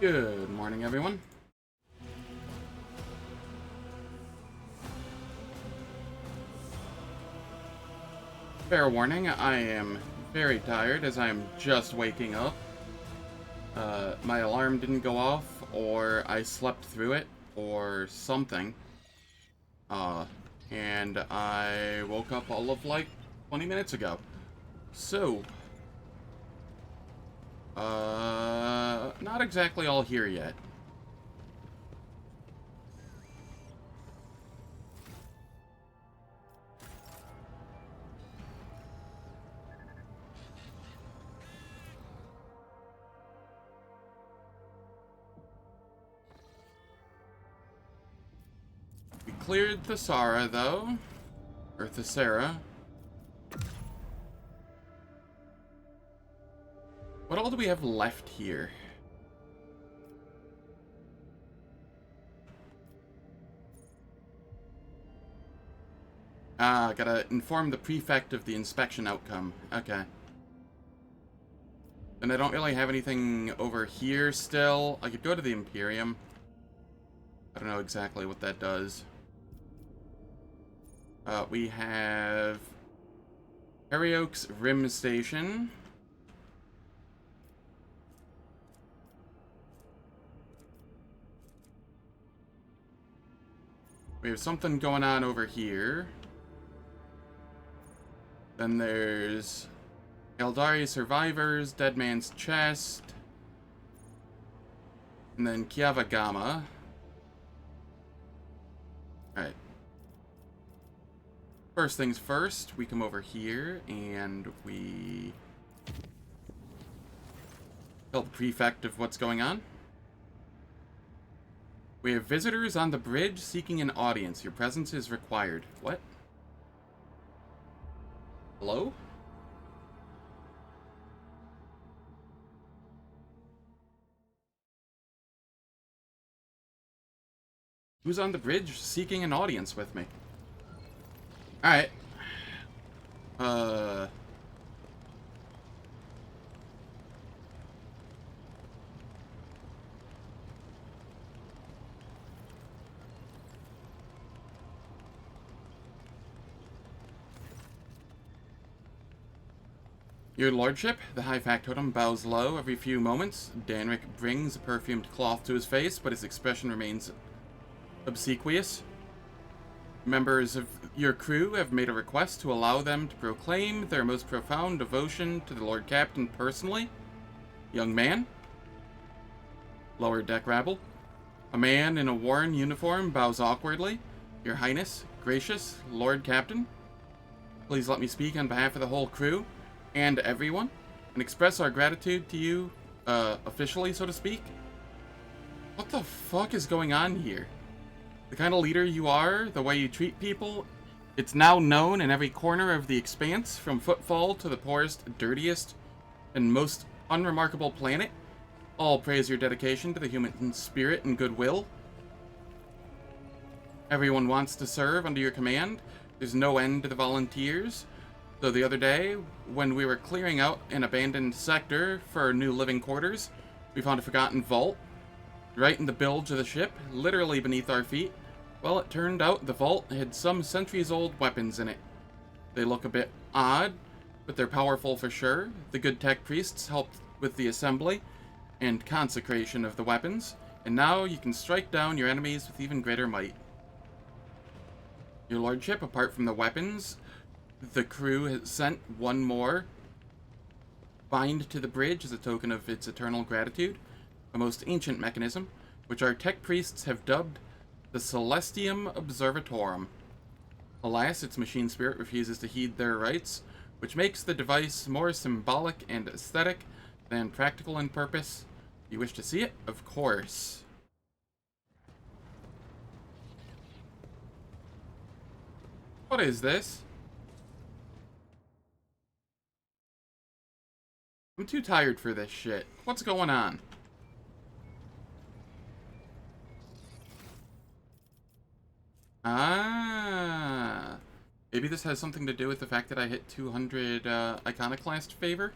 Good morning, everyone. Fair warning, I am very tired as I am just waking up. My alarm didn't go off, or I slept through it, or something. Uh, and I woke up all of like 20 minutes ago. So, not exactly all here yet. We cleared Thesara, though. Or Thesara. What all do we have left here? Ah, gotta inform the prefect of the inspection outcome. Okay. And I don't really have anything over here still. I could go to the Imperium. I don't know exactly what that does. We have Heriokh's Rim Station. We have something going on over here. Then there's Eldari Survivors, Dead Man's Chest. And then Kiavagama. Alright. First things first, we come over here and we tell the prefect of what's going on. We have visitors on the bridge seeking an audience. Your presence is required. What? Hello? Who's on the bridge seeking an audience with me? Alright. Your lordship, the high factotum bows low every few moments. Danric brings a perfumed cloth to his face, but his expression remains obsequious. Members of your crew have made a request to allow them to proclaim their most profound devotion to the Lord Captain personally. Young man. Lower deck rabble. A man in a worn uniform bows awkwardly. Your Highness, gracious Lord Captain, please let me speak on behalf of the whole crew and everyone and express our gratitude to you, officially, so to speak. What the fuck is going on here? The kind of leader you are, the way you treat people, it's now known in every corner of the Expanse, from Footfall to the poorest, dirtiest, and most unremarkable planet. All praise your dedication to the human spirit and goodwill. Everyone wants to serve under your command. There's no end to the volunteers. So the other day, when we were clearing out an abandoned sector for our new living quarters, we found a forgotten vault right in the bilge of the ship, literally beneath our feet. Well, it turned out the vault had some centuries-old weapons in it. They look a bit odd, but they're powerful for sure. The good tech priests helped with the assembly and consecration of the weapons, and now you can strike down your enemies with even greater might. Your lordship, apart from the weapons, the crew has sent one more bind to the bridge as a token of its eternal gratitude, a most ancient mechanism, which our tech priests have dubbed the Celestium Observatorum. Alas, its machine spirit refuses to heed their rites, which makes the device more symbolic and aesthetic than practical in purpose. You wish to see it? Of course. What is this? I'm too tired for this shit. What's going on? Ah. Maybe this has something to do with the fact that I hit 200 Iconoclast favor?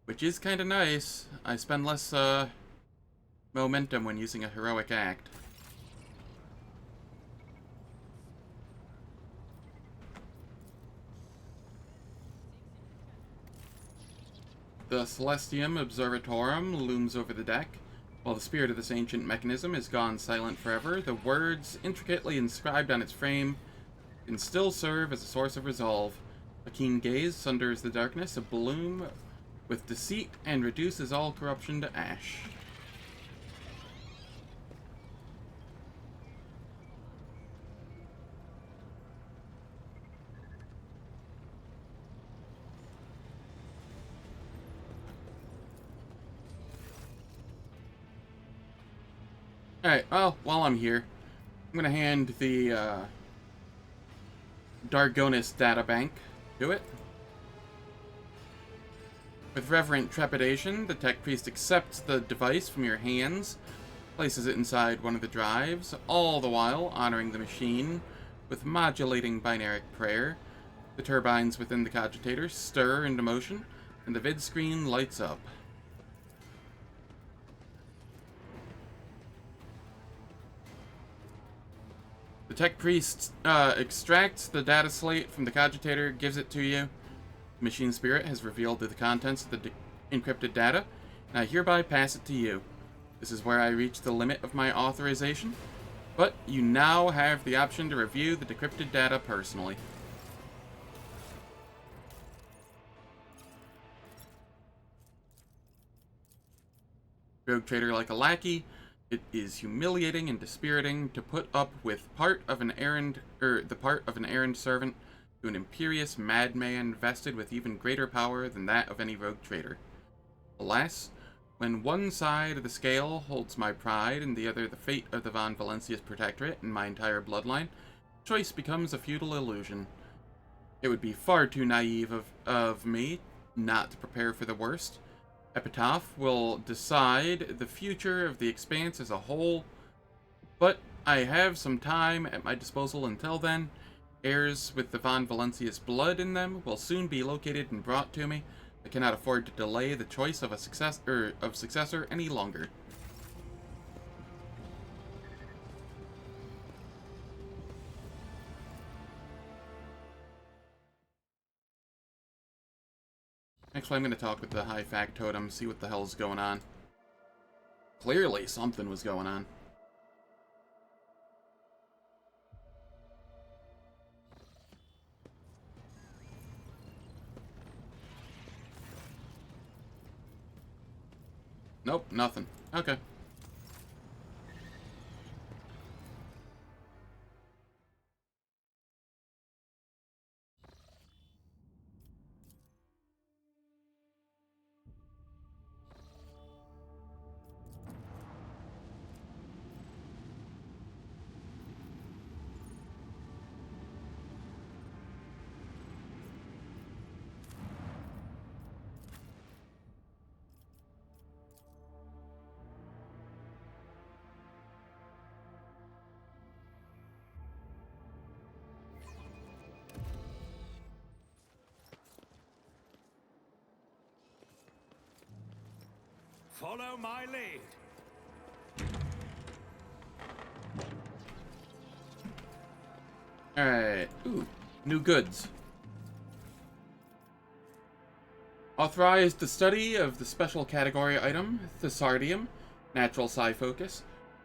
which is kind of nice. I spend less momentum when using a heroic act. The Celestium Observatorum looms over the deck. While the spirit of this ancient mechanism is gone silent forever, the words intricately inscribed on its frame can still serve as a source of resolve. A keen gaze sunders the darkness, a bloom with deceit, and reduces all corruption to ash. Alright, well, while I'm here, I'm gonna hand the Dargonis databank to it. With reverent trepidation, the tech priest accepts the device from your hands, places it inside one of the drives, all the while honoring the machine with modulating binary prayer. The turbines within the cogitator stir into motion, and the vid screen lights up. The tech priest extracts the data slate from the cogitator, gives it to you. The machine spirit has revealed the contents of the encrypted data, and I hereby pass it to you. This is where I reach the limit of my authorization, but you now have the option to review the decrypted data personally. Rogue trader like a lackey, it is humiliating and dispiriting to put up with the part of an errand servant to an imperious madman vested with even greater power than that of any rogue trader. Alas, when one side of the scale holds my pride and the other the fate of the Von Valencius Protectorate and my entire bloodline, choice becomes a futile illusion. It would be far too naive of me not to prepare for the worst. Epitaph will decide the future of the Expanse as a whole, but I have some time at my disposal until then. Heirs with the Von Valencius blood in them will soon be located and brought to me. I cannot afford to delay the choice of a successor any longer. Actually, I'm going to talk with the High Factotum, see what the hell's going on. Clearly, something was going on. Nope, nothing. Okay. Follow my lead. Alright. Ooh, new goods. Authorized the study of the special category item, Thesardium, Natural Psi Focus.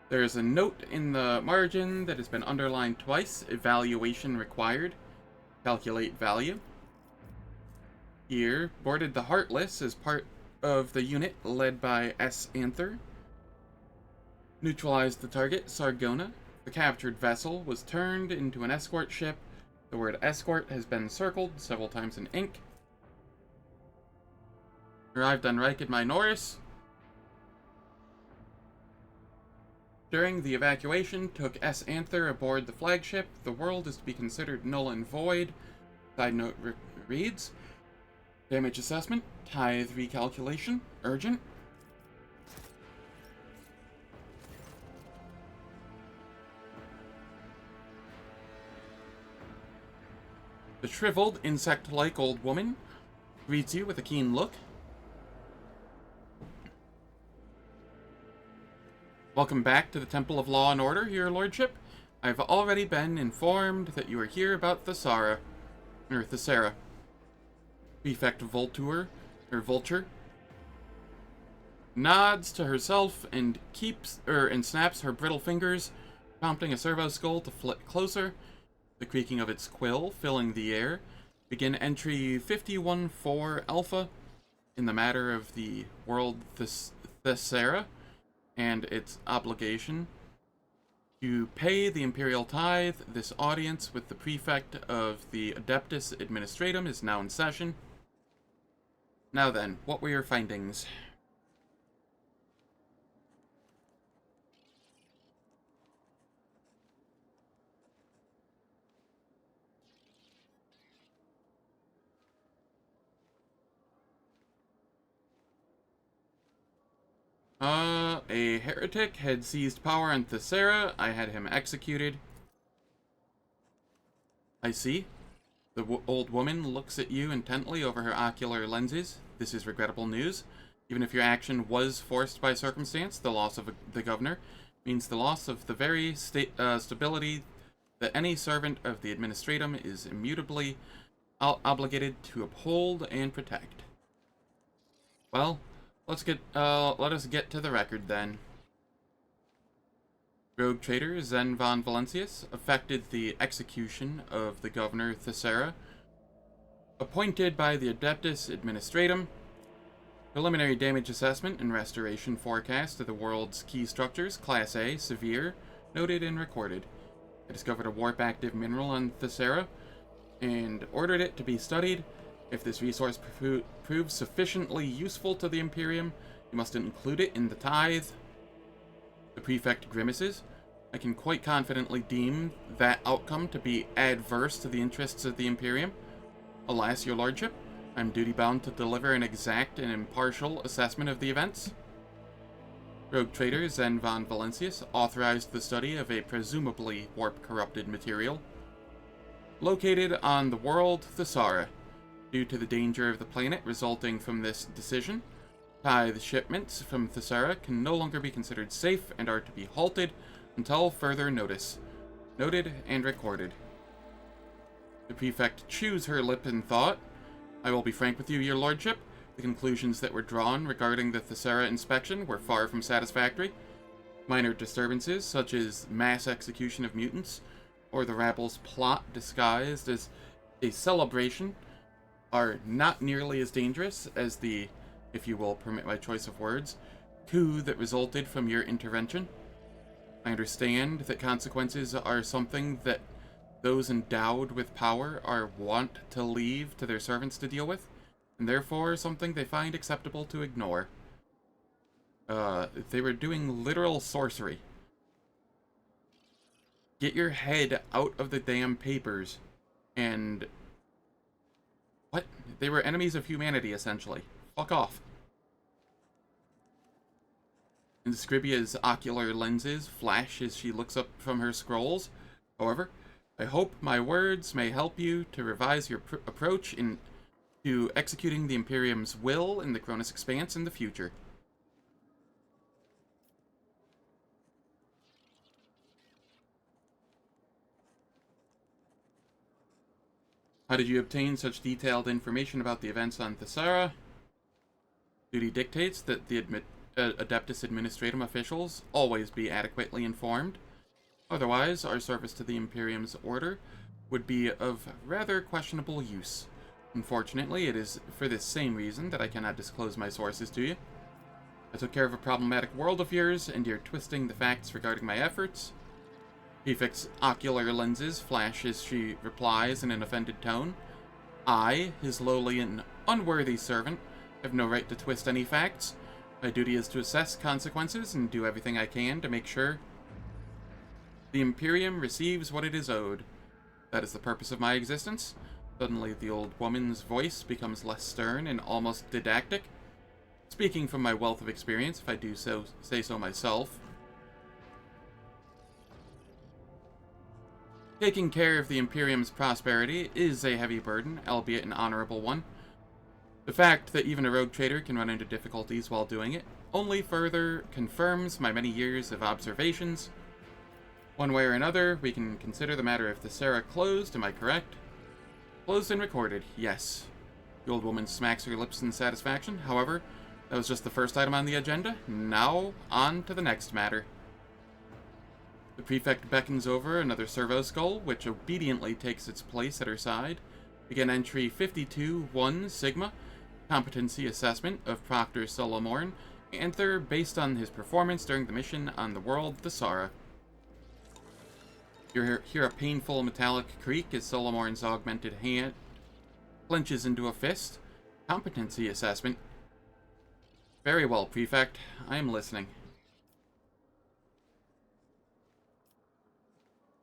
There is a note in the margin that has been underlined twice. Evaluation required. Calculate value. Here, boarded the Heartless as part of the unit led by S. Anther. Neutralized the target, Sargona. The captured vessel was turned into an escort ship. The word escort has been circled several times in ink. Arrived on Rikid Minoris. During the evacuation, took S. Anther aboard the flagship. The world is to be considered null and void. Side note reads, damage assessment, tithe recalculation, urgent. The shriveled, insect-like old woman greets you with a keen look. Welcome back to the Temple of Law and Order, your lordship. I've already been informed that you are here about Thessara. Prefect Vulture, nods to herself and snaps her brittle fingers, prompting a servo skull to flit closer, the creaking of its quill filling the air. Begin entry 51-4 Alpha in the matter of the world Thessara and its obligation to pay the Imperial Tithe. This audience with the Prefect of the Adeptus Administratum is now in session. Now then, what were your findings? A heretic had seized power on Thessara. I had him executed. I see. The old woman looks at you intently over her ocular lenses. This is regrettable news. Even if your action was forced by circumstance, the loss of the governor means the loss of the very stability that any servant of the administratum is immutably obligated to uphold and protect. Well, let us get to the record then. Rogue trader Zen von Valencius effected the execution of the governor Thessara, appointed by the Adeptus Administratum. Preliminary damage assessment and restoration forecast of the world's key structures, Class A, severe, noted and recorded. I discovered a warp-active mineral on Thessara and ordered it to be studied. If this resource proves sufficiently useful to the Imperium, you must include it in the tithe. The Prefect grimaces. I can quite confidently deem that outcome to be adverse to the interests of the Imperium. Alas, your lordship, I am duty-bound to deliver an exact and impartial assessment of the events. Rogue trader Zen von Valencius authorized the study of a presumably warp-corrupted material located on the world Thessara. Due to the danger of the planet resulting from this decision, tithe shipments from Thessara can no longer be considered safe and are to be halted until further notice. Noted and recorded. The Prefect chews her lip in thought. I will be frank with you, your lordship. The conclusions that were drawn regarding the Thessara inspection were far from satisfactory. Minor disturbances, such as mass execution of mutants, or the rabble's plot disguised as a celebration, are not nearly as dangerous as the, if you will permit my choice of words, coup that resulted from your intervention. I understand that consequences are something that those endowed with power are wont to leave to their servants to deal with, and therefore something they find acceptable to ignore. They were doing literal sorcery. Get your head out of the damn papers, and... What? They were enemies of humanity, essentially. Fuck off. And Scribia's ocular lenses flash as she looks up from her scrolls. However, I hope my words may help you to revise your approach to executing the Imperium's will in the Cronus Expanse in the future. How did you obtain such detailed information about the events on Thessara? Duty dictates that the Adeptus Administratum officials always be adequately informed. Otherwise, our service to the Imperium's order would be of rather questionable use. Unfortunately, it is for this same reason that I cannot disclose my sources to you. I took care of a problematic world of yours, and you're twisting the facts regarding my efforts. Prefect's ocular lenses flash as she replies in an offended tone. I, his lowly and unworthy servant, have no right to twist any facts. My duty is to assess consequences and do everything I can to make sure the Imperium receives what it is owed. That is the purpose of my existence. Suddenly the old woman's voice becomes less stern and almost didactic. Speaking from my wealth of experience, if I do say so myself. Taking care of the Imperium's prosperity is a heavy burden, albeit an honorable one. The fact that even a rogue trader can run into difficulties while doing it only further confirms my many years of observations. One way or another, we can consider the matter of Thessera closed, am I correct? Closed and recorded, yes. The old woman smacks her lips in satisfaction. However, that was just the first item on the agenda. Now, on to the next matter. The prefect beckons over another servo skull, which obediently takes its place at her side. Begin entry 52-1 Sigma, competency assessment of Proctor Solomorne, Anther based on his performance during the mission on the world Thessara. You hear a painful metallic creak as Solomorne's augmented hand clenches into a fist. Competency assessment. Very well, Prefect. I am listening.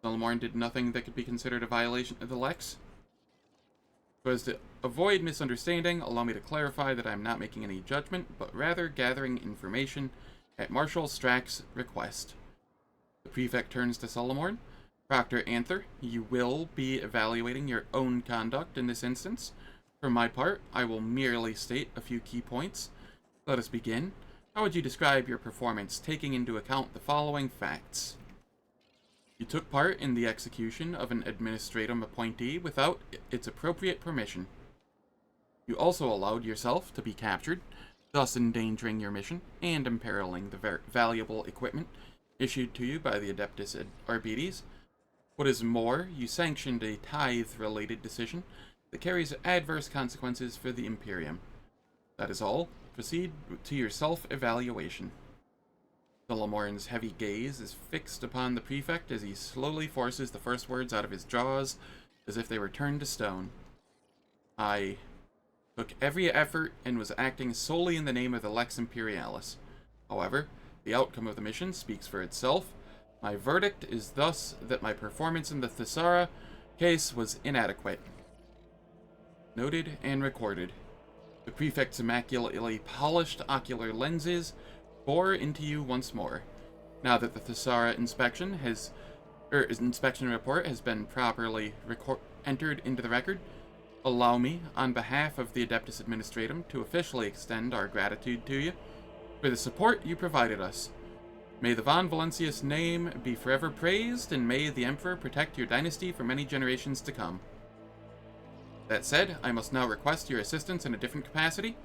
Solomorne did nothing that could be considered a violation of the Lex. So as to avoid misunderstanding, allow me to clarify that I am not making any judgment, but rather gathering information at Marshal Strack's request. The Prefect turns to Solomorne. Proctor Anther, you will be evaluating your own conduct in this instance. For my part, I will merely state a few key points. Let us begin. How would you describe your performance, taking into account the following facts? You took part in the execution of an administratum appointee without its appropriate permission. You also allowed yourself to be captured, thus endangering your mission and imperiling the valuable equipment issued to you by the Adeptus Arbites. What is more, you sanctioned a tithe-related decision that carries adverse consequences for the Imperium. That is all. Proceed to your self-evaluation. Solomorne's heavy gaze is fixed upon the Prefect as he slowly forces the first words out of his jaws, as if they were turned to stone. I took every effort and was acting solely in the name of the Lex Imperialis. However, the outcome of the mission speaks for itself. My verdict is thus that my performance in the Thessara case was inadequate. Noted and recorded. The Prefect's immaculately polished ocular lenses bore into you once more. Now that the Thessara inspection report has been properly entered into the record, allow me, on behalf of the Adeptus Administratum, to officially extend our gratitude to you for the support you provided us. May the Von Valencius name be forever praised, and may the Emperor protect your dynasty for many generations to come. That said, I must now request your assistance in a different capacity.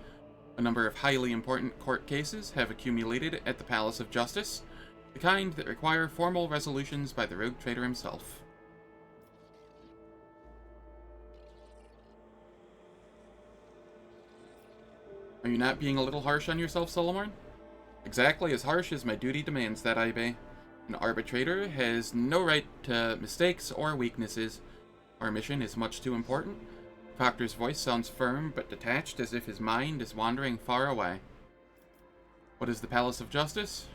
A number of highly important court cases have accumulated at the Palace of Justice, the kind that require formal resolutions by the rogue trader himself. Are you not being a little harsh on yourself, Solomorne? Exactly as harsh as my duty demands that I be. An arbitrator has no right to mistakes or weaknesses. Our mission is much too important. Proctor's voice sounds firm but detached, as if his mind is wandering far away. What is the Palace of Justice?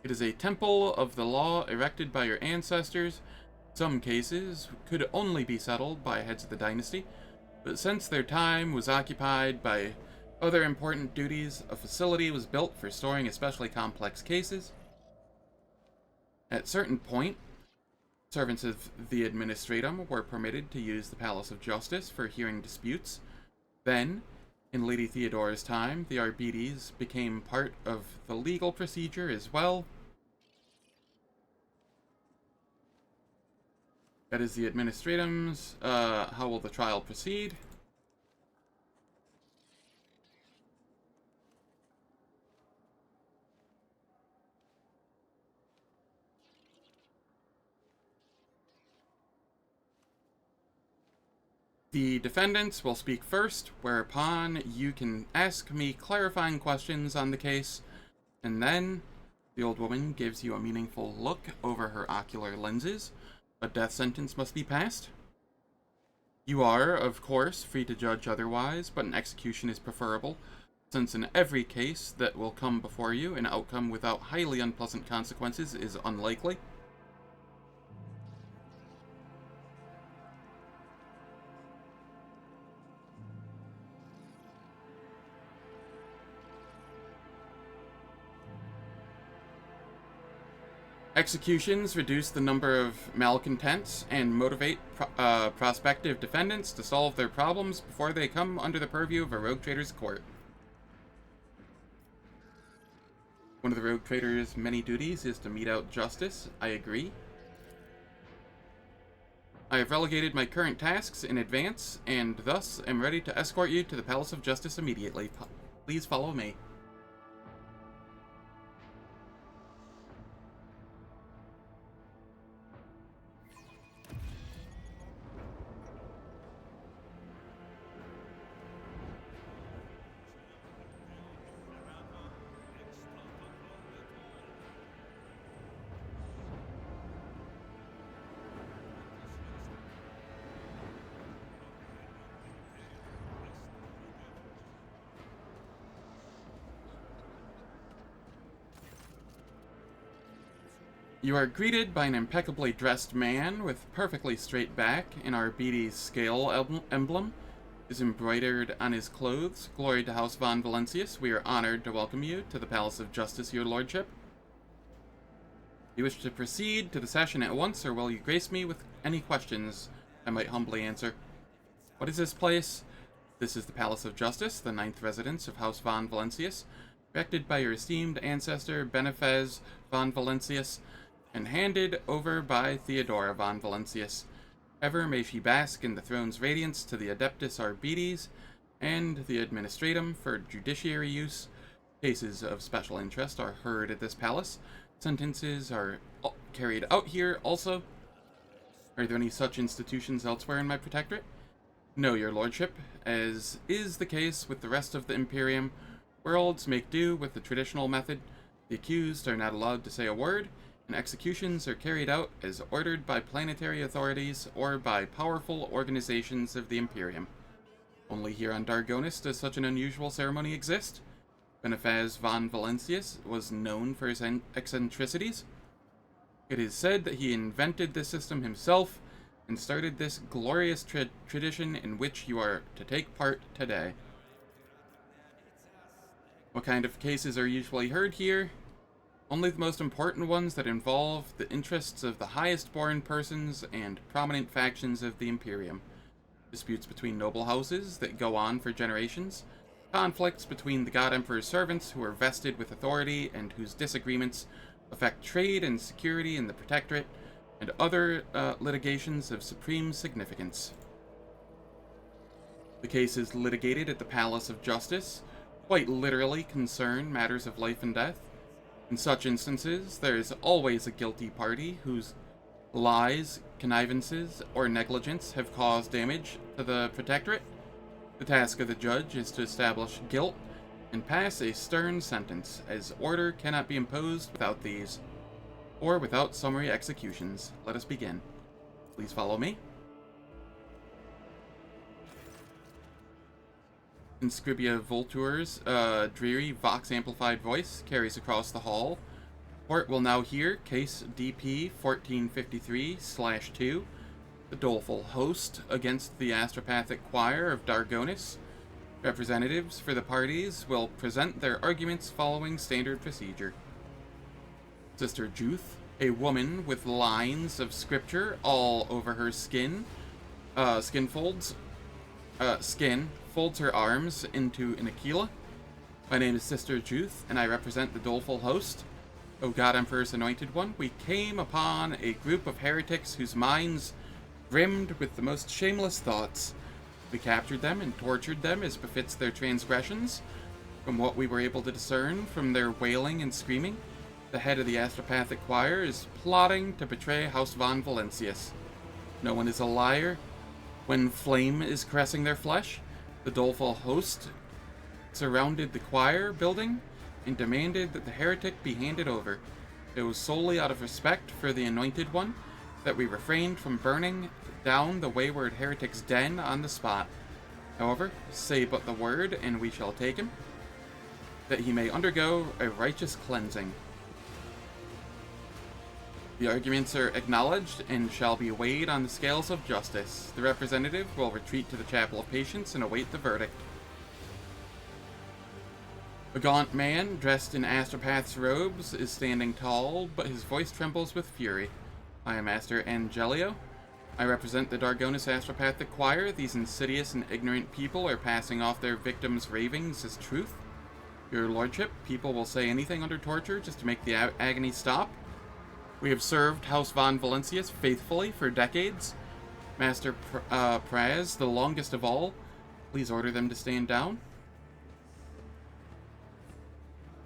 It is a temple of the law erected by your ancestors. Some cases could only be settled by heads of the dynasty, but since their time was occupied by other important duties, a facility was built for storing especially complex cases. At certain point, servants of the Administratum were permitted to use the Palace of Justice for hearing disputes. Then, in Lady Theodora's time, the Arbites became part of the legal procedure as well. That is the Administratum's. How will the trial proceed? The defendants will speak first, whereupon you can ask me clarifying questions on the case, and then the old woman gives you a meaningful look over her ocular lenses. A death sentence must be passed. You are, of course, free to judge otherwise, but an execution is preferable, since in every case that will come before you, an outcome without highly unpleasant consequences is unlikely. Executions reduce the number of malcontents and motivate prospective defendants to solve their problems before they come under the purview of a rogue trader's court. One of the rogue trader's many duties is to mete out justice. I agree. I have relegated my current tasks in advance, and thus am ready to escort you to the Palace of Justice immediately. Please follow me. You are greeted by an impeccably dressed man with perfectly straight back, and our beady's scale emblem is embroidered on his clothes. Glory to House von Valancius. We are honored to welcome you to the Palace of Justice, your lordship. You wish to proceed to the session at once, or will you grace me with any questions I might humbly answer? What is this place? This is the Palace of Justice, the 9th residence of House von Valancius, erected by your esteemed ancestor Benefez von Valancius, and handed over by Theodora von Valancius. Ever may she bask in the throne's radiance to the Adeptus Arbites and the Administratum for judiciary use. Cases of special interest are heard at this palace. Sentences are carried out here also. Are there any such institutions elsewhere in my protectorate? No, your lordship. As is the case with the rest of the Imperium, worlds make do with the traditional method. The accused are not allowed to say a word, and executions are carried out as ordered by planetary authorities or by powerful organizations of the Imperium. Only here on Dargonis does such an unusual ceremony exist. Benefaz von Valancius was known for his eccentricities. It is said that he invented this system himself and started this glorious tradition in which you are to take part today. What kind of cases are usually heard here? Only the most important ones that involve the interests of the highest-born persons and prominent factions of the Imperium. Disputes between noble houses that go on for generations. Conflicts between the God Emperor's servants who are vested with authority and whose disagreements affect trade and security in the Protectorate, and other litigations of supreme significance. The cases litigated at the Palace of Justice quite literally concern matters of life and death. In such instances, there is always a guilty party whose lies, connivances, or negligence have caused damage to the Protectorate. The task of the judge is to establish guilt and pass a stern sentence, as order cannot be imposed without these, or without summary executions. Let us begin. Please follow me. Inscribia Voltur's dreary vox-amplified voice carries across the hall. Court will now hear Case DP 1453/2, the doleful host against the Astropathic Choir of Dargonis. Representatives for the parties will present their arguments following standard procedure. Sister Juth, a woman with lines of scripture all over her skin, folds her arms into an aquila. My name is Sister Juth, and I represent the doleful host. O God Emperor's Anointed One, we came upon a group of heretics whose minds brimmed with the most shameless thoughts. We captured them and tortured them as befits their transgressions. From what we were able to discern from their wailing and screaming, the head of the Astropathic Choir is plotting to betray House von Valancius. No one is a liar. When flame is caressing their flesh, the doleful host surrounded the choir building and demanded that the heretic be handed over. It was solely out of respect for the Anointed One that we refrained from burning down the wayward heretic's den on the spot. However, say but the word, and we shall take him, that he may undergo a righteous cleansing. The arguments are acknowledged and shall be weighed on the scales of justice. The representative will retreat to the Chapel of Patience and await the verdict. A gaunt man, dressed in Astropath's robes, is standing tall, but his voice trembles with fury. I am Master Angelio. I represent the Dargonis Astropathic Choir. These insidious and ignorant people are passing off their victims' ravings as truth. Your lordship, people will say anything under torture just to make the agony stop. We have served House von Valentius faithfully for decades. Master Praz, the longest of all, please order them to stand down.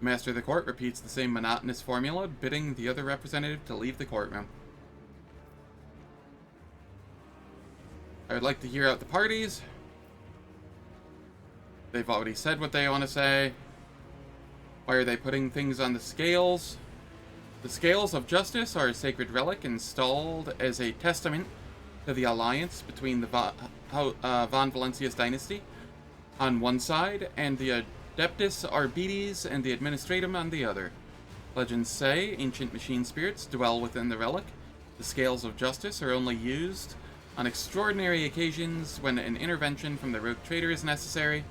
Master of the court repeats the same monotonous formula, bidding the other representative to leave the courtroom. I would like to hear out the parties. They've already said what they want to say. Why are they putting things on the scales? The scales of justice are a sacred relic installed as a testament to the alliance between the von Valentius dynasty on one side and the Adeptus Arbites and the Administratum on the other. Legends say ancient machine spirits dwell within the relic. The scales of justice are only used on extraordinary occasions when an intervention from the rogue trader is necessary.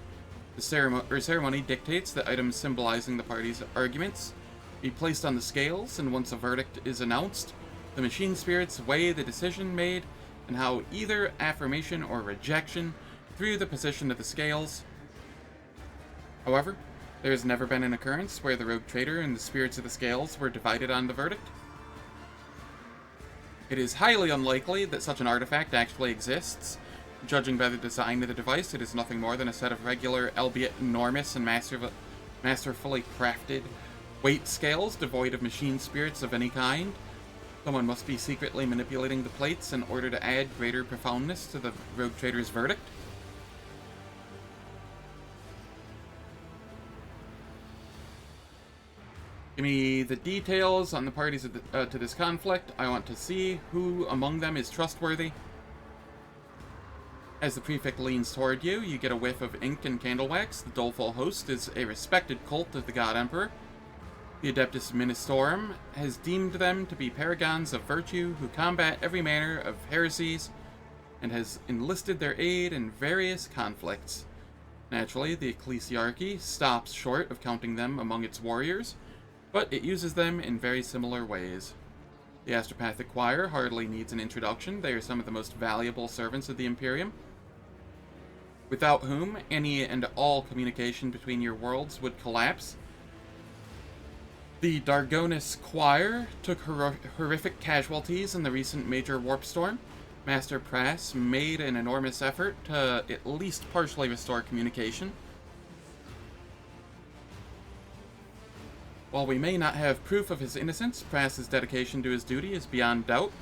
The ceremony dictates that items symbolizing the party's arguments be placed on the scales, and once a verdict is announced, the machine spirits weigh the decision made and how either affirmation or rejection through the position of the scales. However, there has never been an occurrence where the rogue trader and the spirits of the scales were divided on the verdict. It is highly unlikely that such an artifact actually exists. Judging by the design of the device, it is nothing more than a set of regular, albeit enormous and masterfully crafted weight scales devoid of machine spirits of any kind. Someone must be secretly manipulating the plates in order to add greater profoundness to the rogue trader's verdict. Give me the details on the parties of to this conflict. I want to see who among them is trustworthy. As the prefect leans toward you, you get a whiff of ink and candle wax. The doleful host is a respected cult of the God Emperor. The Adeptus Ministorum has deemed them to be paragons of virtue who combat every manner of heresies and has enlisted their aid in various conflicts. Naturally, the Ecclesiarchy stops short of counting them among its warriors, but it uses them in very similar ways. The Astropathic Choir hardly needs an introduction. They are some of the most valuable servants of the Imperium, without whom any and all communication between your worlds would collapse. The Dargonis Choir took horrific casualties in the recent major warp storm. Master Prass made an enormous effort to at least partially restore communication. While we may not have proof of his innocence, Prass's dedication to his duty is beyond doubt.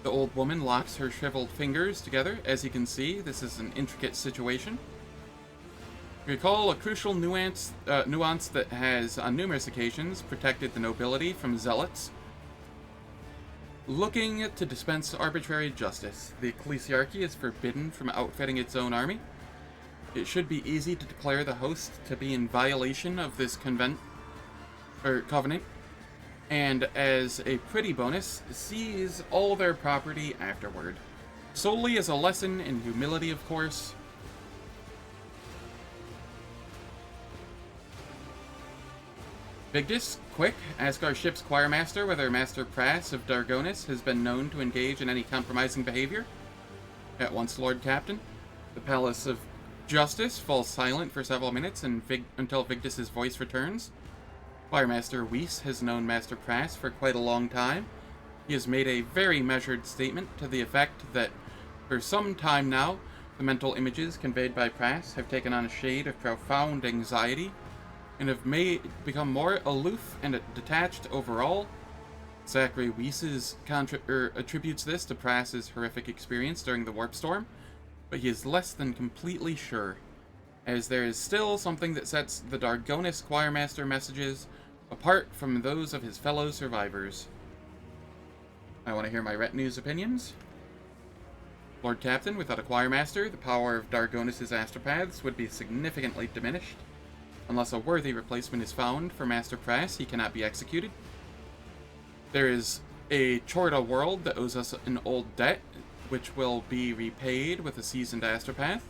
The old woman locks her shriveled fingers together. As you can see, this is an intricate situation. Recall a crucial nuance that has, on numerous occasions, protected the nobility from zealots looking to dispense arbitrary justice. The Ecclesiarchy is forbidden from outfitting its own army. It should be easy to declare the host to be in violation of this covenant, and as a pretty bonus, seize all their property afterward. Solely as a lesson in humility, of course. Vigdis, quick, ask our ship's choirmaster whether Master Prass of Dargonis has been known to engage in any compromising behavior. At once, Lord Captain. The Palace of Justice falls silent for several minutes until Vigdis's voice returns. Choirmaster Weiss has known Master Prass for quite a long time. He has made a very measured statement to the effect that for some time now, the mental images conveyed by Prass have taken on a shade of profound anxiety and have become more aloof and detached overall. Zachary Weiss attributes this to Prass's horrific experience during the warp storm, but he is less than completely sure, as there is still something that sets the Dargonis Choirmaster messages apart from those of his fellow survivors. I want to hear my retinue's opinions. Lord Captain, without a Choirmaster, the power of Dargonis' astropaths would be significantly diminished. Unless a worthy replacement is found for Master Prass, he cannot be executed. There is a Chorda world that owes us an old debt, which will be repaid with a seasoned astropath.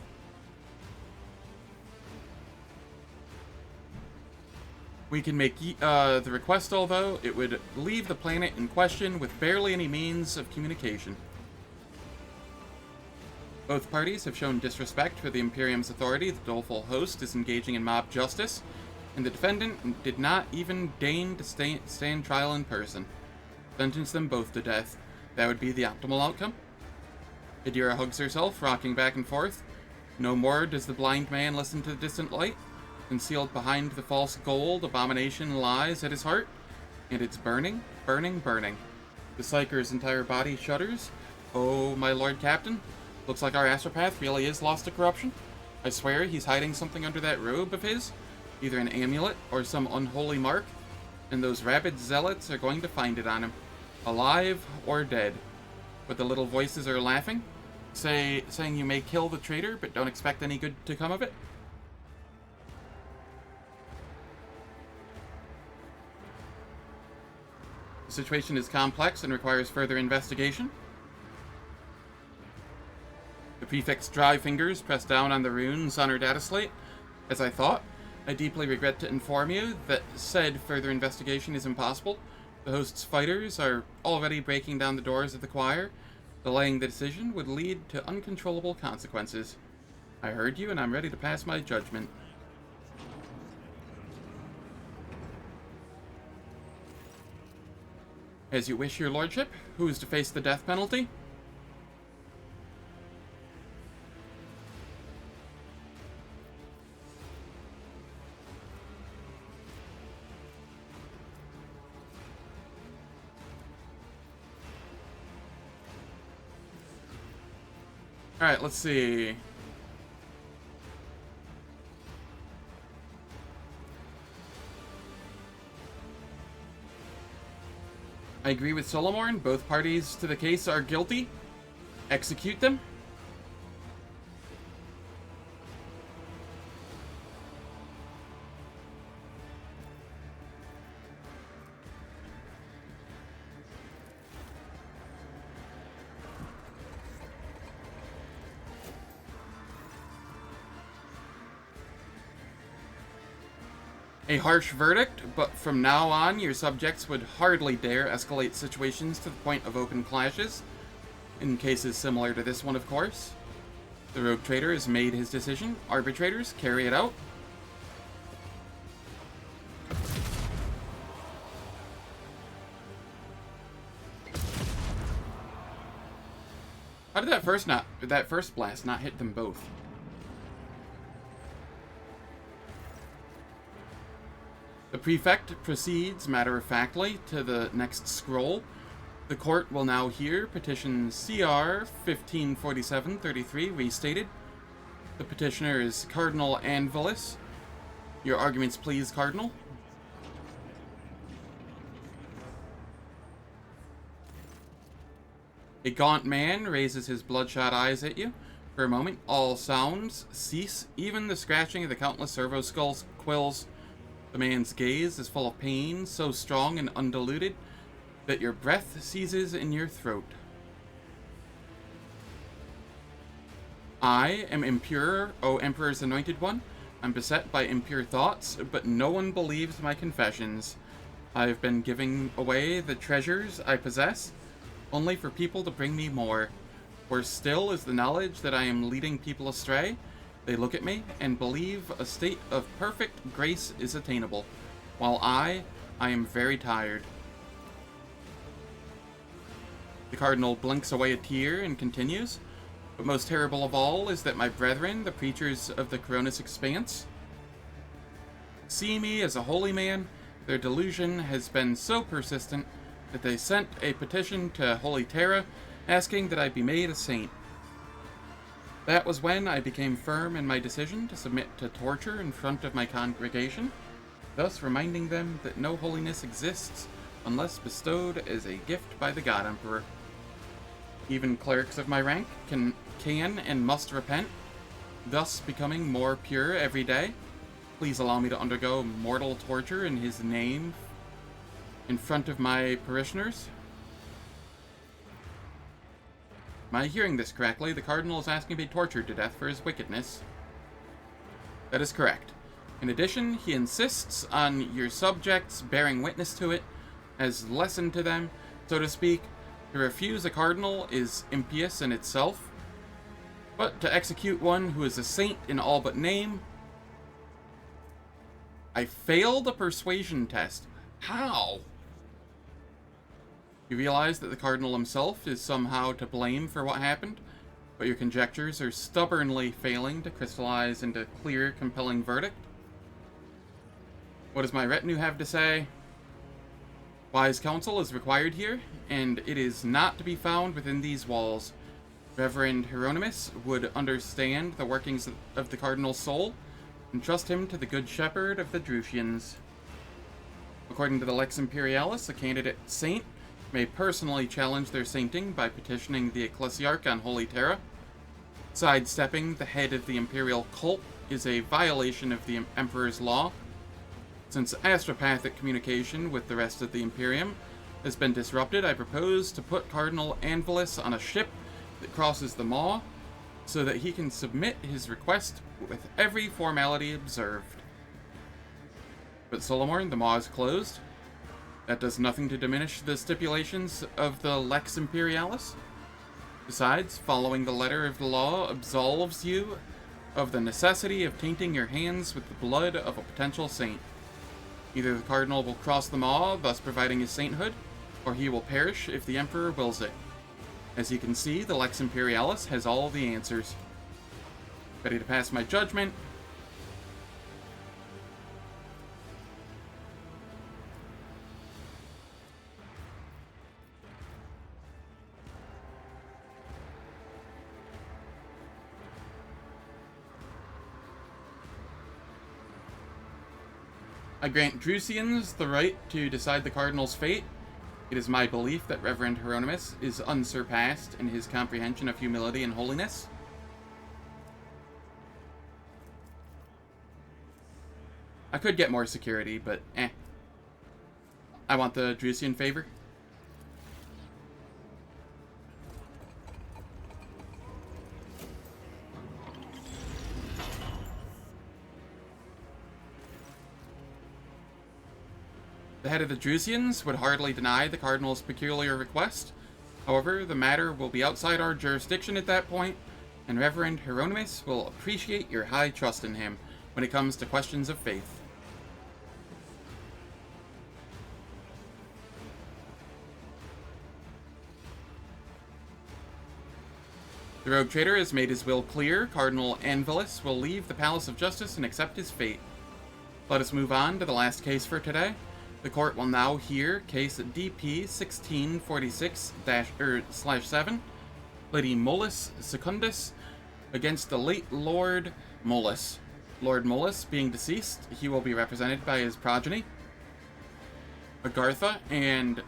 We can make the request, although it would leave the planet in question with barely any means of communication. Both parties have shown disrespect for the Imperium's authority. The doleful host is engaging in mob justice, and the defendant did not even deign to stand trial in person. Sentence them both to death. That would be the optimal outcome. Adira hugs herself, rocking back and forth. No more does the blind man listen to the distant light. Concealed behind the false gold, abomination lies at his heart, and it's burning, burning, burning. The Psyker's entire body shudders. Oh, my Lord Captain, looks like our astropath really is lost to corruption. I swear he's hiding something under that robe of his, either an amulet or some unholy mark, and those rabid zealots are going to find it on him, alive or dead. But the little voices are laughing, saying you may kill the traitor, but don't expect any good to come of it. The situation is complex and requires further investigation. The prefect's dry fingers press down on the runes on her data slate. As I thought, I deeply regret to inform you that said further investigation is impossible. The host's fighters are already breaking down the doors of the choir. Delaying the decision would lead to uncontrollable consequences. I heard you, and I'm ready to pass my judgment. As you wish, your lordship. Who is to face the death penalty? Alright, let's see. I agree with Solomorne. Both parties to the case are guilty. Execute them. A harsh verdict, but from now on, your subjects would hardly dare escalate situations to the point of open clashes. In cases similar to this one, of course. The rogue trader has made his decision. Arbitrators, carry it out. How did that first blast not hit them both? The prefect proceeds, matter-of-factly, to the next scroll. The court will now hear petition CR 1547-33 restated. The petitioner is Cardinal Anvilis. Your arguments, please, Cardinal. A gaunt man raises his bloodshot eyes at you. For a moment, all sounds cease, even the scratching of the countless servo skulls quills. The man's gaze is full of pain, so strong and undiluted that your breath seizes in your throat. I am impure, O Emperor's Anointed One. I'm beset by impure thoughts, but no one believes my confessions. I have been giving away the treasures I possess, only for people to bring me more. Worse still is the knowledge that I am leading people astray. They look at me and believe a state of perfect grace is attainable, while I am very tired. The Cardinal blinks away a tear and continues. But most terrible of all is that my brethren, the preachers of the Coronis Expanse, see me as a holy man. Their delusion has been so persistent that they sent a petition to Holy Terra asking that I be made a saint. That was when I became firm in my decision to submit to torture in front of my congregation, thus reminding them that no holiness exists unless bestowed as a gift by the God Emperor. Even clerics of my rank can and must repent, thus becoming more pure every day. Please allow me to undergo mortal torture in his name in front of my parishioners. Am I hearing this correctly? The Cardinal is asking to be tortured to death for his wickedness. That is correct. In addition, he insists on your subjects bearing witness to it as lesson to them, so to speak. To refuse a cardinal is impious in itself, but to execute one who is a saint in all but name... I failed a persuasion test. How? You realize that the cardinal himself is somehow to blame for what happened, but your conjectures are stubbornly failing to crystallize into clear, compelling verdict. What does my retinue have to say? Wise counsel is required here, and it is not to be found within these walls. Reverend Hieronymus would understand the workings of the cardinal's soul, and trust him to the good shepherd of the Drusians. According to the Lex Imperialis, a candidate saint may personally challenge their sainting by petitioning the ecclesiarch on Holy Terra. Sidestepping the head of the imperial cult is a violation of the Emperor's law. Since astropathic communication with the rest of the Imperium has been disrupted, I propose to put Cardinal Anvilus on a ship that crosses the Maw, so that he can submit his request with every formality observed. But Solomorne, the Maw is closed. That does nothing to diminish the stipulations of the Lex Imperialis. Besides, following the letter of the law absolves you of the necessity of tainting your hands with the blood of a potential saint. Either the cardinal will cross the Maw, thus providing his sainthood, or he will perish if the Emperor wills it. As you can see, the Lex Imperialis has all the answers. Ready to pass my judgment? I grant Drusians the right to decide the cardinal's fate. It is my belief that Reverend Hieronymus is unsurpassed in his comprehension of humility and holiness. I could get more security, but I want the Drusian favor. The head of the Drusians would hardly deny the cardinal's peculiar request. However, the matter will be outside our jurisdiction at that point, and Reverend Hieronymus will appreciate your high trust in him when it comes to questions of faith. The rogue trader has made his will clear. Cardinal Anvilus will leave the Palace of Justice and accept his fate. Let us move on to the last case for today. The court will now hear case DP 1646-7, Lady Mollis Secundus, against the late Lord Mollis. Lord Mollis being deceased, he will be represented by his progeny, Agartha and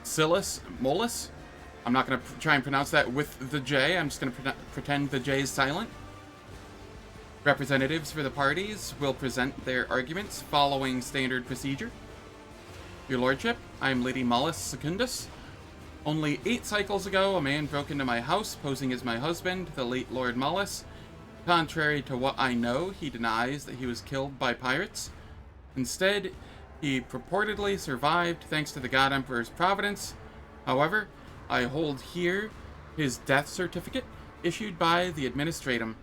Silas Mollis. I'm not going to try and pronounce that with the J. I'm just going to pretend the J is silent. Representatives for the parties will present their arguments following standard procedure. Your Lordship, I am Lady Mollis Secundus. Only 8 cycles ago, a man broke into my house, posing as my husband, the late Lord Mollis. Contrary to what I know, he denies that he was killed by pirates. Instead, he purportedly survived thanks to the God Emperor's providence. However, I hold here his death certificate, issued by the Administratum,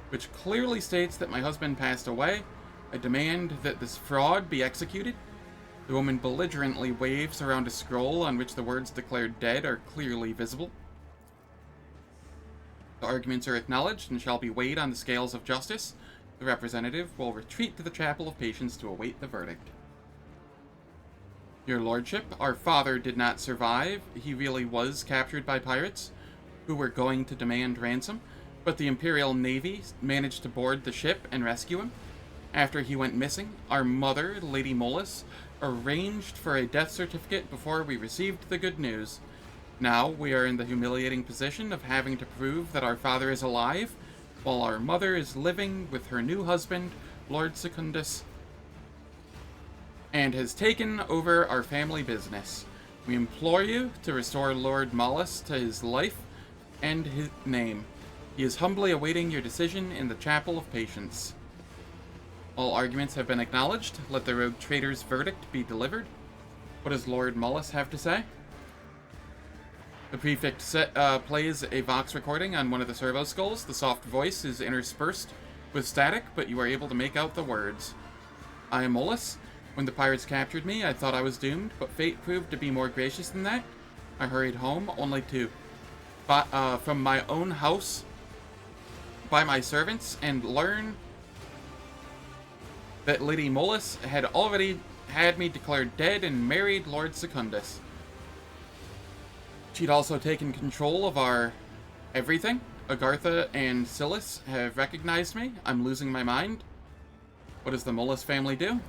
which clearly states that my husband passed away. I demand that this fraud be executed. The woman belligerently waves around a scroll on which the words declared dead are clearly visible. The arguments are acknowledged and shall be weighed on the scales of justice. The representative will retreat to the Chapel of Patience to await the verdict. Your Lordship, our father did not survive. He really was captured by pirates, who were going to demand ransom. But the Imperial Navy managed to board the ship and rescue him. After he went missing, our mother, Lady Mollis, arranged for a death certificate before we received the good news. Now we are in the humiliating position of having to prove that our father is alive, while our mother is living with her new husband, Lord Secundus, and has taken over our family business. We implore you to restore Lord Mollis to his life and his name. He is humbly awaiting your decision in the Chapel of Patience. All arguments have been acknowledged. Let the rogue trader's verdict be delivered. What does Lord Mullis have to say? The prefect plays a Vox recording on one of the servo skulls. The soft voice is interspersed with static, but you are able to make out the words. I am Mullis. When the pirates captured me, I thought I was doomed, but fate proved to be more gracious than that. I hurried home, only to from my own house by my servants, and learn that Lady Mullis had already had me declared dead and married Lord Secundus. She'd also taken control of our everything. Agartha and Silas have recognized me. I'm losing my mind. What does the Mullis family do?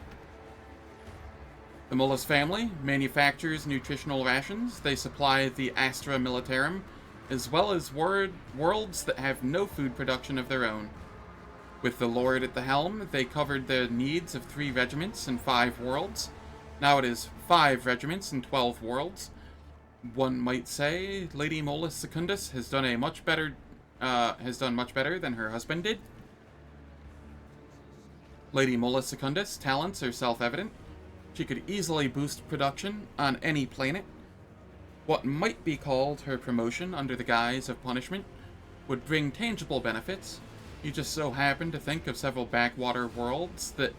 The Mullis family manufactures nutritional rations. They supply the Astra Militarum, as well as worlds that have no food production of their own. With the Lord at the helm, they covered the needs of 3 regiments and 5 worlds. Now it is 5 regiments and 12 worlds. One might say Lady Mullis Secundus has done much better than her husband did. Lady Mullis Secundus' talents are self-evident. She could easily boost production on any planet. What might be called her promotion under the guise of punishment would bring tangible benefits. You just so happen to think of several backwater worlds that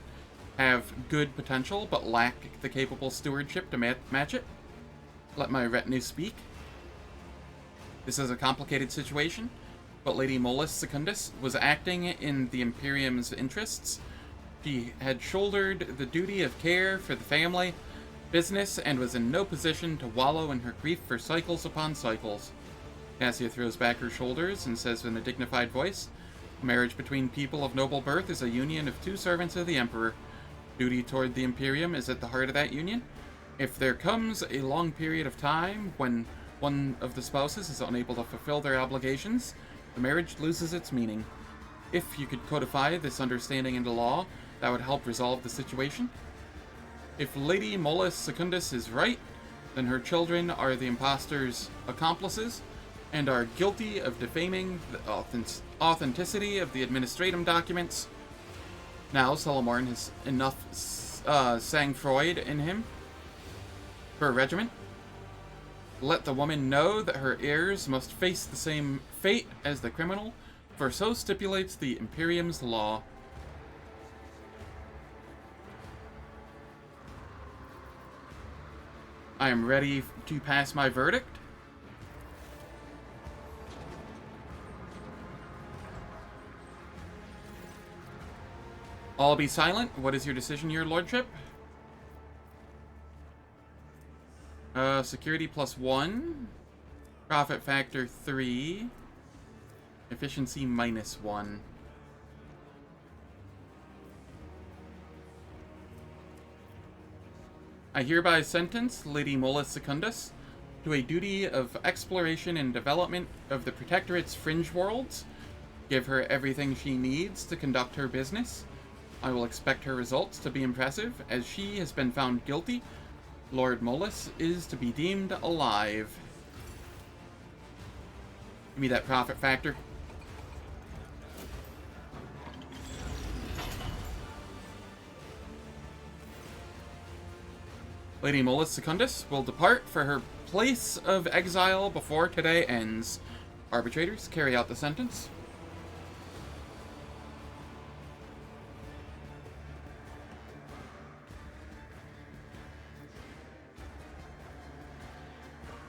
have good potential but lack the capable stewardship to match it. Let my retinue speak. This is a complicated situation, but Lady Mullis Secundus was acting in the Imperium's interests. She had shouldered the duty of care for the family business and was in no position to wallow in her grief for cycles upon cycles. Cassia throws back her shoulders and says in a dignified voice, marriage between people of noble birth is a union of 2 servants of the Emperor. Duty toward the Imperium is at the heart of that union. If there comes a long period of time when one of the spouses is unable to fulfill their obligations, the marriage loses its meaning. If you could codify this understanding into law, that would help resolve the situation. If Lady Mullis Secundus is right, then her children are the impostor's accomplices and are guilty of defaming the authenticity of the administratum documents. Now, Solomorne has enough sang-froid in him for a regiment. Let the woman know that her heirs must face the same fate as the criminal, for so stipulates the Imperium's law. I am ready to pass my verdict. All be silent. What is your decision, your lordship? Security +1. Profit factor 3. Efficiency -1. I hereby sentence Lady Mullis Secundus to a duty of exploration and development of the Protectorate's fringe worlds. Give her everything she needs to conduct her business. I will expect her results to be impressive, as she has been found guilty. Lord Mullis is to be deemed alive. Give me that profit factor. Lady Mullis Secundus will depart for her place of exile before today ends. Arbitrators, carry out the sentence.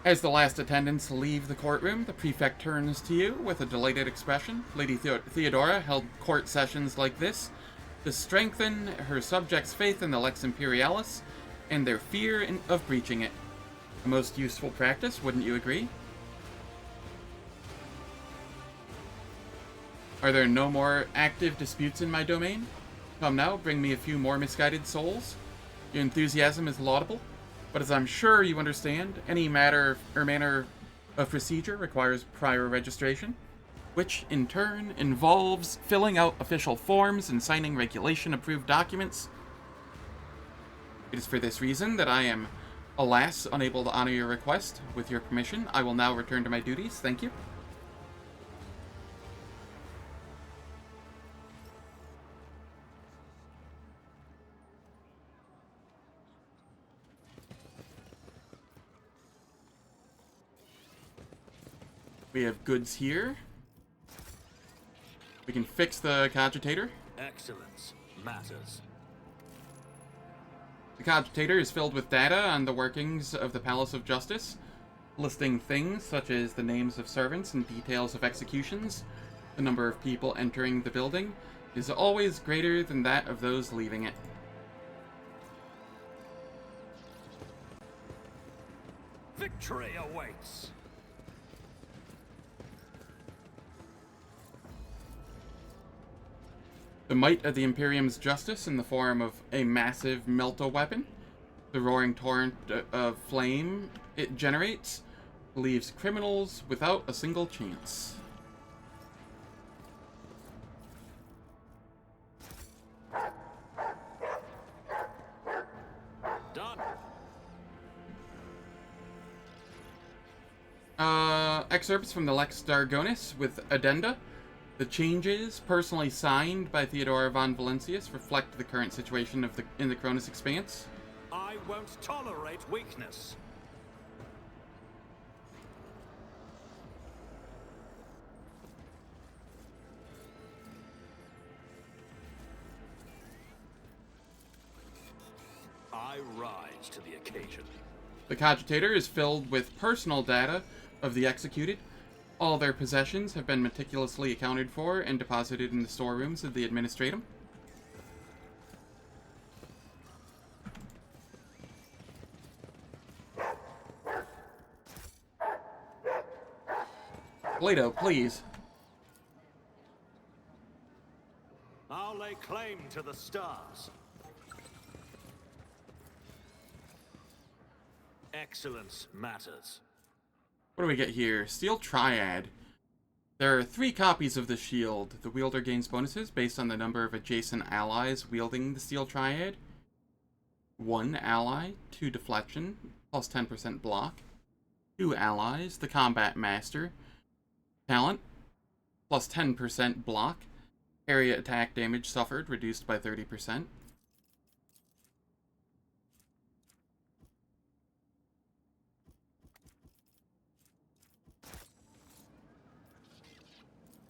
As the last attendants leave the courtroom, the prefect turns to you with a delighted expression. Lady Theodora held court sessions like this to strengthen her subjects' faith in the Lex Imperialis and their fear of breaching it. A most useful practice, wouldn't you agree? Are there no more active disputes in my domain? Come now, bring me a few more misguided souls. Your enthusiasm is laudable, but as I'm sure you understand, any matter or manner of procedure requires prior registration, which in turn involves filling out official forms and signing regulation-approved documents. It is for this reason that I am, alas, unable to honor your request. With your permission, I will now return to my duties. Thank you. We have goods here. We can fix the cogitator. Excellence matters. The cogitator is filled with data on the workings of the Palace of Justice, listing things such as the names of servants and details of executions. The number of people entering the building is always greater than that of those leaving it. Victory awaits. The might of the Imperium's justice in the form of a massive melta weapon. The roaring torrent of flame it generates leaves criminals without a single chance. Done. Excerpts from the Lex Dargonis with addenda. The changes, personally signed by Theodora von Valancius, reflect the current situation in the Cronus Expanse. I won't tolerate weakness. I rise to the occasion. The cogitator is filled with personal data of the executed. All their possessions have been meticulously accounted for and deposited in the storerooms of the administratum. Plato, please. I'll lay claim to the stars. Excellence matters. What do we get here? Steel Triad. There are 3 copies of the shield. The wielder gains bonuses based on the number of adjacent allies wielding the Steel Triad. 1 ally, 2 deflection, plus 10% block. 2 allies, the Combat Master. Talent, plus 10% block. Area attack damage suffered, reduced by 30%.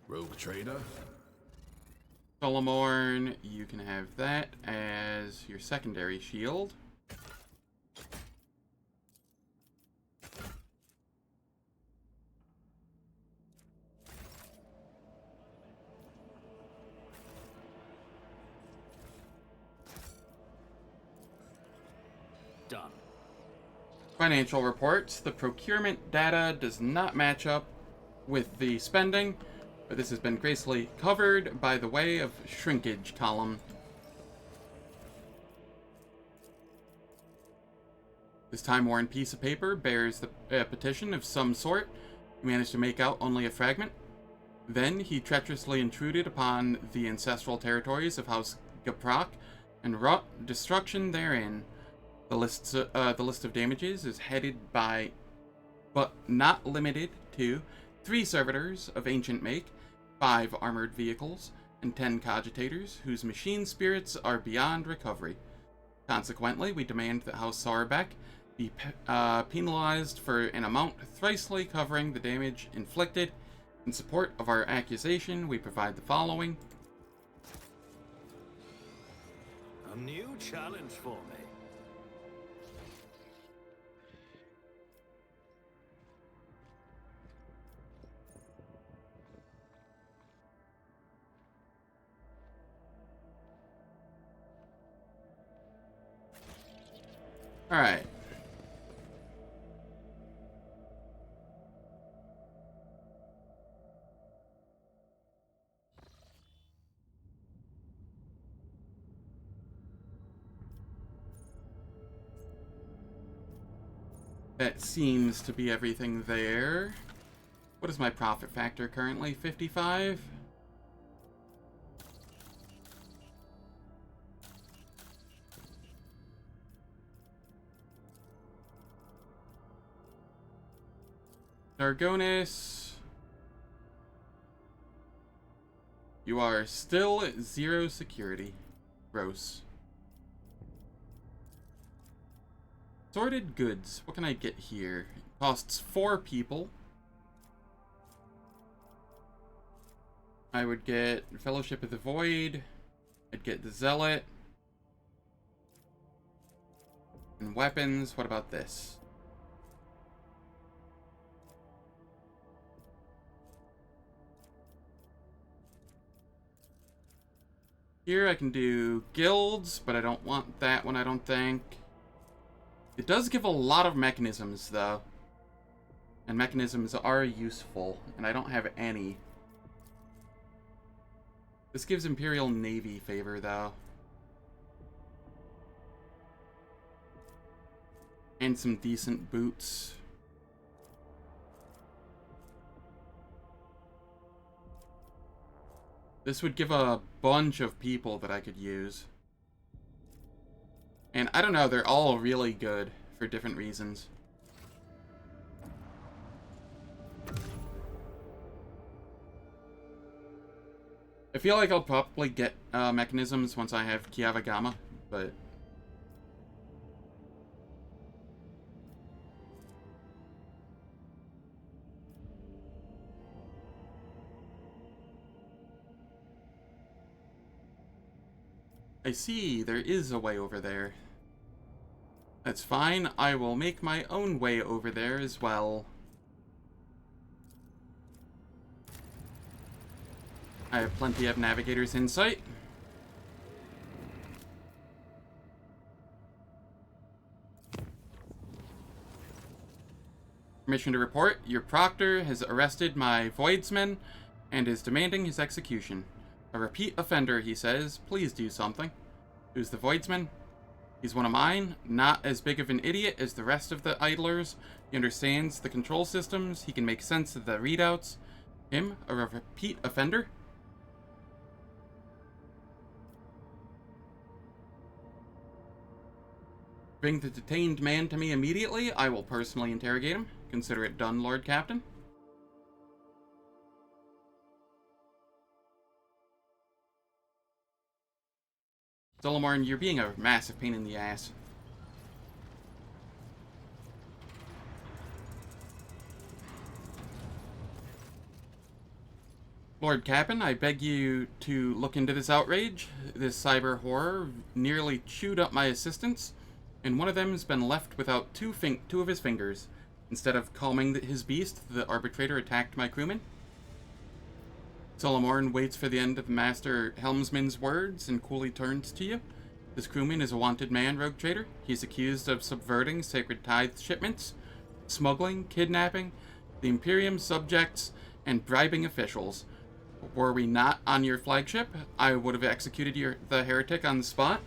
Rogue trader? Solomorne, you can have that as your secondary shield. Done. Financial reports. The procurement data does not match up with the spending, but this has been gracefully covered by the way of shrinkage column. This time-worn piece of paper bears a petition of some sort. He managed to make out only a fragment. Then he treacherously intruded upon the ancestral territories of House Gaprak and wrought destruction therein. The list of damages is headed by, but not limited to, 3 servitors of ancient make, 5 armored vehicles, and 10 cogitators whose machine spirits are beyond recovery. Consequently, we demand that House Sarbeck be penalized for an amount thrisely covering the damage inflicted. In support of our accusation, we provide the following. A new challenge for me. Alright. That seems to be everything there. What is my profit factor currently? 55? Dargonis. You are still at 0 security. Gross. Sorted goods. What can I get here? It costs 4 people. I would get Fellowship of the Void. I'd get the Zealot. And weapons, what about this? Here I can do guilds, but I don't want that one, I don't think. It does give a lot of mechanisms, though. And mechanisms are useful, and I don't have any. This gives Imperial Navy favor, though. And some decent boots. This would give a bunch of people that I could use. And I don't know, they're all really good for different reasons. I feel like I'll probably get mechanisms once I have Kiavagama, but... I see, there is a way over there. That's fine, I will make my own way over there as well. I have plenty of navigator's insight. Permission to report, your proctor has arrested my voidsman and is demanding his execution. A repeat offender, he says. Please do something. Who's the voidsman? He's one of mine. Not as big of an idiot as the rest of the idlers. He understands the control systems. He can make sense of the readouts. Him? A repeat offender? Bring the detained man to me immediately. I will personally interrogate him. Consider it done, Lord Captain. Solomorne, you're being a massive pain in the ass. Lord Captain, I beg you to look into this outrage. This cyber horror nearly chewed up my assistants, and one of them has been left without two of his fingers. Instead of calming his beast, the arbitrator attacked my crewman. Solomorne waits for the end of the master helmsman's words and coolly turns to you. This crewman is a wanted man, rogue trader. He's accused of subverting sacred tithe shipments, smuggling, kidnapping the Imperium subjects, and bribing officials. Were we not on your flagship, I would have executed the heretic on the spot.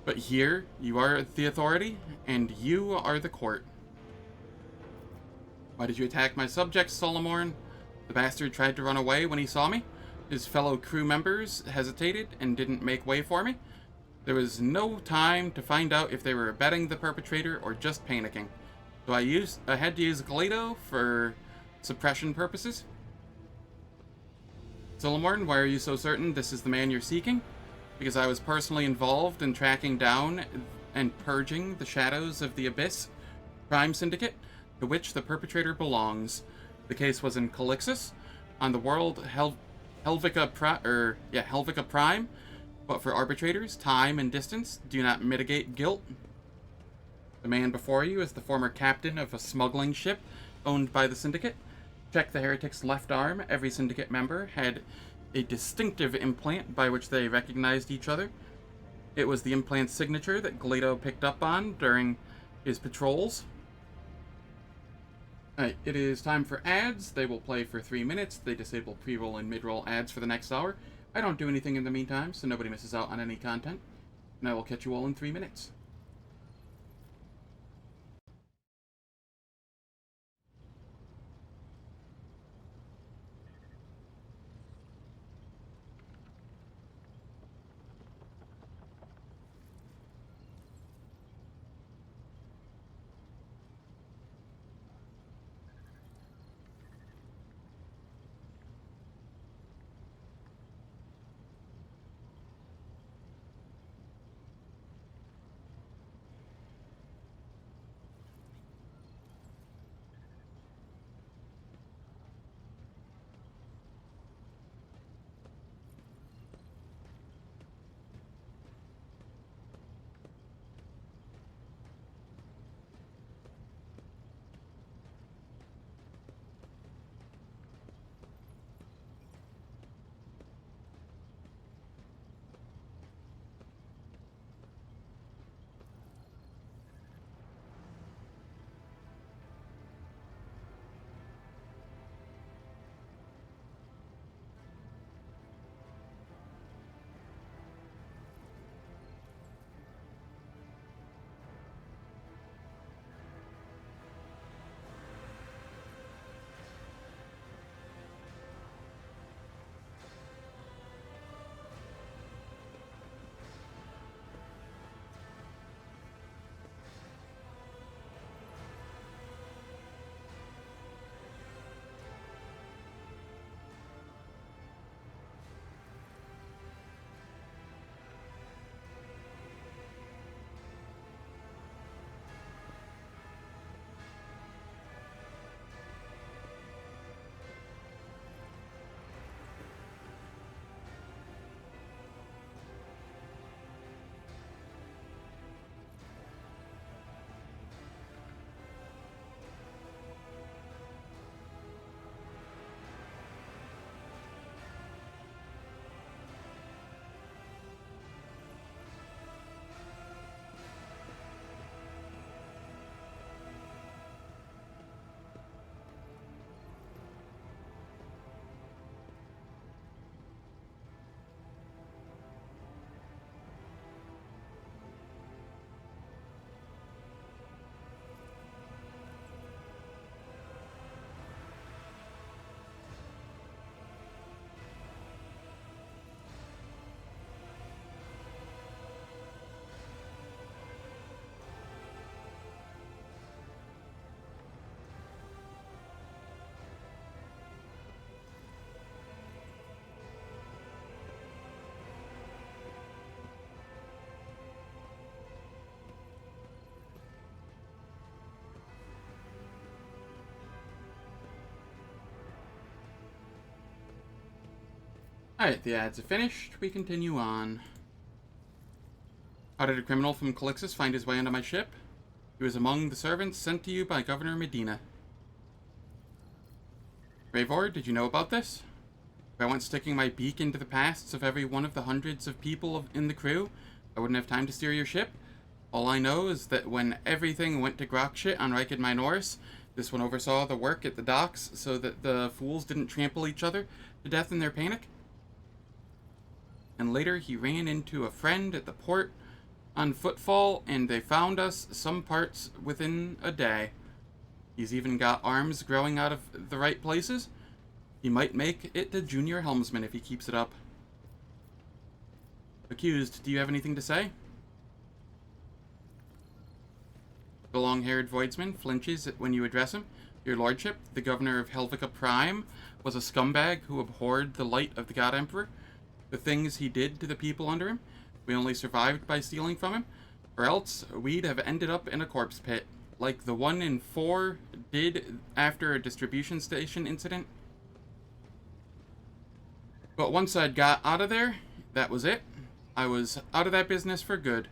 But here, you are the authority, and you are the court. Why did you attack my subjects, Solomorne? The bastard tried to run away when he saw me. His fellow crew members hesitated and didn't make way for me. There was no time to find out if they were abetting the perpetrator or just panicking. So I had to use Galedo for suppression purposes. Solomorne, why are you so certain this is the man you're seeking? Because I was personally involved in tracking down and purging the shadows of the Abyss crime syndicate to which the perpetrator belongs. The case was in Calixis, on the world Helvica Prime, but for arbitrators, time and distance do not mitigate guilt. The man before you is the former captain of a smuggling ship owned by the syndicate. Check the heretic's left arm. Every syndicate member had a distinctive implant by which they recognized each other. It was the implant's signature that Galedo picked up on during his patrols. Alright, it is time for ads. They will play for 3 minutes. They disable pre-roll and mid-roll ads for the next hour. I don't do anything in the meantime, so nobody misses out on any content. And I will catch you all in 3 minutes. Alright, the ads are finished. We continue on. How did a criminal from Calixis find his way onto my ship? He was among the servants sent to you by Governor Medina. Ravor, did you know about this? If I went sticking my beak into the pasts of every one of the hundreds of people in the crew, I wouldn't have time to steer your ship. All I know is that when everything went to grok shit on Rikid Minoris, this one oversaw the work at the docks so that the fools didn't trample each other to death in their panic. And later he ran into a friend at the port on footfall, and they found us some parts within a day. He's even got arms growing out of the right places. He might make it to junior helmsman if he keeps it up. Accused, do you have anything to say? The long-haired voidsman flinches when you address him. Your lordship, the governor of Helvica Prime, was a scumbag who abhorred the light of the God Emperor. The things he did to the people under him, we only survived by stealing from him, or else we'd have ended up in a corpse pit, like the one in 4 did after a distribution station incident. But once I'd got out of there, that was it. I was out of that business for good.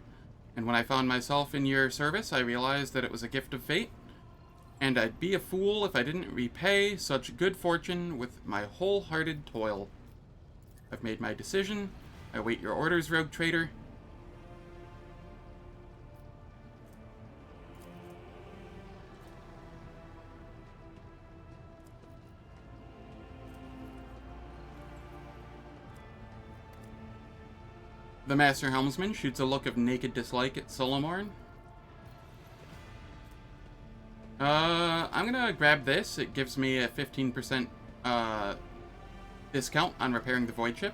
And when I found myself in your service, I realized that it was a gift of fate. And I'd be a fool if I didn't repay such good fortune with my wholehearted toil. I've made my decision. I await your orders, rogue traitor. The Master Helmsman shoots a look of naked dislike at Solomorne. I'm gonna grab this. It gives me a 15% discount on repairing the void ship.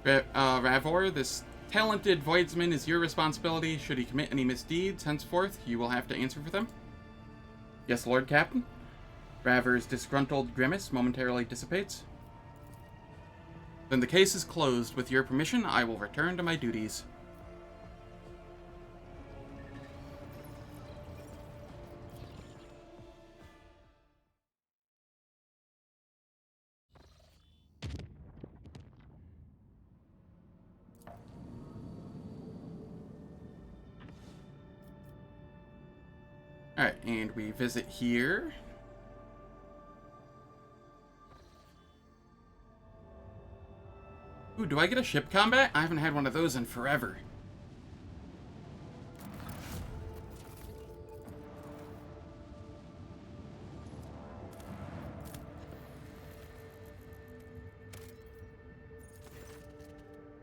Ravor, this talented voidsman is your responsibility. Should he commit any misdeeds, henceforth, you will have to answer for them. Yes, Lord Captain. Ravor's disgruntled grimace momentarily dissipates. Then the case is closed. With your permission, I will return to my duties. Alright, and we visit here. Ooh, do I get a ship combat? I haven't had one of those in forever.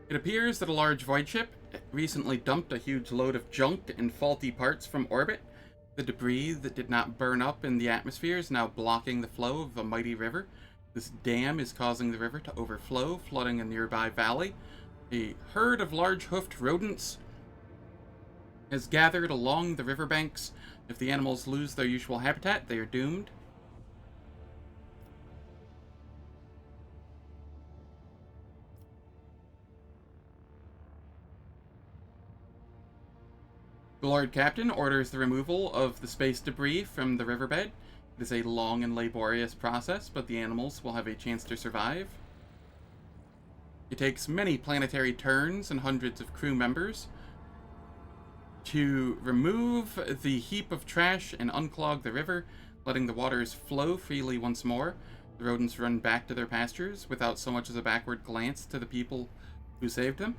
It appears that a large void ship recently dumped a huge load of junk and faulty parts from orbit. The debris that did not burn up in the atmosphere is now blocking the flow of a mighty river. This dam is causing the river to overflow, flooding a nearby valley. A herd of large-hoofed rodents has gathered along the riverbanks. If the animals lose their usual habitat, they are doomed. The Lord Captain orders the removal of the space debris from the riverbed. It is a long and laborious process, but the animals will have a chance to survive. It takes many planetary turns and hundreds of crew members to remove the heap of trash and unclog the river, letting the waters flow freely once more. The rodents run back to their pastures without so much as a backward glance to the people who saved them.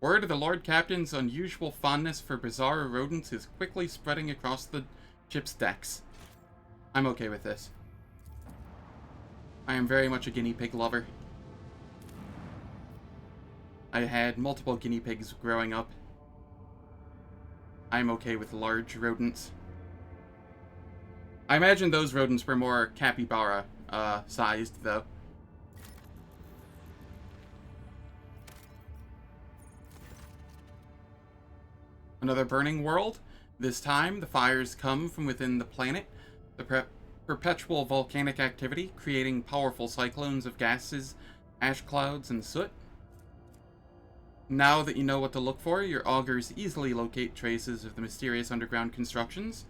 Word of the Lord Captain's unusual fondness for bizarre rodents is quickly spreading across the ship's decks. I'm okay with this. I am very much a guinea pig lover. I had multiple guinea pigs growing up. I'm okay with large rodents. I imagine those rodents were more capybara sized, though. Another burning world. This time, the fires come from within the planet. The perpetual volcanic activity, creating powerful cyclones of gases, ash clouds, and soot. Now that you know what to look for, your augurs easily locate traces of the mysterious underground constructions.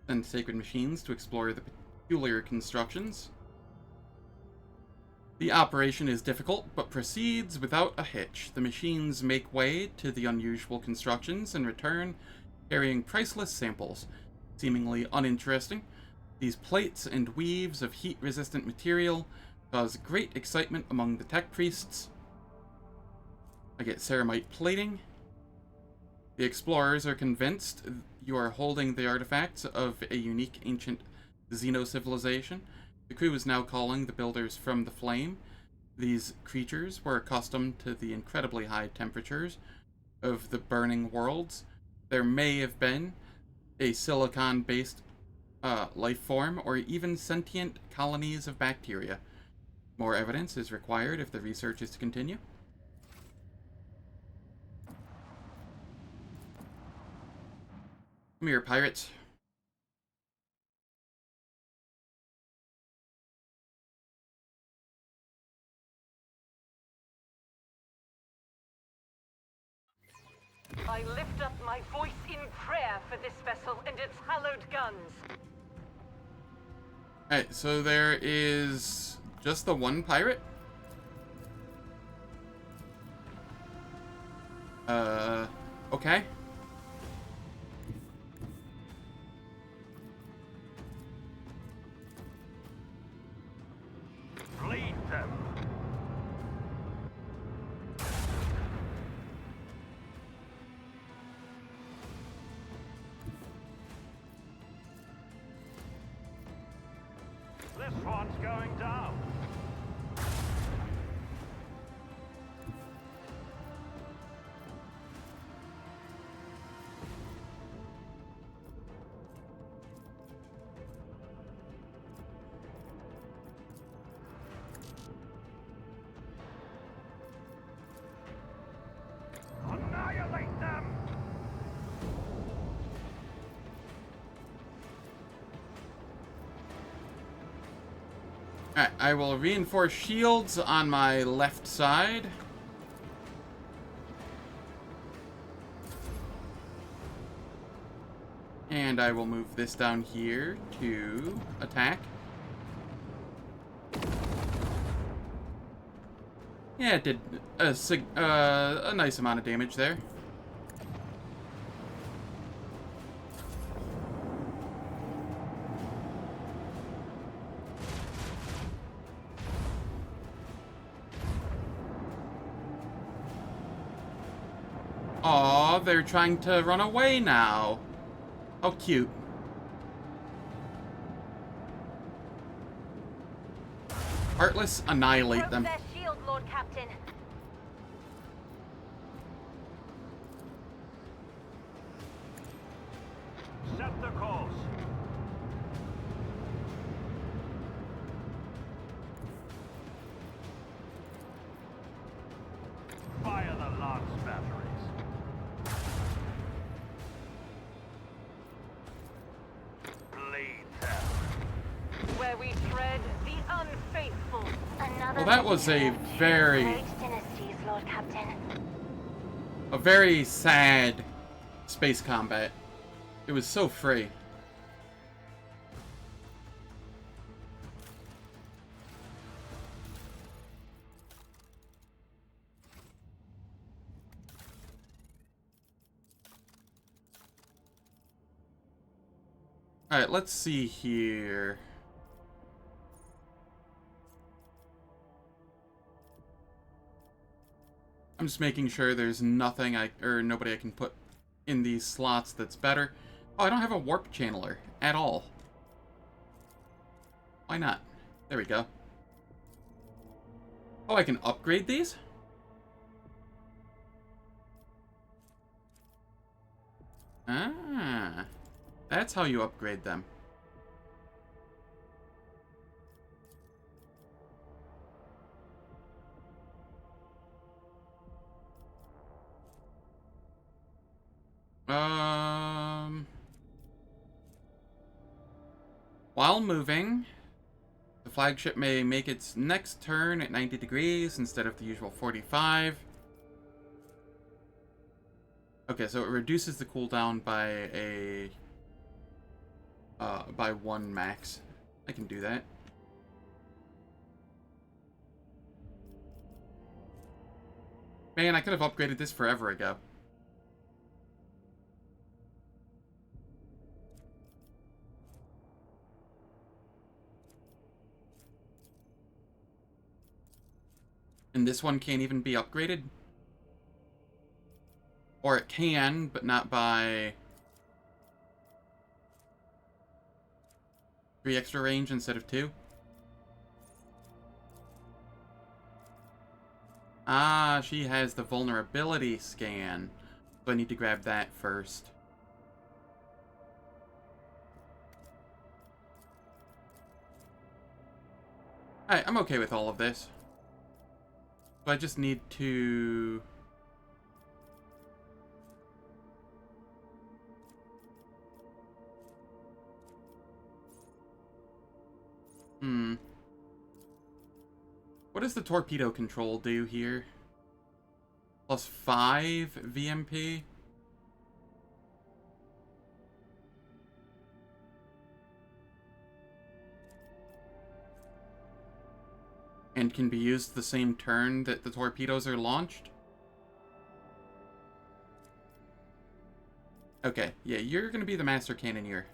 and sacred machines to explore the peculiar constructions. The operation is difficult, but proceeds without a hitch. The machines make way to the unusual constructions and return, carrying priceless samples. Seemingly uninteresting, these plates and weaves of heat-resistant material cause great excitement among the tech priests. I get ceramite plating. The explorers are convinced you are holding the artifacts of a unique ancient xeno-civilization. The crew is now calling the builders from the flame. These creatures were accustomed to the incredibly high temperatures of the burning worlds. There may have been a silicon-based life form, or even sentient colonies of bacteria. More evidence is required if the research is to continue. Come here, pirates. I lift up my voice in prayer for this vessel and its hallowed guns. Alright, so there is just the one pirate? Okay. Lead them. This one's going down. Annihilate them! Alright, I will reinforce shields on my left side. And I will move this down here to attack. Yeah, it did a nice amount of damage there. Aw, they're trying to run away now. How cute. Heartless, annihilate them. Their shield, Lord Captain. Set the course. Fire the lance batteries. Bleed them. Where we tread the unfaithful. Well, that was a very, dynasties, Lord Captain. a very sad space combat. It was so free. Alright, let's see here. I'm just making sure there's nothing nobody I can put in these slots that's better. Oh, I don't have a warp channeler at all. Why not? There we go. Oh, I can upgrade these? Ah, that's how you upgrade them. While moving, the flagship may make its next turn at 90 degrees instead of the usual 45. Okay, so it reduces the cooldown by by 1 max. I can do that. Man, I could have upgraded this forever ago. And this one can't even be upgraded? Or it can, but not by 3 extra range instead of 2? Ah, she has the vulnerability scan. So I need to grab that first. Alright, I'm okay with all of this. So I just need to... What does the torpedo control do here? Plus 5 VMP? And can be used the same turn that the torpedoes are launched? Okay, yeah, you're gonna be the Master Cannoneer.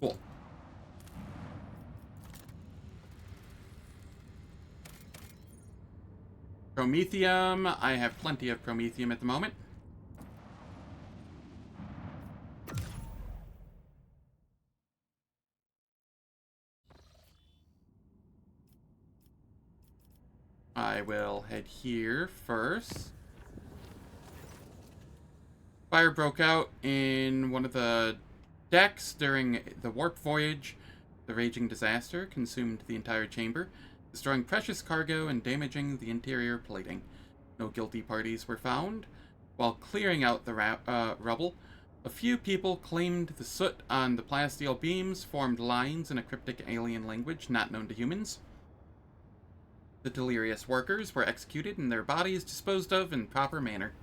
Cool. Promethium. I have plenty of Promethium at the moment. I will head here first. Fire broke out in one of the decks during the warp voyage. The raging disaster consumed the entire chamber, destroying precious cargo and damaging the interior plating. No guilty parties were found. While clearing out the rubble, a few people claimed the soot on the plasteel beams formed lines in a cryptic alien language not known to humans. The delirious workers were executed and their bodies disposed of in proper manner.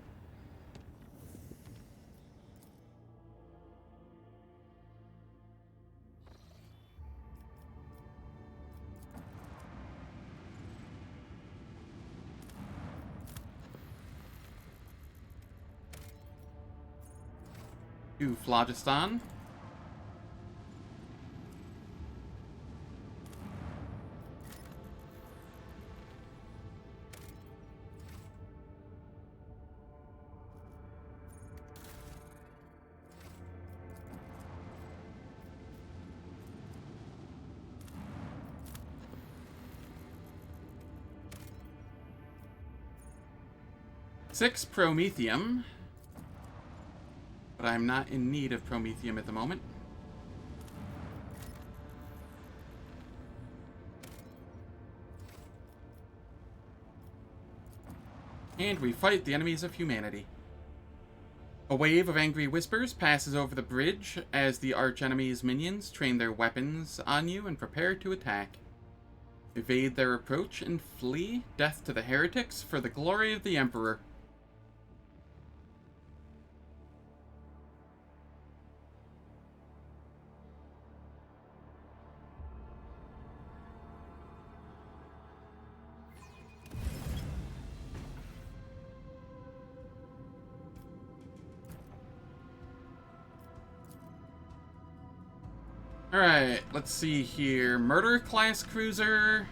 To Phlogiston. Six Promethium. But I'm not in need of Promethium at the moment. And we fight the enemies of humanity. A wave of angry whispers passes over the bridge as the archenemy's minions train their weapons on you and prepare to attack. Evade their approach and flee. Death to the heretics for the glory of the Emperor. Alright, let's see here. Murder class cruiser.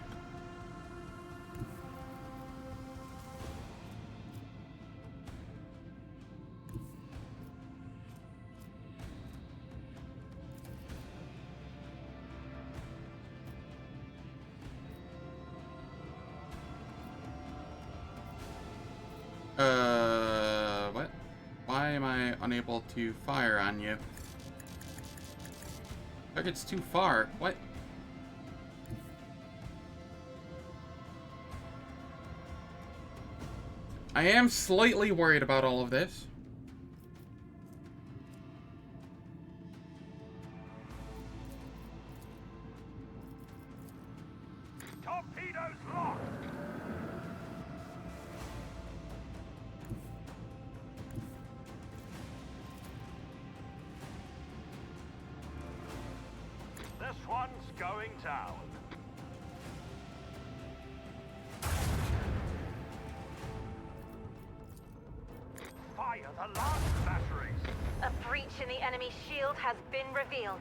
What? Why am I unable to fire on you? Target's too far. What? I am slightly worried about all of this. Torpedoes locked! This one's going down. Fire the last batteries. A breach in the enemy shield has been revealed.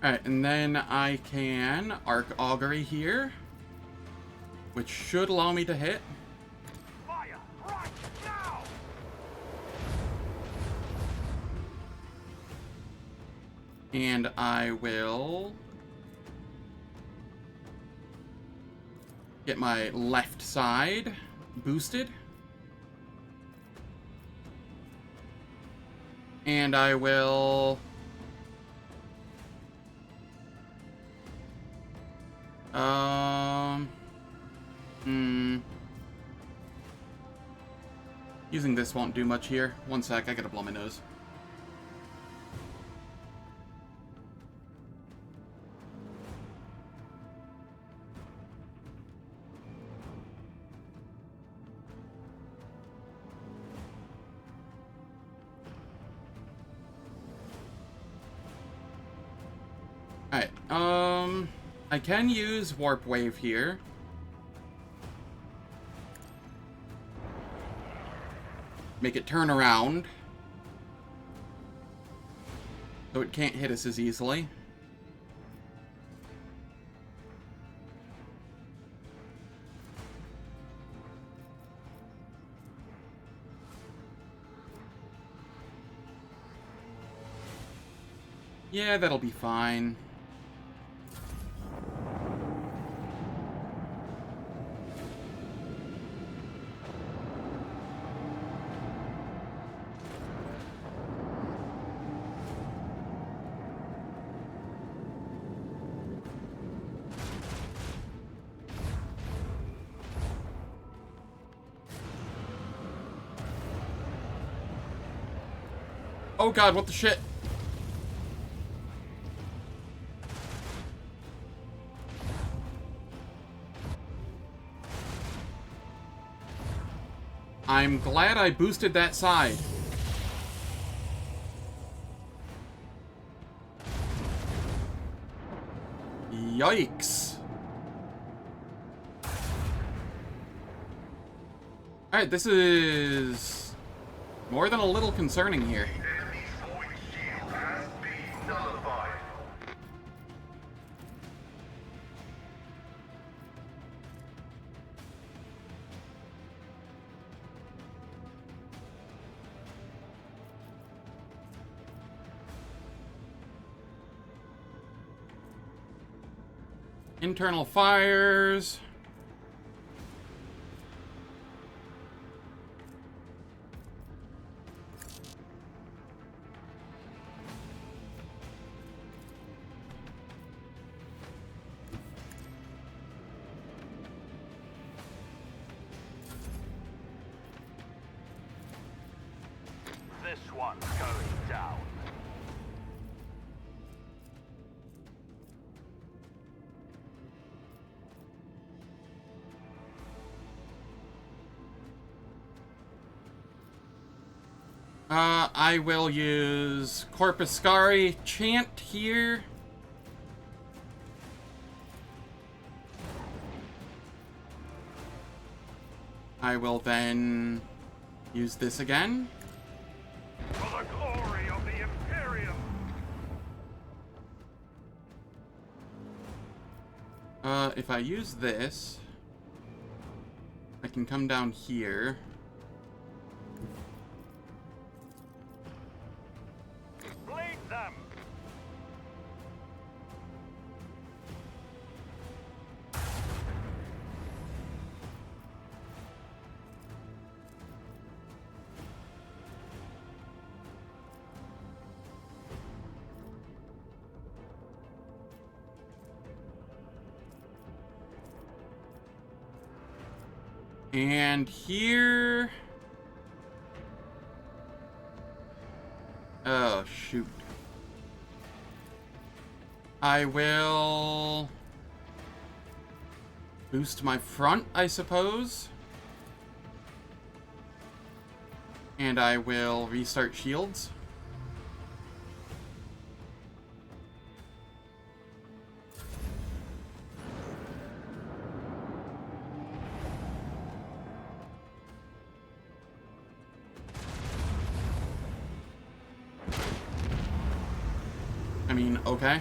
Alright, and then I can Arc Augury here, which should allow me to hit. Fire right now! And I will get my left side boosted. And I will using this won't do much here. One sec, I gotta blow my nose. Alright, I can use Warp Wave here. Make it turn around. So it can't hit us as easily. Yeah, that'll be fine. Oh god, what the shit? I'm glad I boosted that side. Yikes. Alright, this is more than a little concerning here. Enemy's void shield has been nullified. Internal fires. This one's going down. I will use Corpuscari Chant here. I will then use this again. For the glory of the Imperium! If I use this, I can come down here. Bleed them! And here... Oh, shoot. I will... boost my front, I suppose. And I will restart shields. I mean, okay.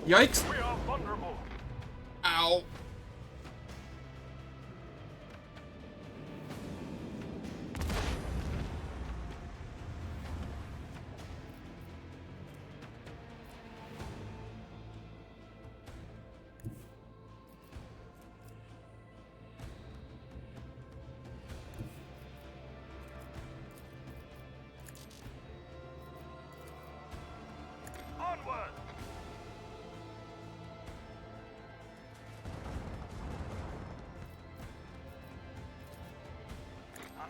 Yikes! We are vulnerable. Ow! Onward.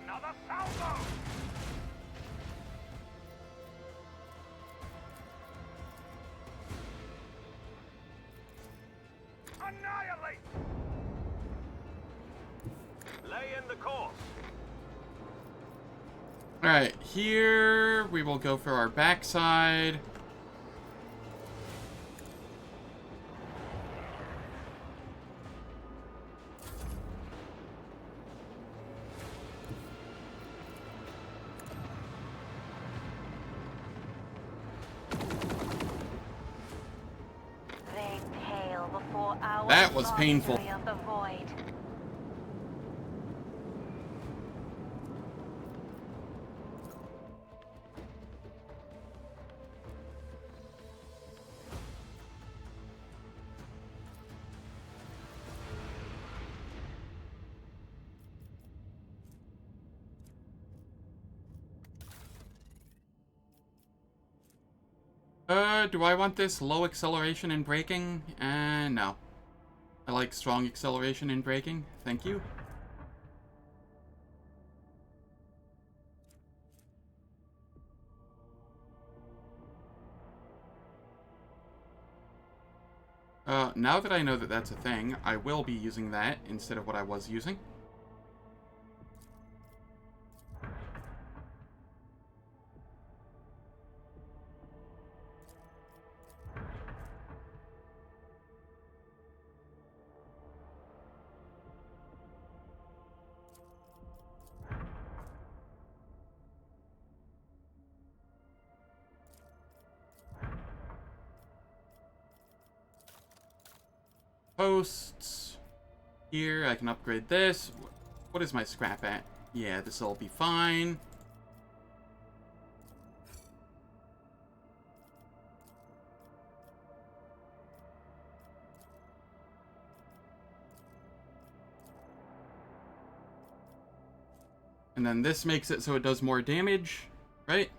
Another salvo. Annihilate. Lay in the course. Alright, here we will go for our backside. They pale before our That was painful. mastery of the void. Do I want this low acceleration in braking? No. I like strong acceleration in braking. Thank you. Now that I know that that's a thing, I will be using that instead of what I was using. Posts. Here, I can upgrade this. What is my scrap at? Yeah, this will be fine. And then this makes it so it does more damage, right?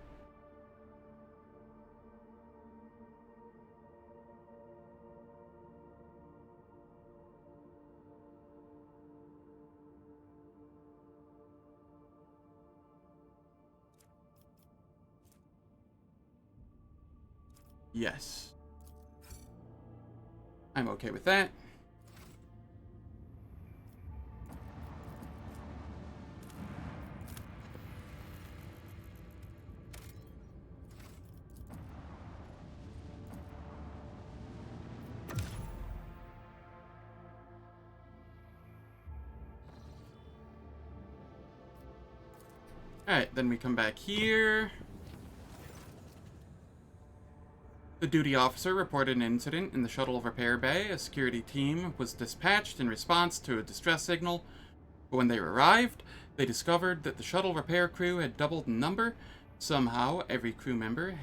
Yes. I'm okay with that. Alright, then we come back here. The duty officer reported an incident in the shuttle repair bay. A security team was dispatched in response to a distress signal. But when they arrived, they discovered that the shuttle repair crew had doubled in number. Somehow, every crew member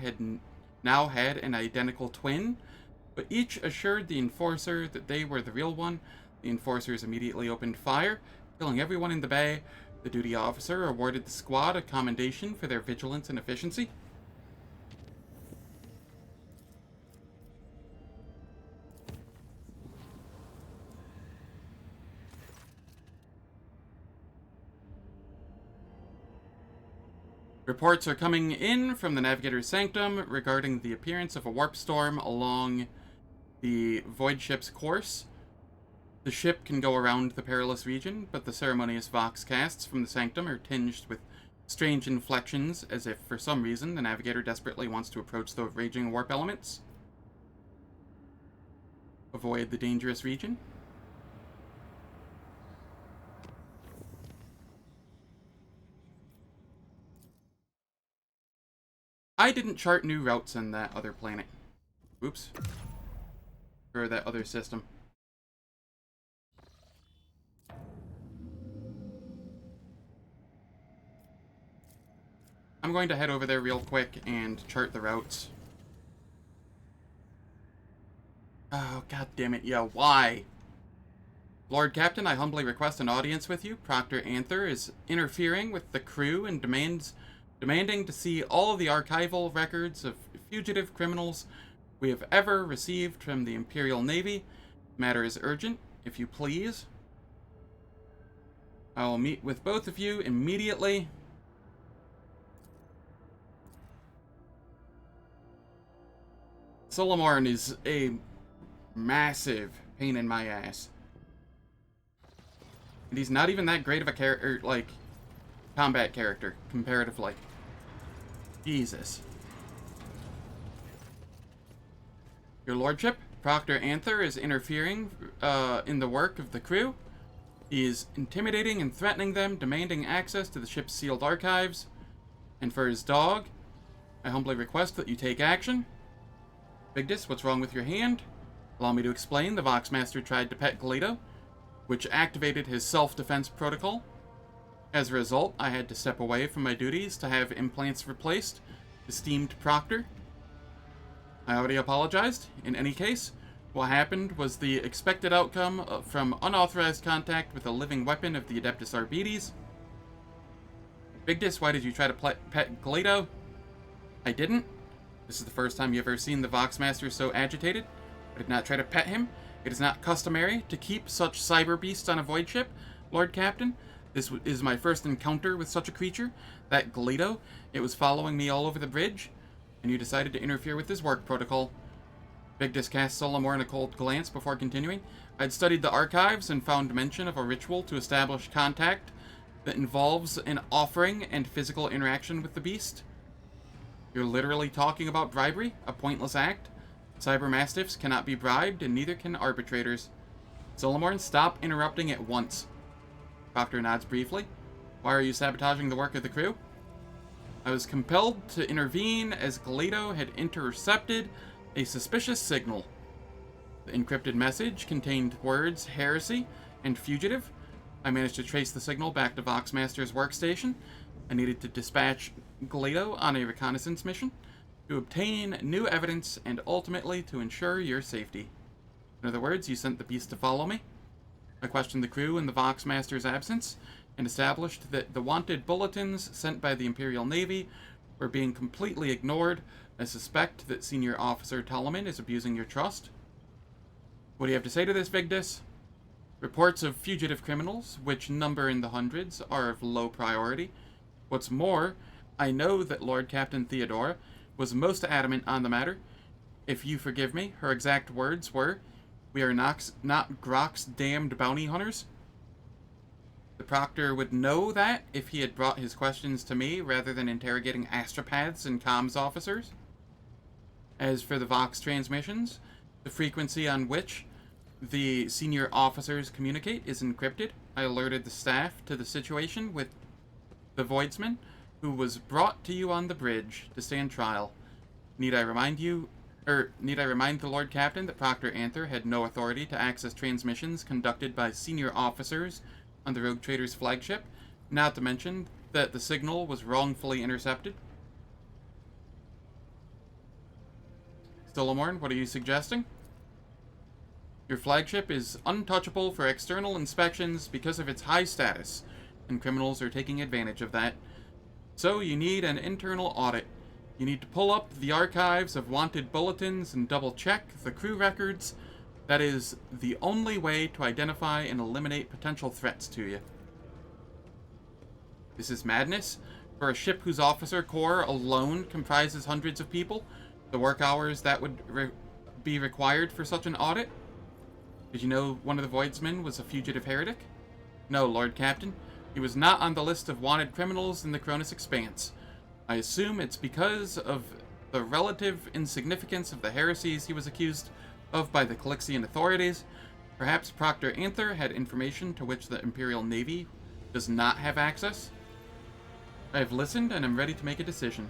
now had an identical twin, but each assured the Enforcer that they were the real one. The Enforcers immediately opened fire, killing everyone in the bay. The duty officer awarded the squad a commendation for their vigilance and efficiency. Reports are coming in from the Navigator's Sanctum regarding the appearance of a warp storm along the Void Ship's course. The ship can go around the perilous region, but the ceremonious Vox casts from the Sanctum are tinged with strange inflections, as if, for some reason, the Navigator desperately wants to approach the raging warp elements. Avoid the dangerous region. I didn't chart new routes in that other planet. Oops. Or that other system. I'm going to head over there real quick and chart the routes. Oh, god damn it, yeah, why? Lord Captain, I humbly request an audience with you. Proctor Anther is interfering with the crew and demanding to see all of the archival records of fugitive criminals we have ever received from the Imperial Navy. Matter is urgent, if you please. I will meet with both of you immediately. Solomorne is a massive pain in my ass. And he's not even that great of a character, like, combat character, comparatively. Jesus. Your Lordship, Proctor Anther is interfering in the work of the crew. He is intimidating and threatening them, demanding access to the ship's sealed archives. And for his dog, I humbly request that you take action. Vigdis, what's wrong with your hand? Allow me to explain. The Voxmaster tried to pet Galeto, which activated his self-defense protocol. As a result, I had to step away from my duties to have implants replaced. Esteemed Proctor, I already apologized. In any case, what happened was the expected outcome from unauthorized contact with a living weapon of the Adeptus Arbites. Vigdis, why did you try to pet Galeto? I didn't. This is the first time you've ever seen the Voxmaster so agitated. I did not try to pet him. It is not customary to keep such cyber beasts on a void ship, Lord Captain. This is my first encounter with such a creature. That Galeto, it was following me all over the bridge, and you decided to interfere with his work protocol. Vigdis cast Solomorne a cold glance before continuing. I'd studied the archives and found mention of a ritual to establish contact that involves an offering and physical interaction with the beast. You're literally talking about bribery, a pointless act. Cyber Mastiffs cannot be bribed, and neither can arbitrators. Solomorne, stop interrupting at once. Proctor nods briefly. Why are you sabotaging the work of the crew? I was compelled to intervene as Galeto had intercepted a suspicious signal. The encrypted message contained words heresy and fugitive. I managed to trace the signal back to Voxmaster's workstation. I needed to dispatch Galeto on a reconnaissance mission to obtain new evidence and ultimately to ensure your safety. In other words, you sent the beast to follow me. I questioned the crew in the Voxmaster's absence and established that the wanted bulletins sent by the Imperial Navy were being completely ignored. I suspect that Senior Officer Telemon is abusing your trust. What do you have to say to this, Vigdis? Reports of fugitive criminals, which number in the hundreds, are of low priority. What's more, I know that Lord Captain Theodora was most adamant on the matter. If you forgive me, her exact words were, "We are not Grok's damned bounty hunters." The Proctor would know that if he had brought his questions to me rather than interrogating astropaths and comms officers. As for the Vox transmissions, the frequency on which the senior officers communicate is encrypted. I alerted the staff to the situation with the Voidsman, who was brought to you on the bridge to stand trial. Need I remind the Lord Captain that Proctor Anther had no authority to access transmissions conducted by senior officers on the Rogue Trader's flagship? Not to mention that the signal was wrongfully intercepted. Solomorne, what are you suggesting? Your flagship is untouchable for external inspections because of its high status, and criminals are taking advantage of that. So you need an internal audit. You need to pull up the archives of wanted bulletins and double-check the crew records. That is the only way to identify and eliminate potential threats to you. This is madness. For a ship whose officer corps alone comprises hundreds of people, the work hours that would be required for such an audit. Did you know one of the Voidsmen was a fugitive Heriokh? No, Lord Captain. He was not on the list of wanted criminals in the Cronus Expanse. I assume it's because of the relative insignificance of the heresies he was accused of by the Calixian authorities. Perhaps Proctor Anther had information to which the Imperial Navy does not have access. I have listened and am ready to make a decision.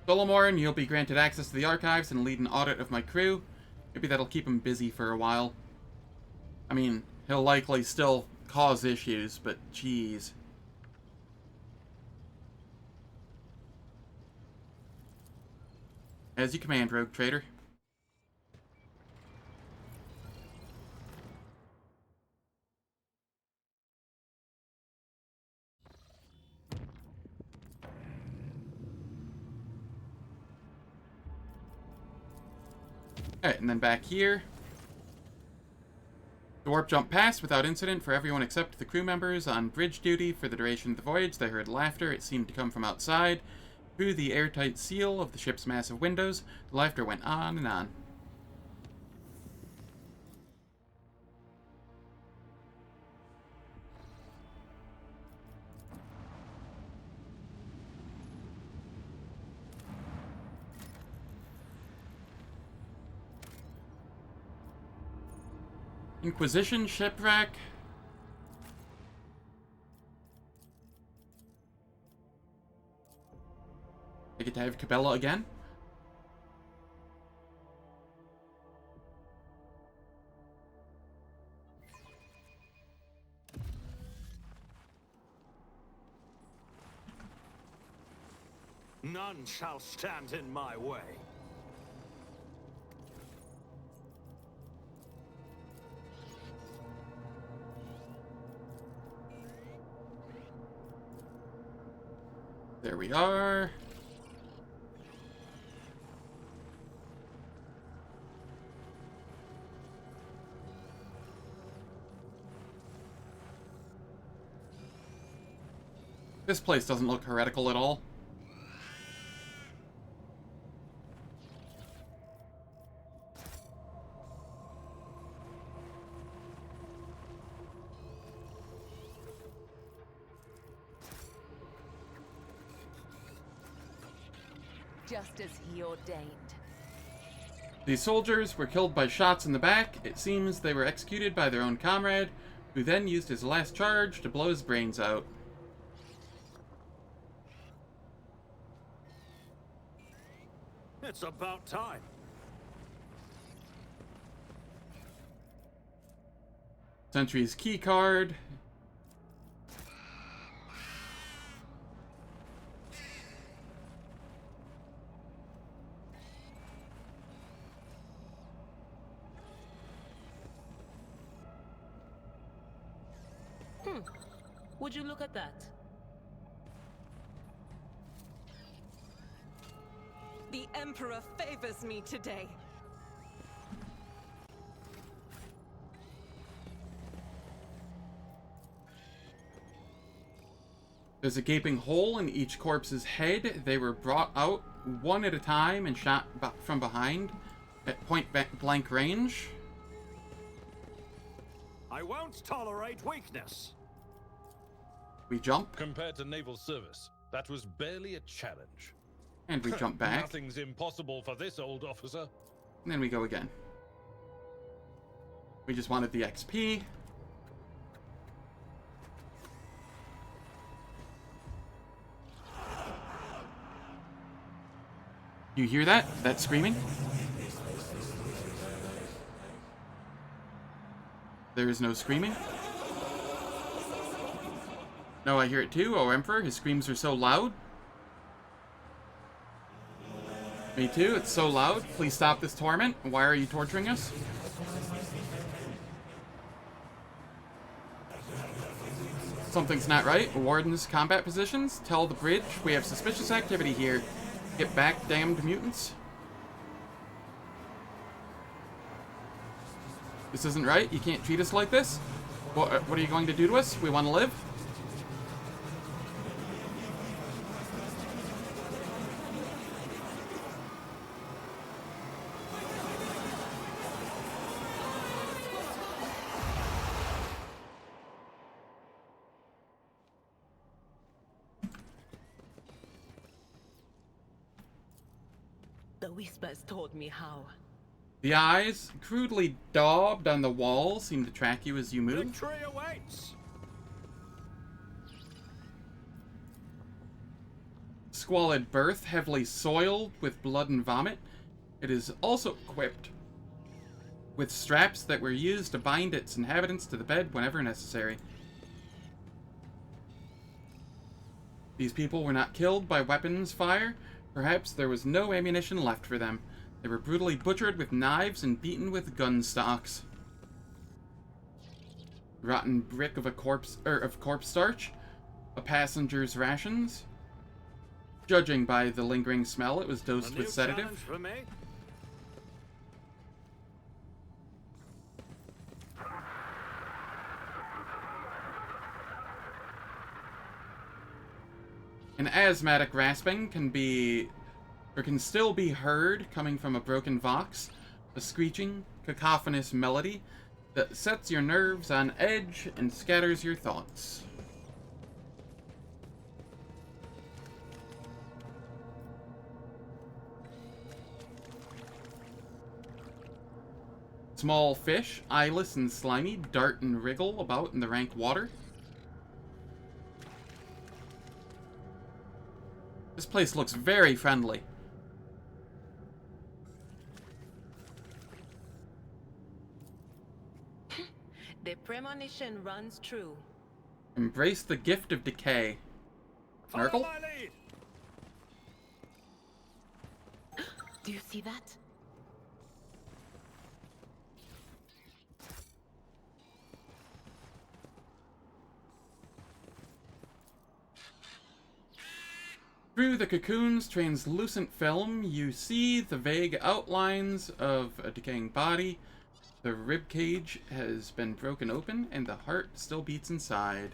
Solomorne, you'll be granted access to the archives and lead an audit of my crew. Maybe that'll keep him busy for a while. I mean, he'll likely still cause issues, but jeez. As you command, Rogue Trader. Alright, and then back here. The warp jump passed without incident for everyone except the crew members on bridge duty for the duration of the voyage. They heard laughter. It seemed to come from outside. Through the airtight seal of the ship's massive windows, the laughter went on and on. Inquisition Shipwreck. I get to have Cabela again. None shall stand in my way. There we are. This place doesn't look heretical at all. Just as he ordained. These soldiers were killed by shots in the back. It seems they were executed by their own comrade, who then used his last charge to blow his brains out. It's about time. Sentry's key card. Would you look at that? The Emperor favors me today. There's a gaping hole in each corpse's head. They were brought out one at a time and shot from behind at point blank range. I won't tolerate weakness. We jump, Compared to naval service, that was barely a challenge. and we jump back, Nothing's impossible for this old officer. and then we go again. We just wanted the XP. You hear that? That screaming? There is no screaming. No, I hear it too. Oh, Emperor, his screams are so loud. Me too, it's so loud. Please stop this torment. Why are you torturing us? Something's not right. Warden's combat positions. Tell the bridge we have suspicious activity here. Get back, damned mutants. This isn't right. You can't treat us like this. What are you going to do to us? We want to live? The whispers taught me how. The eyes, crudely daubed on the wall, seem to track you as you move. Victory awaits. Squalid berth, heavily soiled with blood and vomit. It is also equipped with straps that were used to bind its inhabitants to the bed whenever necessary. These people were not killed by weapons fire. Perhaps there was no ammunition left for them. They were brutally butchered with knives and beaten with gun stocks. Rotten brick of corpse starch, a passenger's rations. Judging by the lingering smell, it was A dosed new with sedative. challenge for me. An asthmatic rasping can still be heard coming from a broken vox, a screeching, cacophonous melody that sets your nerves on edge and scatters your thoughts. Small fish, eyeless and slimy, dart and wriggle about in the rank water. This place looks very friendly. The premonition runs true. Embrace the gift of decay. Follow Merkel? my lead. Do you see that? Through the cocoon's translucent film, you see the vague outlines of a decaying body. The rib cage has been broken open, and the heart still beats inside.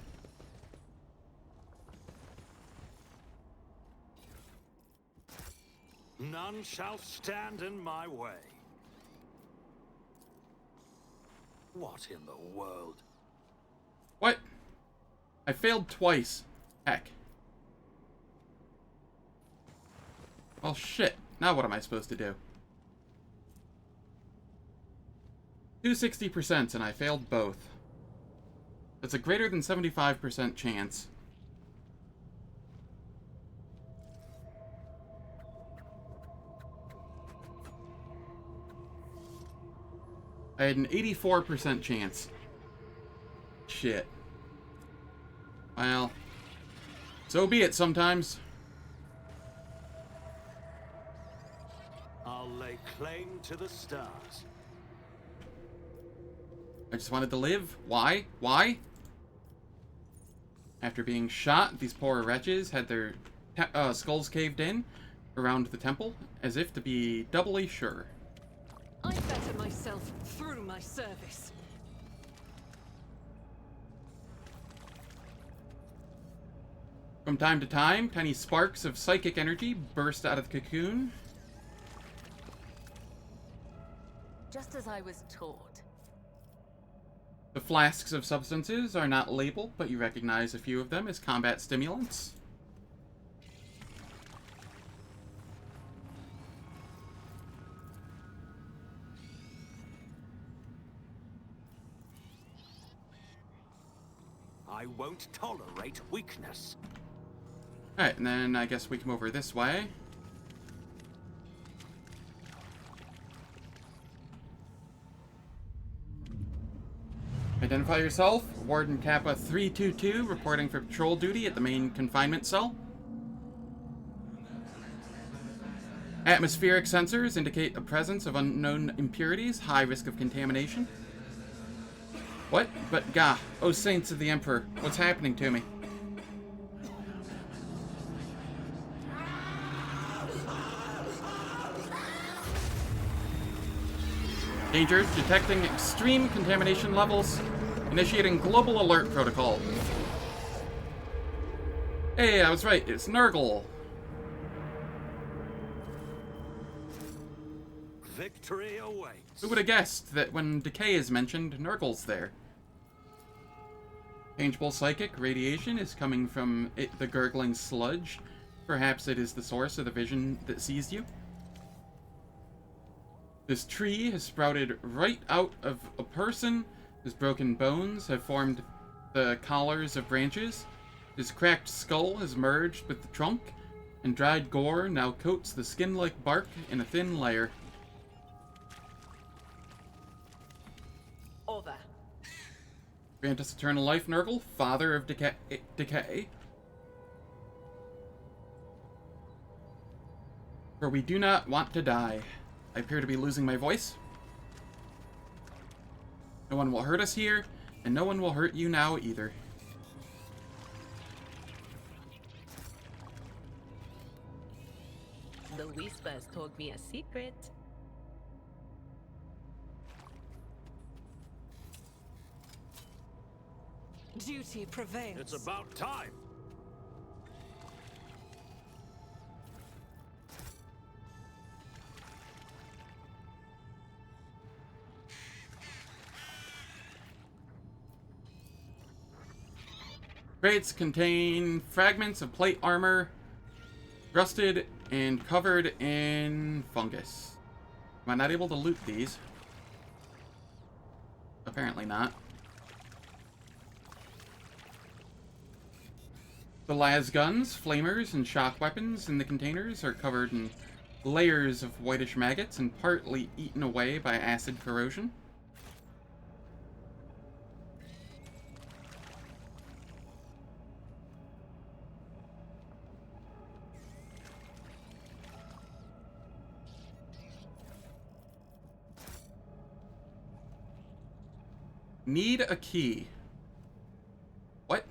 None shall stand in my way. What in the world? What? I failed twice. Heck. Well, shit. Now what am I supposed to do? 260% and I failed both. That's a greater than 75% chance. I had an 84% chance. Shit. Well, so be it sometimes. I'll lay claim to the stars. I just wanted to live. Why? Why? After being shot, these poor wretches had their skulls caved in around the temple, as if to be doubly sure. I better myself through my service. From time to time, tiny sparks of psychic energy burst out of the cocoon. Just as I was taught. The flasks of substances are not labeled, but you recognize a few of them as combat stimulants. I won't tolerate weakness. Alright, and then I guess we come over this way. Identify yourself. Warden Kappa 322, reporting for patrol duty at the main confinement cell. Atmospheric sensors indicate the presence of unknown impurities, high risk of contamination. What? But gah, oh saints of the Emperor, what's happening to me? Danger, detecting extreme contamination levels. Initiating global alert protocol. Hey, I was right, it's Nurgle. Victory awaits. Who would have guessed that when decay is mentioned, Nurgle's there? Changeable psychic radiation is coming from the gurgling sludge. Perhaps it is the source of the vision that seized you. This tree has sprouted right out of a person. His broken bones have formed the collars of branches. His cracked skull has merged with the trunk, and dried gore now coats the skin-like bark in a thin layer. Over. Grant us eternal life, Nurgle, father of decay. For we do not want to die. I appear to be losing my voice. No one will hurt us here, and no one will hurt you now either. The whispers told me a secret. Duty prevails. It's about time. Crates contain fragments of plate armor, rusted and covered in fungus. Am I not able to loot these? Apparently not. The las guns, flamers, and shock weapons in the containers are covered in layers of whitish maggots and partly eaten away by acid corrosion. Need a key. What?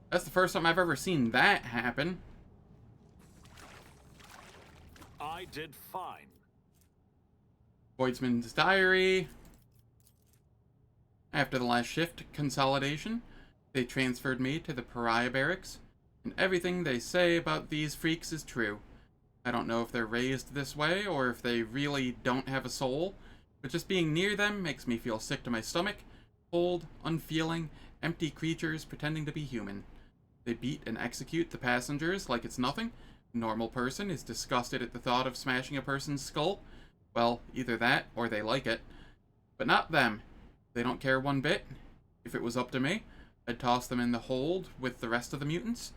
That's the first time I've ever seen that happen. I did fine. Voidsman's diary. After the last shift consolidation, they transferred me to the pariah barracks, and everything they say about these freaks is true. I don't know if they're raised this way or if they really don't have a soul, but just being near them makes me feel sick to my stomach. Cold, unfeeling, empty creatures pretending to be human. They beat and execute the passengers like it's nothing. A normal person is disgusted at the thought of smashing a person's skull. Well, either that or they like it. But not them. They don't care one bit. If it was up to me, I'd toss them in the hold with the rest of the mutants.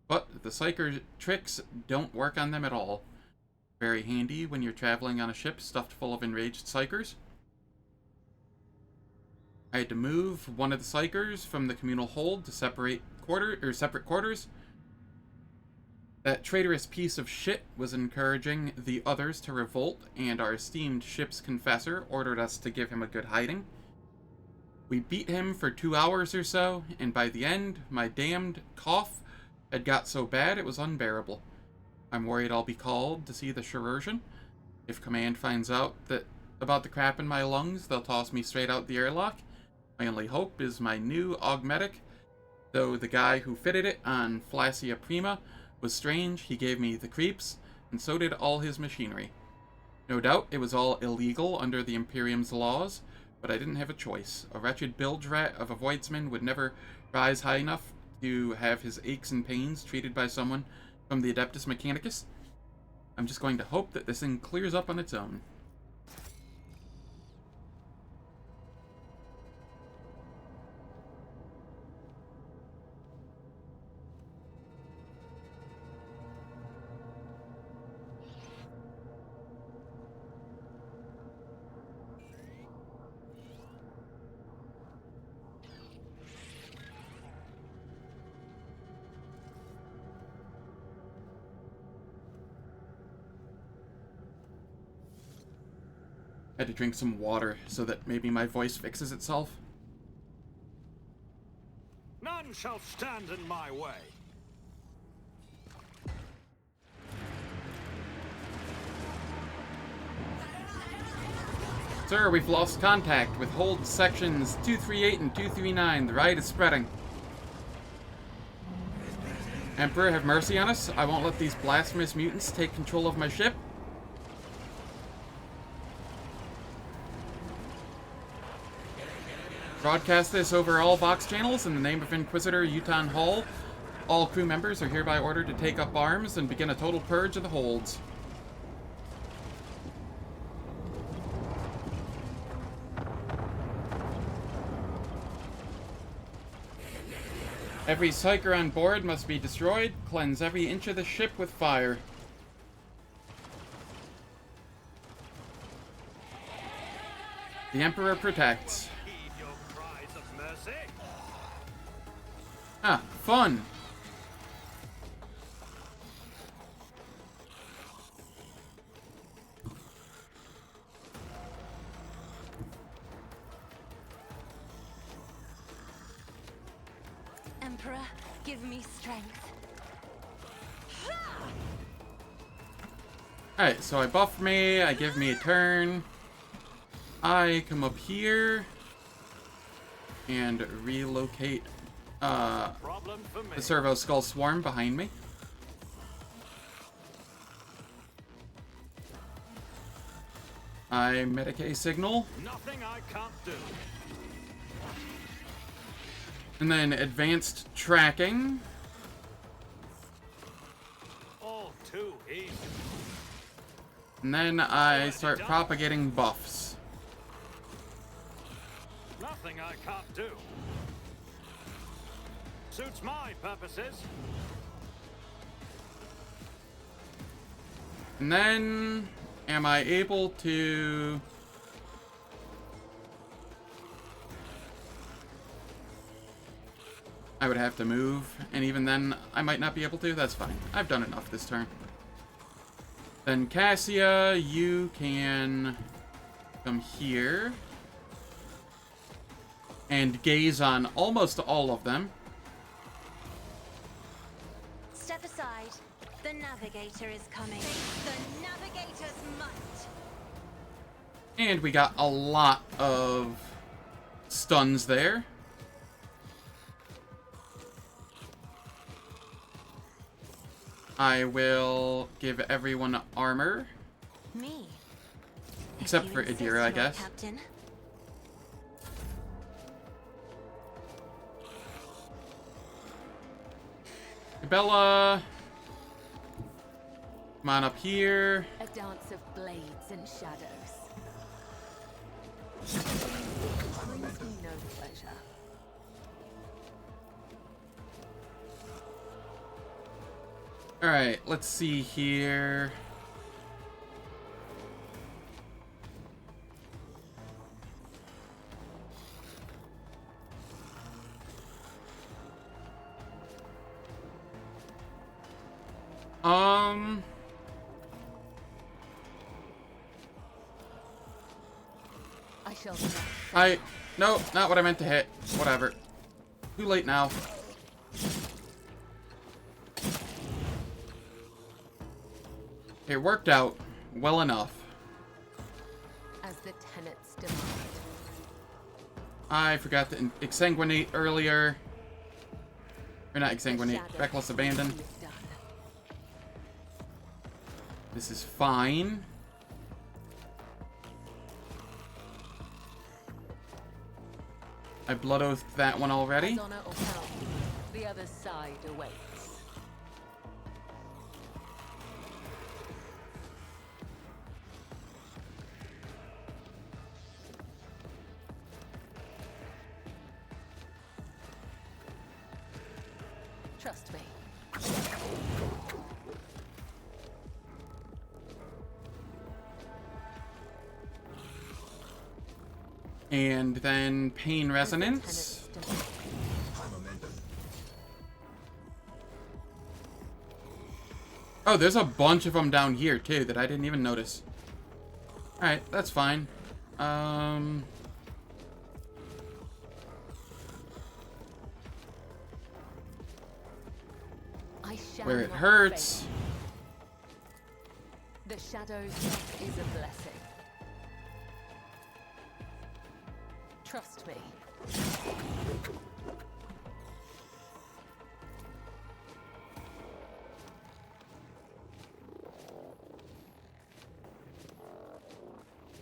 But the psyker tricks don't work on them at all. Very handy when you're traveling on a ship stuffed full of enraged psykers. I had to move one of the psykers from the communal hold to separate separate quarters. That traitorous piece of shit was encouraging the others to revolt, and our esteemed ship's confessor ordered us to give him a good hiding. We beat him for 2 hours or so, and by the end, my damned cough had got so bad it was unbearable. I'm worried I'll be called to see the chirurgeon. If command finds out about the crap in my lungs, they'll toss me straight out the airlock. My only hope is my new augmetic, though the guy who fitted it on Flassia Prima was strange. He gave me the creeps, and so did all his machinery. No doubt it was all illegal under the Imperium's laws, but I didn't have a choice. A wretched bilge rat of a voidsman would never rise high enough to have his aches and pains treated by someone from the Adeptus Mechanicus. I'm just going to hope that this thing clears up on its own. I had to drink some water so that maybe my voice fixes itself. None shall stand in my way. Sir, we've lost contact with hold sections 238 and 239. The riot is spreading. Emperor, have mercy on us. I won't let these blasphemous mutants take control of my ship. Broadcast this over all Vox channels in the name of Inquisitor Uton Hall. All crew members are hereby ordered to take up arms and begin a total purge of the holds. Every psyker on board must be destroyed. Cleanse every inch of the ship with fire. The Emperor protects. Heed your cries of mercy. Ah, fun! Emperor, give me strength. Alright, so I buff me, I give me a turn. I come up here and relocate Problem for me. the Servo Skull Swarm behind me. I Medicae signal, Nothing I can't do. and then advanced tracking. All too easy. And then I start propagating buffs. Nothing I can't do. Suits my purposes. And then, am I able to... I would have to move, and even then, I might not be able to. That's fine. I've done enough this turn. Then Cassia, you can come here and gaze on almost all of them. Step aside. The navigator is coming. The navigator's might. And we got a lot of stuns there. I will give everyone armor. Me. Except If for you insist, Adira, I Lord guess. Captain. Bella, come on up here. A dance of blades and shadows. Brings me no pleasure. Alright, let's see here. I shall No, not what I meant to hit. Whatever. Too late now. It worked out well enough. as the tenets demand. I forgot to exsanguinate earlier. Or not exsanguinate, reckless abandon. This is fine. I blood oathed that one already. As honor or power, the other side awaits. Trust me. And then pain resonance. Oh, there's a bunch of them down here too that I didn't even notice. Alright, that's fine. Where it hurts. The shadows is a blessing. Trust me.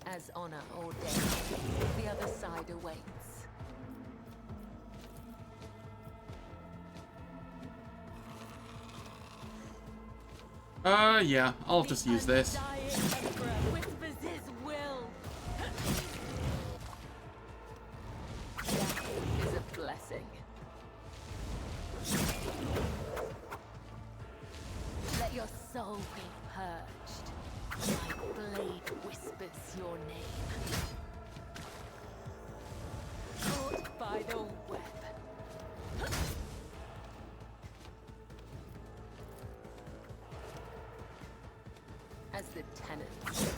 As honor ordains, the other side awaits. Yeah, I'll just use this. Whispers his will. Death is a blessing. Let your soul be purged. My blade whispers your name. Caught by the web. As the tenants.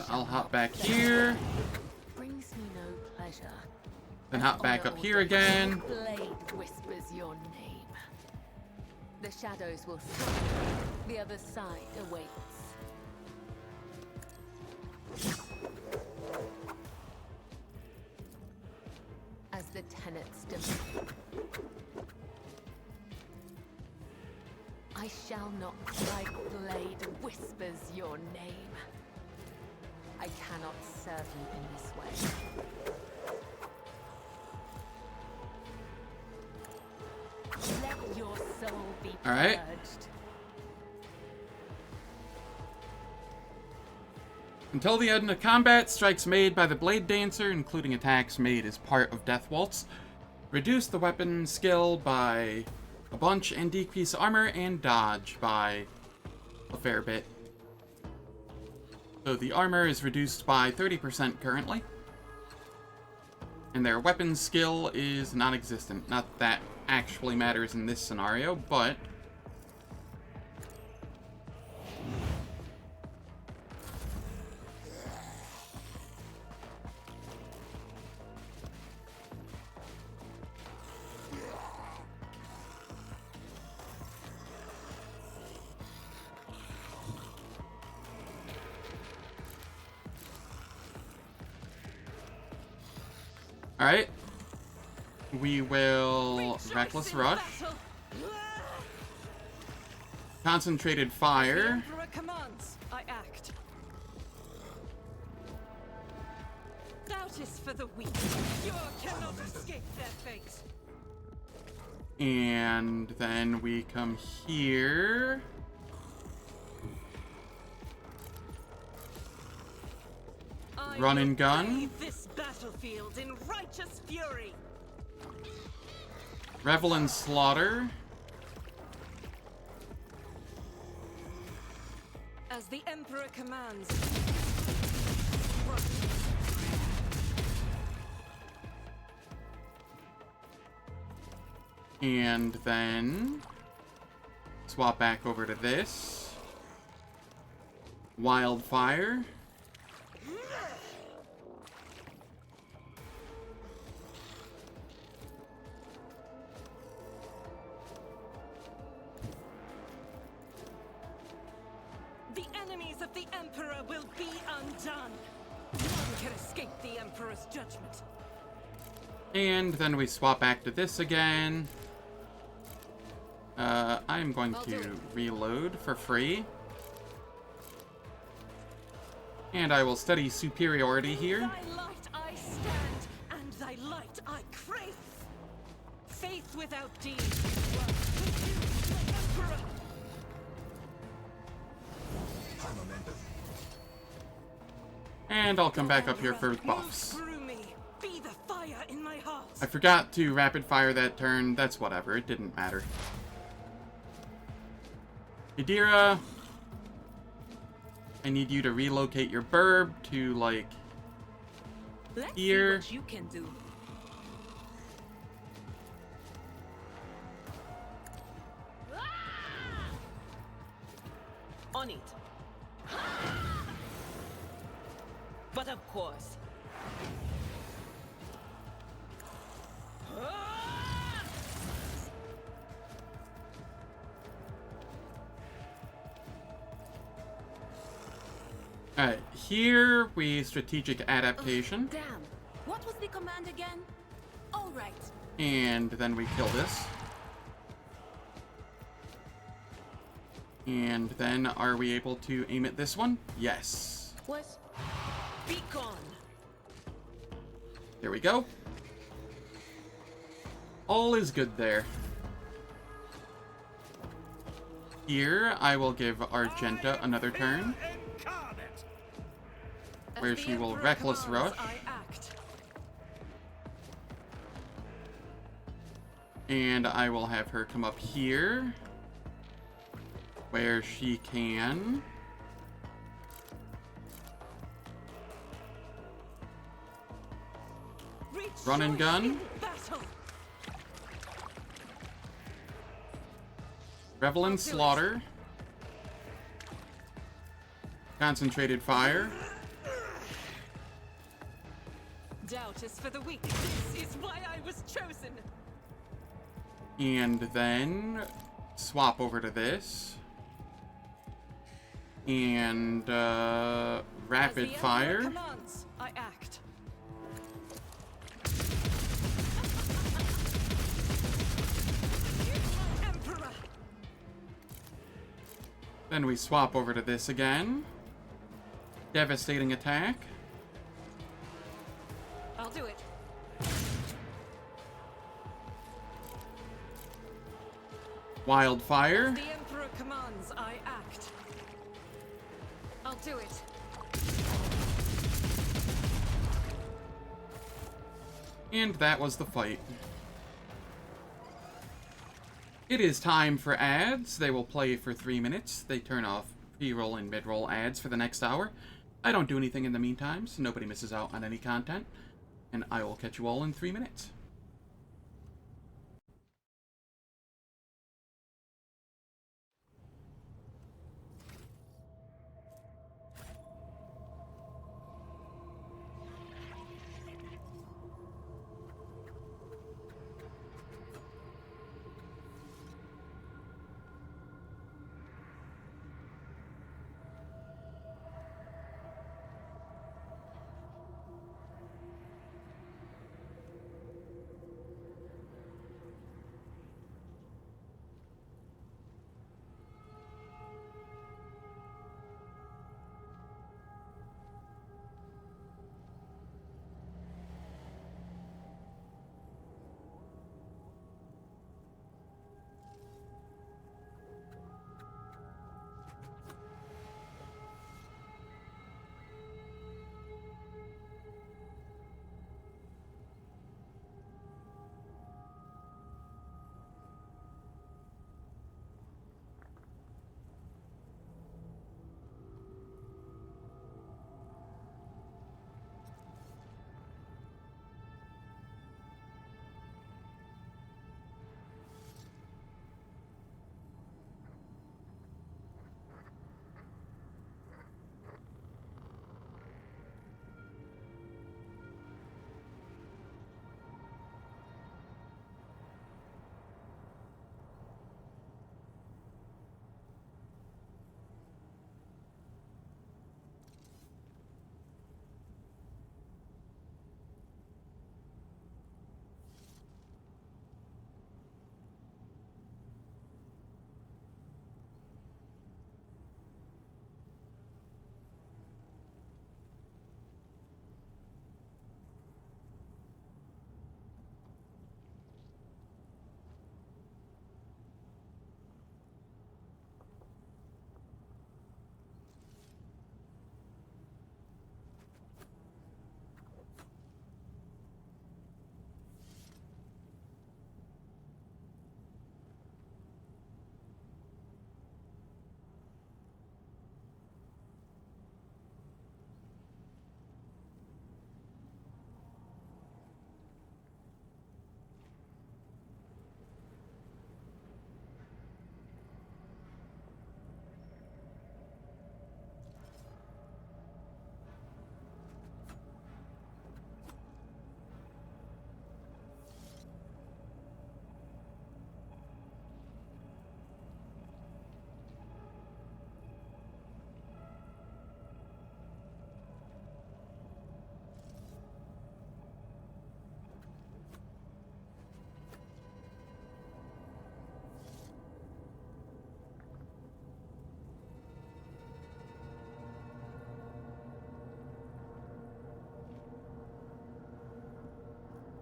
I'll hop back here. Brings me no pleasure. Then hop back up here again. Blade whispers your name. The shadows will slip. The other side awaits. As the tenants demand. I shall not. My blade whispers your name. I cannot serve you in this way. Let your soul be purged. All right. Until the end of combat, strikes made by the Blade Dancer, including attacks made as part of Death Waltz, reduce the weapon skill by a bunch and decrease armor and dodge by a fair bit. So the armor is reduced by 30% currently. And their weapon skill is non-existent. Not that actually matters in this scenario, but alright. We will Reckless Rush. Concentrated Fire. The Emperor commands, I act. Doubt is for the weak. You cannot escape their fate. And then we come here. Run and gun. Bathe this battlefield in righteous fury. Revel in Slaughter. As the Emperor commands. And then swap back over to this. Wildfire. The enemies of the Emperor will be undone. None can escape the Emperor's judgment. And then we swap back to this again. I'm going to reload for free. And I will study superiority here. Thy light I stand, and thy light I crave. Faith without deeds refuse the Emperor. And I'll come back up here for buffs. Move through me. Be the fire in my heart. I forgot to rapid fire that turn. That's whatever. It didn't matter. Yadira, I need you to relocate your burb to, like, Let's here. see what you can do. On it. But of course. Alright, here we strategic adaptation. Damn. What was the command again? All right. And then we kill this. And then are we able to aim at this one? Yes. What? Be gone. There we go. All is good there. Here, I will give Argenta another turn, Incarnate. where As the she will Emperor Reckless commands, Rush. I act. And I will have her come up here, where she can run and gun. In battle. Revel in Slaughter. Concentrated Fire. Doubt is for the weak. This is why I was chosen. And then swap over to this. And Rapid As the Fire. Emperor commands, I act. Emperor. Then we swap over to this again. Devastating Attack. I'll do it. Wildfire. The Emperor commands, I act. I'll do it. And that was the fight. It is time for ads. They will play for 3 minutes. They turn off pre-roll and mid-roll ads for the next hour. I don't do anything in the meantime, so nobody misses out on any content. And I will catch you all in 3 minutes.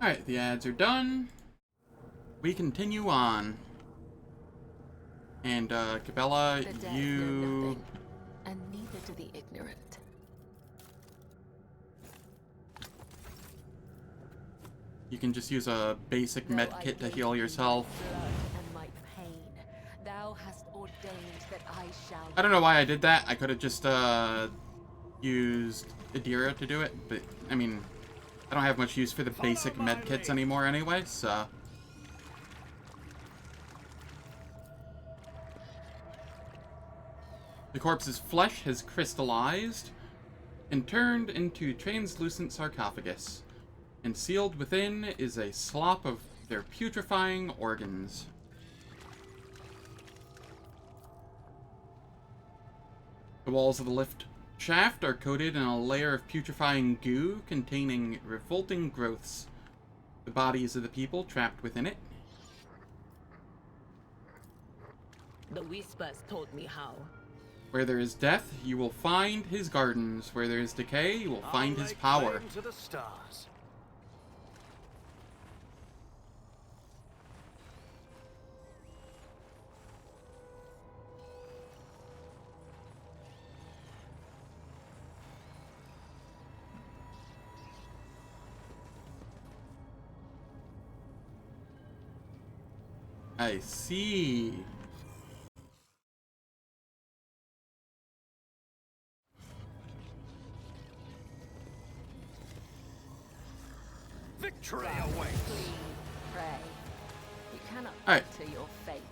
Alright, the ads are done. We continue on. And, Cabela, The dead know you... nothing, and neither do the ignorant. You can just use a basic Though med I kit to gave heal thee yourself. my blood and my pain, thou hast ordained that I shall. I don't know why I did that. I could have just, used Adira to do it, but, I mean, I don't have much use for the basic med kits anymore anyway, so... The corpse's flesh has crystallized and turned into translucent sarcophagus, and sealed within is a slop of their putrefying organs. The walls of the lift shaft are coated in a layer of putrefying goo containing revolting growths. The bodies of the people trapped within it. The whispers told me how. Where there is death, you will find his gardens. Where there is decay, you will find his power. To the stars. I see. Victory awaits. Pray. You cannot Alright. alter your fate.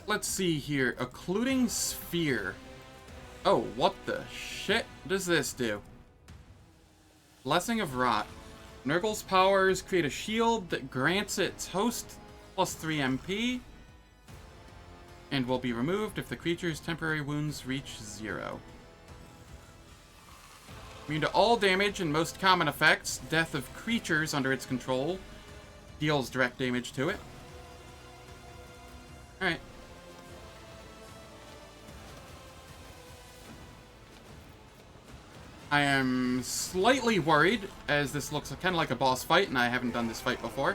Let's see here. Occluding sphere. Oh, what the shit does this do? Blessing of Rot. Nurgle's powers create a shield that grants its host plus 3 MP and will be removed if the creature's temporary wounds reach 0. Immune to all damage and most common effects. Death of creatures under its control deals direct damage to it. Alright. I am slightly worried, as this looks kind of like a boss fight, and I haven't done this fight before.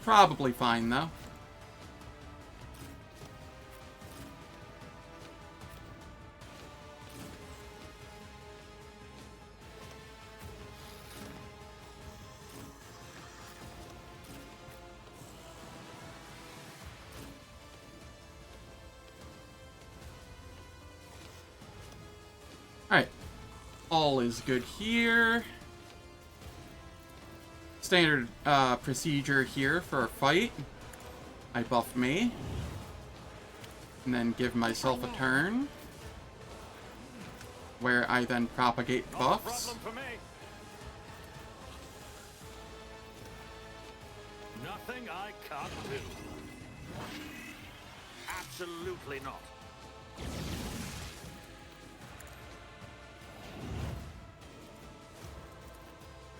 Probably fine, though. Alright. All is good here. Standard procedure here for a fight. I buff me. And then give myself a turn. Where I then propagate buffs. Problem for me. Nothing I can't do. Absolutely not.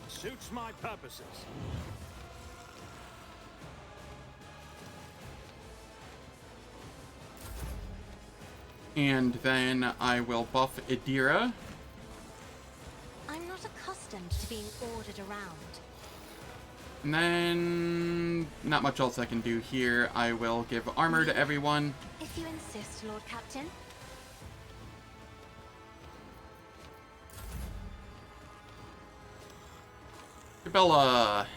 Suits my purposes. And then I will buff Adira. I'm not accustomed to being ordered around. And then not much else I can do here. I will give armor to everyone. If you insist, Lord Captain. Bella,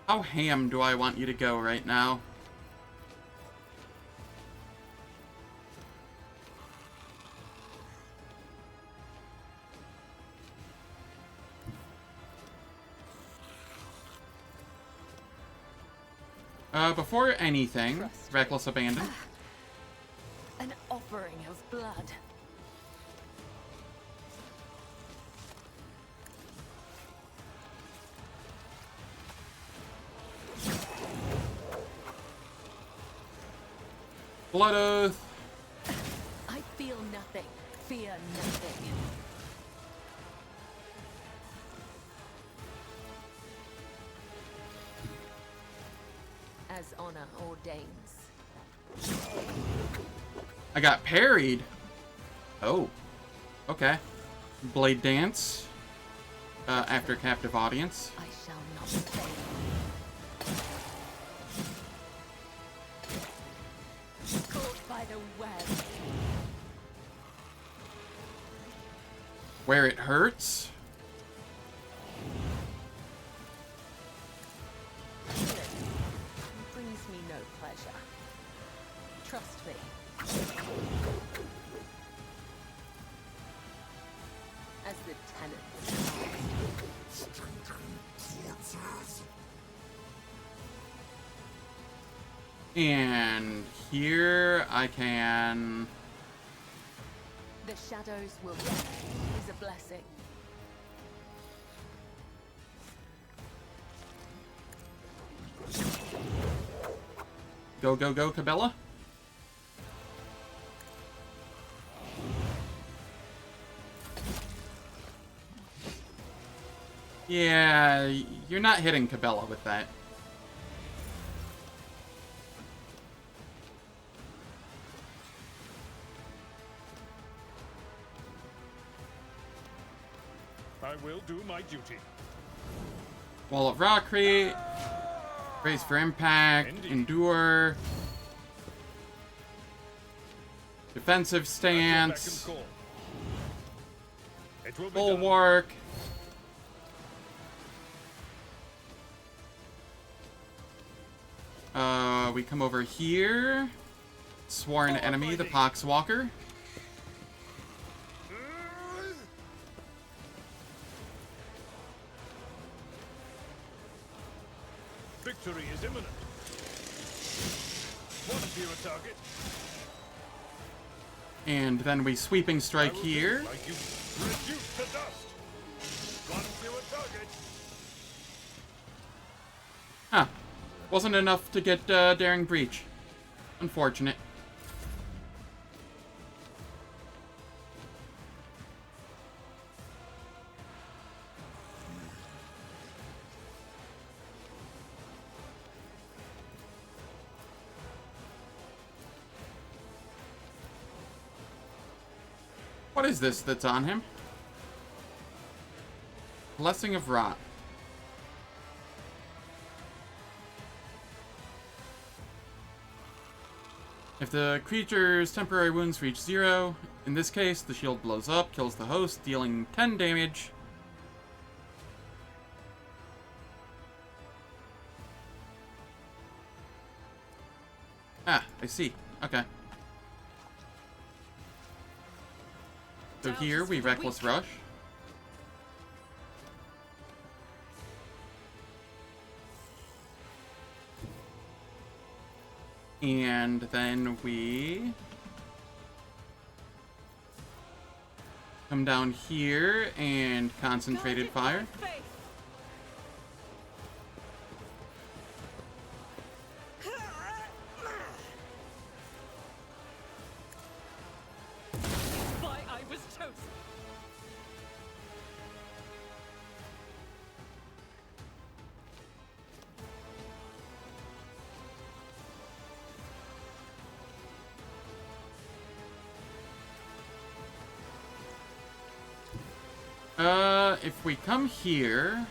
how ham do I want you to go right now? Before anything, reckless abandon. An offering of blood. Blood Oath. I feel nothing. Fear nothing. As honor ordains. I got parried. Oh. Okay. Blade Dance. after captive audience. I shall not fail. Caught by the web. Where it hurts. This brings me no pleasure. Trust me. As the tenants. And here I can... The shadows will rest is a blessing. Go, go, go, Cabela. Yeah, you're not hitting Cabela with that. I will do my duty. Wall of Rockry. Brace for impact. Indeed. Endure. Defensive At your stance. beck and call. It will be done. Bulwark. We come over here. Sworn enemy, the Poxwalker. Victory is imminent. One fewer target. And then we sweeping strike I will here. do like you. Reduce to dust. One fewer target. Huh. Wasn't enough to get Daring Breach. Unfortunate. What is this that's on him? Blessing of Rot. If the creature's temporary wounds reach 0, in this case, the shield blows up, kills the host, dealing 10 damage. Ah, I see. Okay. So here we Reckless Rush. And then we come down here and Concentrated Fire. Why I was chosen. If we come here,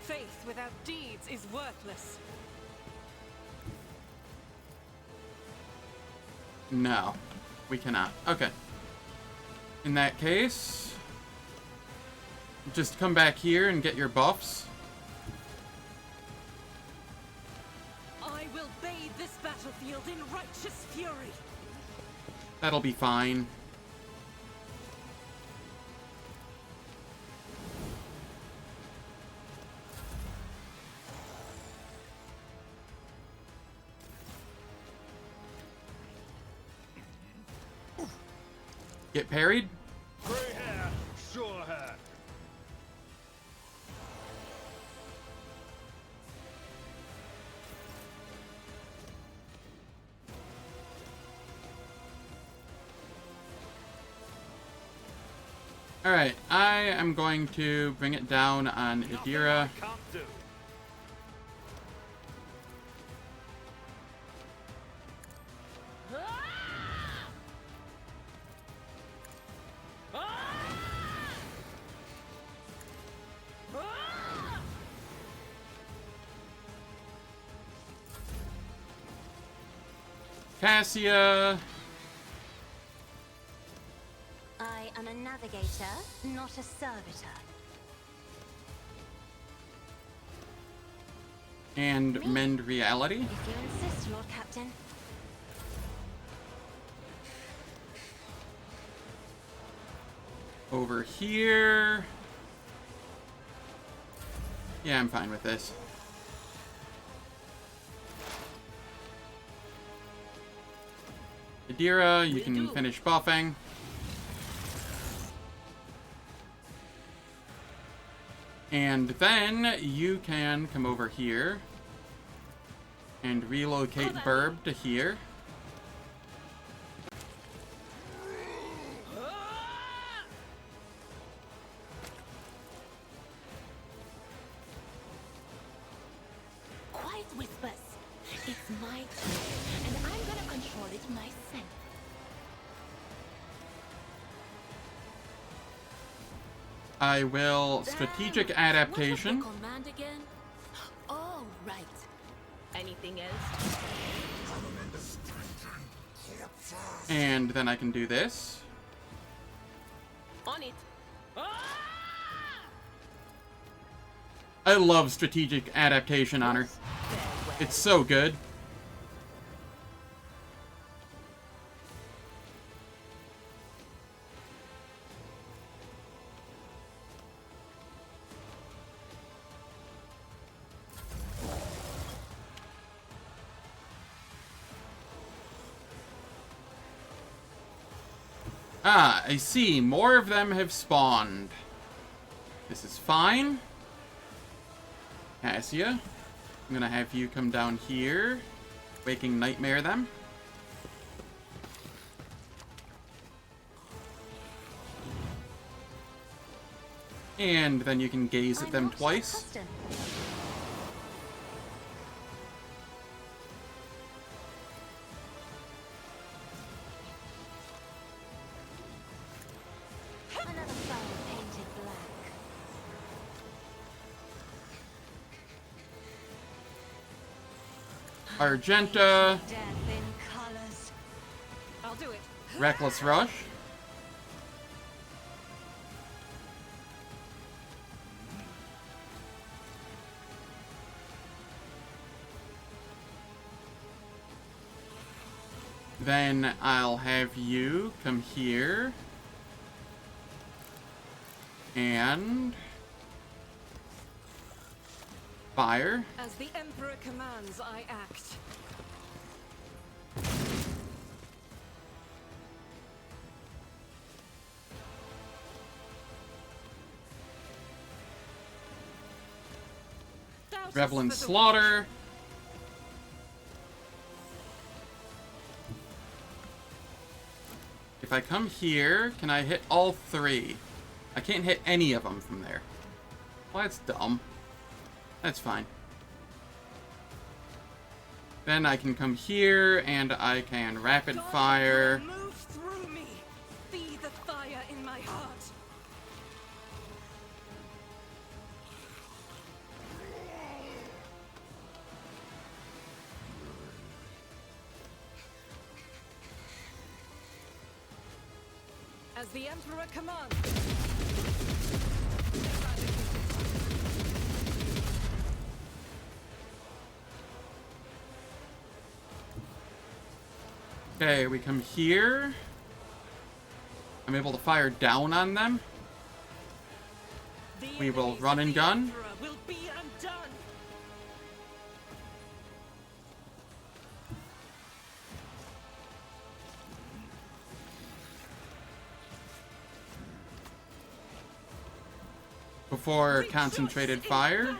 Faith without deeds is worthless. no, we cannot. Okay. In that case, just come back here and get your buffs. I will bathe this battlefield in righteous fury. That'll be fine. Get parried? Gray hair, sure hair. Alright, I am going to bring it down on Idira. Can't do. Cassia. I am a navigator, not a servitor. And mend reality. If you insist, Lord Captain. Over here. Yeah, I'm fine with this. Adira, you can finish buffing. And then you can come over here and relocate Burb to here. Quiet whispers. It's my turn, and I'm gonna control it myself. I will strategic adaptation. What was the command again? Oh, right. Anything else? And then I can do this. On it. I love strategic adaptation on her. It's so good. Ah, I see. More of them have spawned. This is fine. Cassia, I'm gonna have you come down here. Waking Nightmare them. And then you can gaze at them twice. Another flower painted black. Argenta, Death in colors. I'll do it. Reckless Rush. Then I'll have you come here. And fire. As the Emperor commands, I act. Revel in Slaughter. If I come here, can I hit all three? I can't hit any of them from there. Well, that's dumb. That's fine. Then I can come here, and I can rapid fire. Move through me. Be the fire in my heart. As the Emperor commands. Okay, we come here. I'm able to fire down on them. We will run and gun. Will be undone. Before concentrated fire.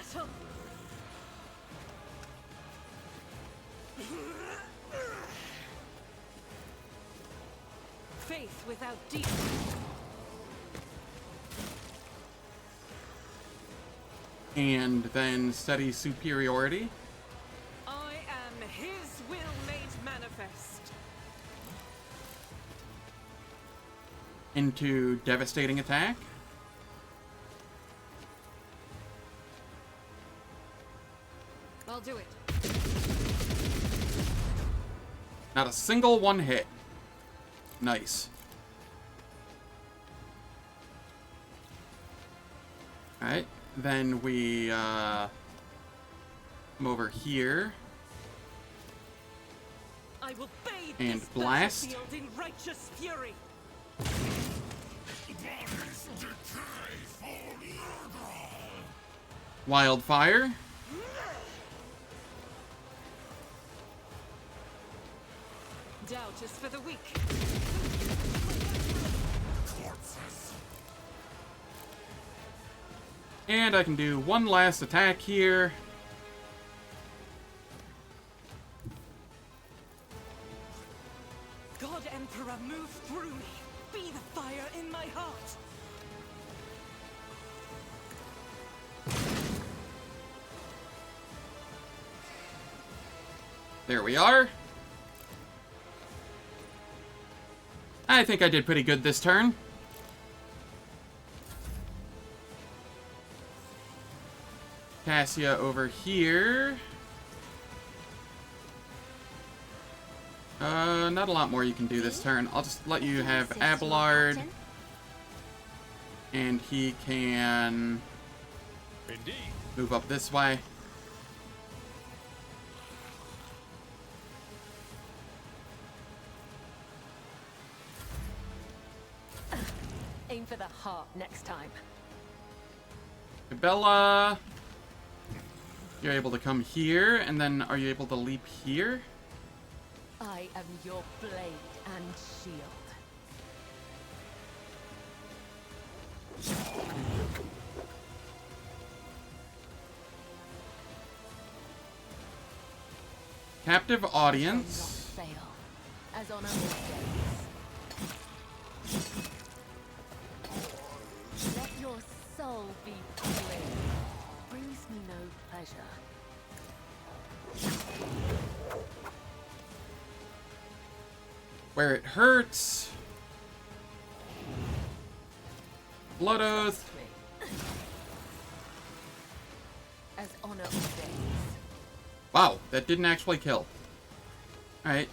Faith without deep. And then steady superiority. I am his will made manifest. Into devastating attack. I'll do it. Not a single one hit. Nice. Alright, then we come over here. I will bathe And this blast. battlefield in righteous fury. Wildfire. Doubt is for the weak. And I can do one last attack here. God Emperor, move through me. Be the fire in my heart. There we are. I think I did pretty good this turn. Cassia over here. Not a lot more you can do this turn. I'll just let you have Abelard. And he can Indeed. move up this way. Aim for the heart next time. Bella, you're able to come here, and then are you able to leap here? I am your blade and shield. Captive audience. Not fail, as on other days. Let your soul be clear. Brings me no pleasure. Where it hurts. Blood Oath. As honor ordains. Wow, that didn't actually kill. Alright,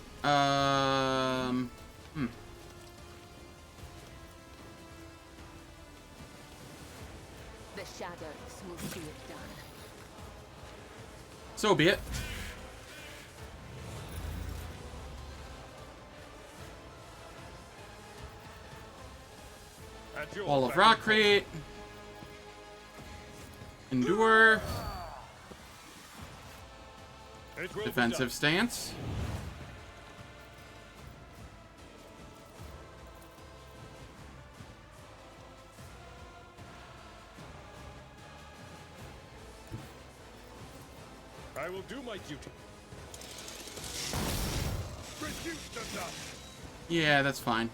The shadows will see it done. So be it. At your Wall of back. Rock Crate. Endure. It will be Defensive done. stance. I will do my duty. Reduce the dust. Yeah, that's fine.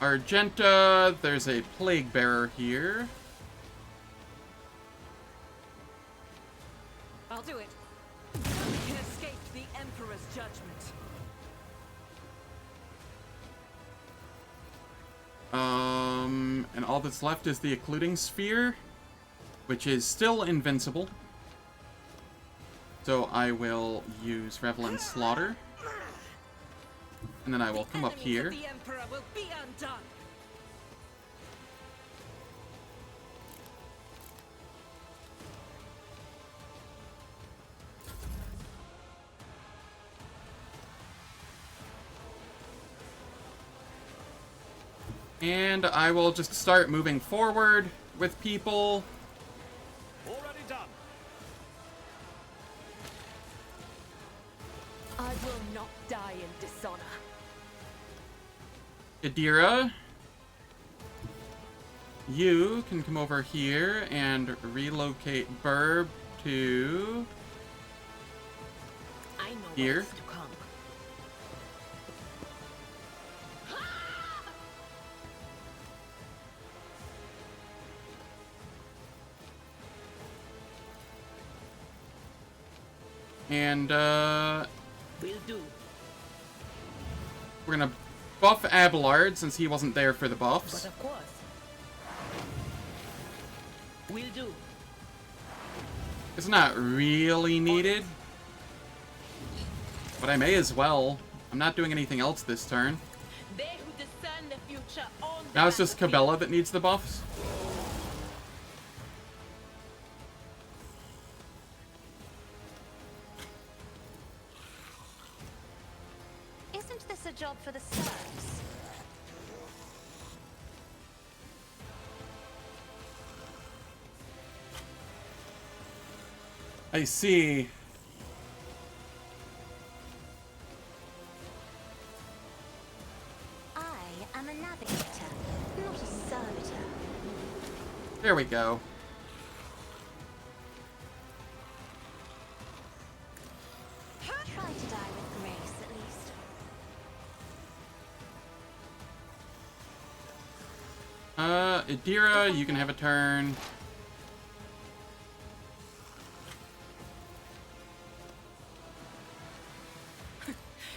Argenta, there's a Plague Bearer here. I'll do it. None can escape the Emperor's judgment. And all that's left is the Occluding Sphere, which is still invincible. So I will use Revel and Slaughter. And then I will come up Enemies here. of the Emperor will be undone. And I will just start moving forward with people. Already done. I will not die in dishonor. Adira, you can come over here and relocate Burb to I know here. what's to come. And Will do. we're gonna buff Abelard since he wasn't there for the But buffs. of course. Will do. It's not really needed, but I may as well. I'm not doing anything else this turn. They who discern the future own the Now it's just battlefield. Cabela that needs the buffs. Isn't this a job for the serfs? I see. I am a navigator, not a servitor. There we go. Try to die with grace, at least. Idira, you can have a turn.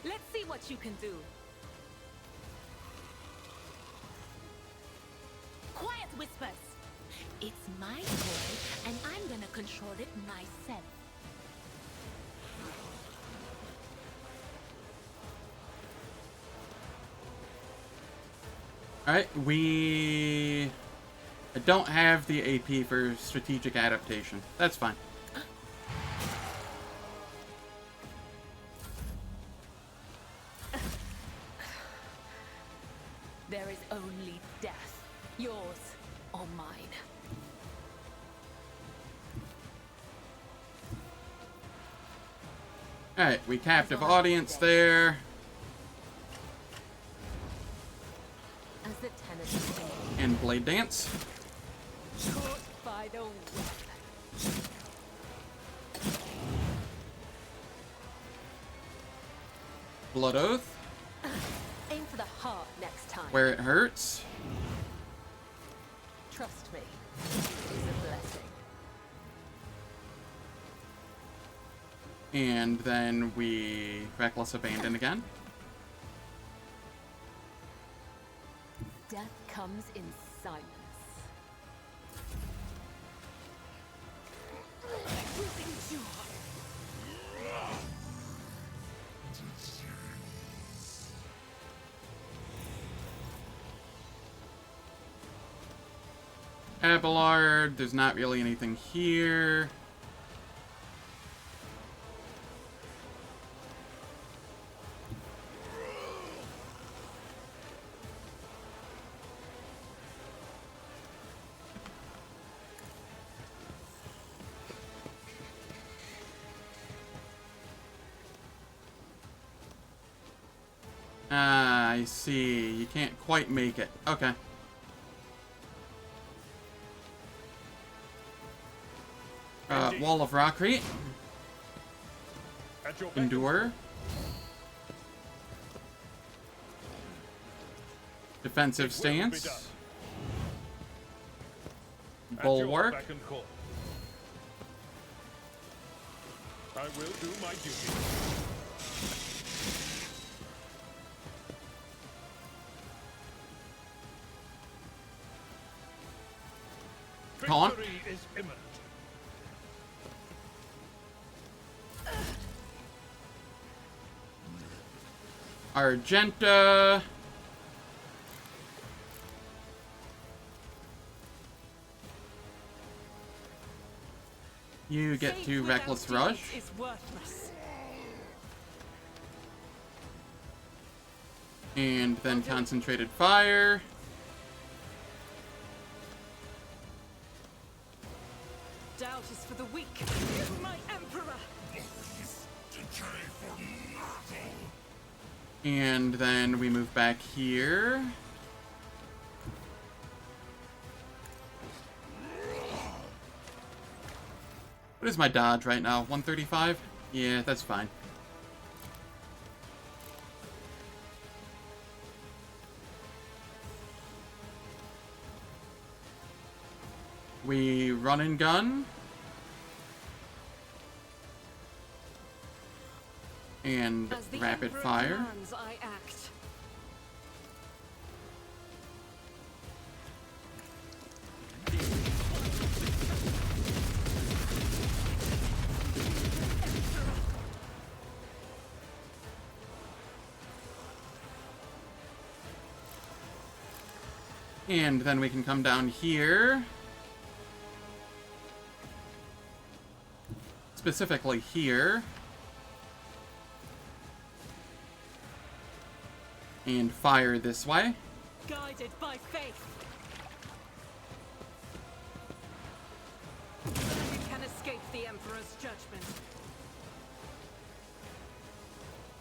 Let's see what you can do. Quiet, Whispers. It's my toy, and I'm gonna control it myself. Alright, I don't have the AP for strategic adaptation. That's fine. There is only death. Yours or mine. Alright, we captive audience there. As the tenants say, And Blade Dance. caught by the web. Blood Oath, Aim for the heart next time. where it hurts. Trust me, it is a blessing. And then we Reckless Abandon again. Death comes in silence. Abelard, there's not really anything here. Ah, I see. You can't quite make it. Okay. Wall of Rockreat. At your beck and Endure. Defensive It will be done. stance. At your Bulwark. beck and call. I will do my duty. Taunt. Victory is imminent. Argenta. You get Faith to without Reckless deeds Rush. is worthless. And then Concentrated Fire. Doubt is for the weak. My emperor. And then we move back here. What is my dodge right now? 135? Yeah, that's fine. We run and gun. And As the rapid emperor fire. commands, I act. And then we can come down here. Specifically here. And fire this way. Guided by faith. Nothing can escape the Emperor's judgment.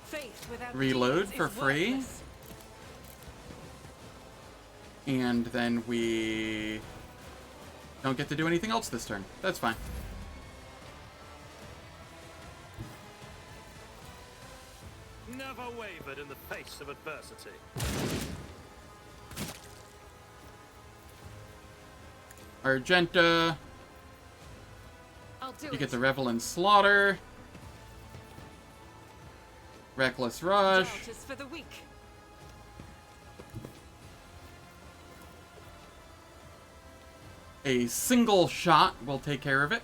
Faith without Reload deeds for is free. worthless. And then we don't get to do anything else this turn. That's fine. Never wavered in the face of adversity. Argenta. I'll do You it. get the Revel in Slaughter. Reckless Rush. Doubt is for the weak. A single shot will take care of it.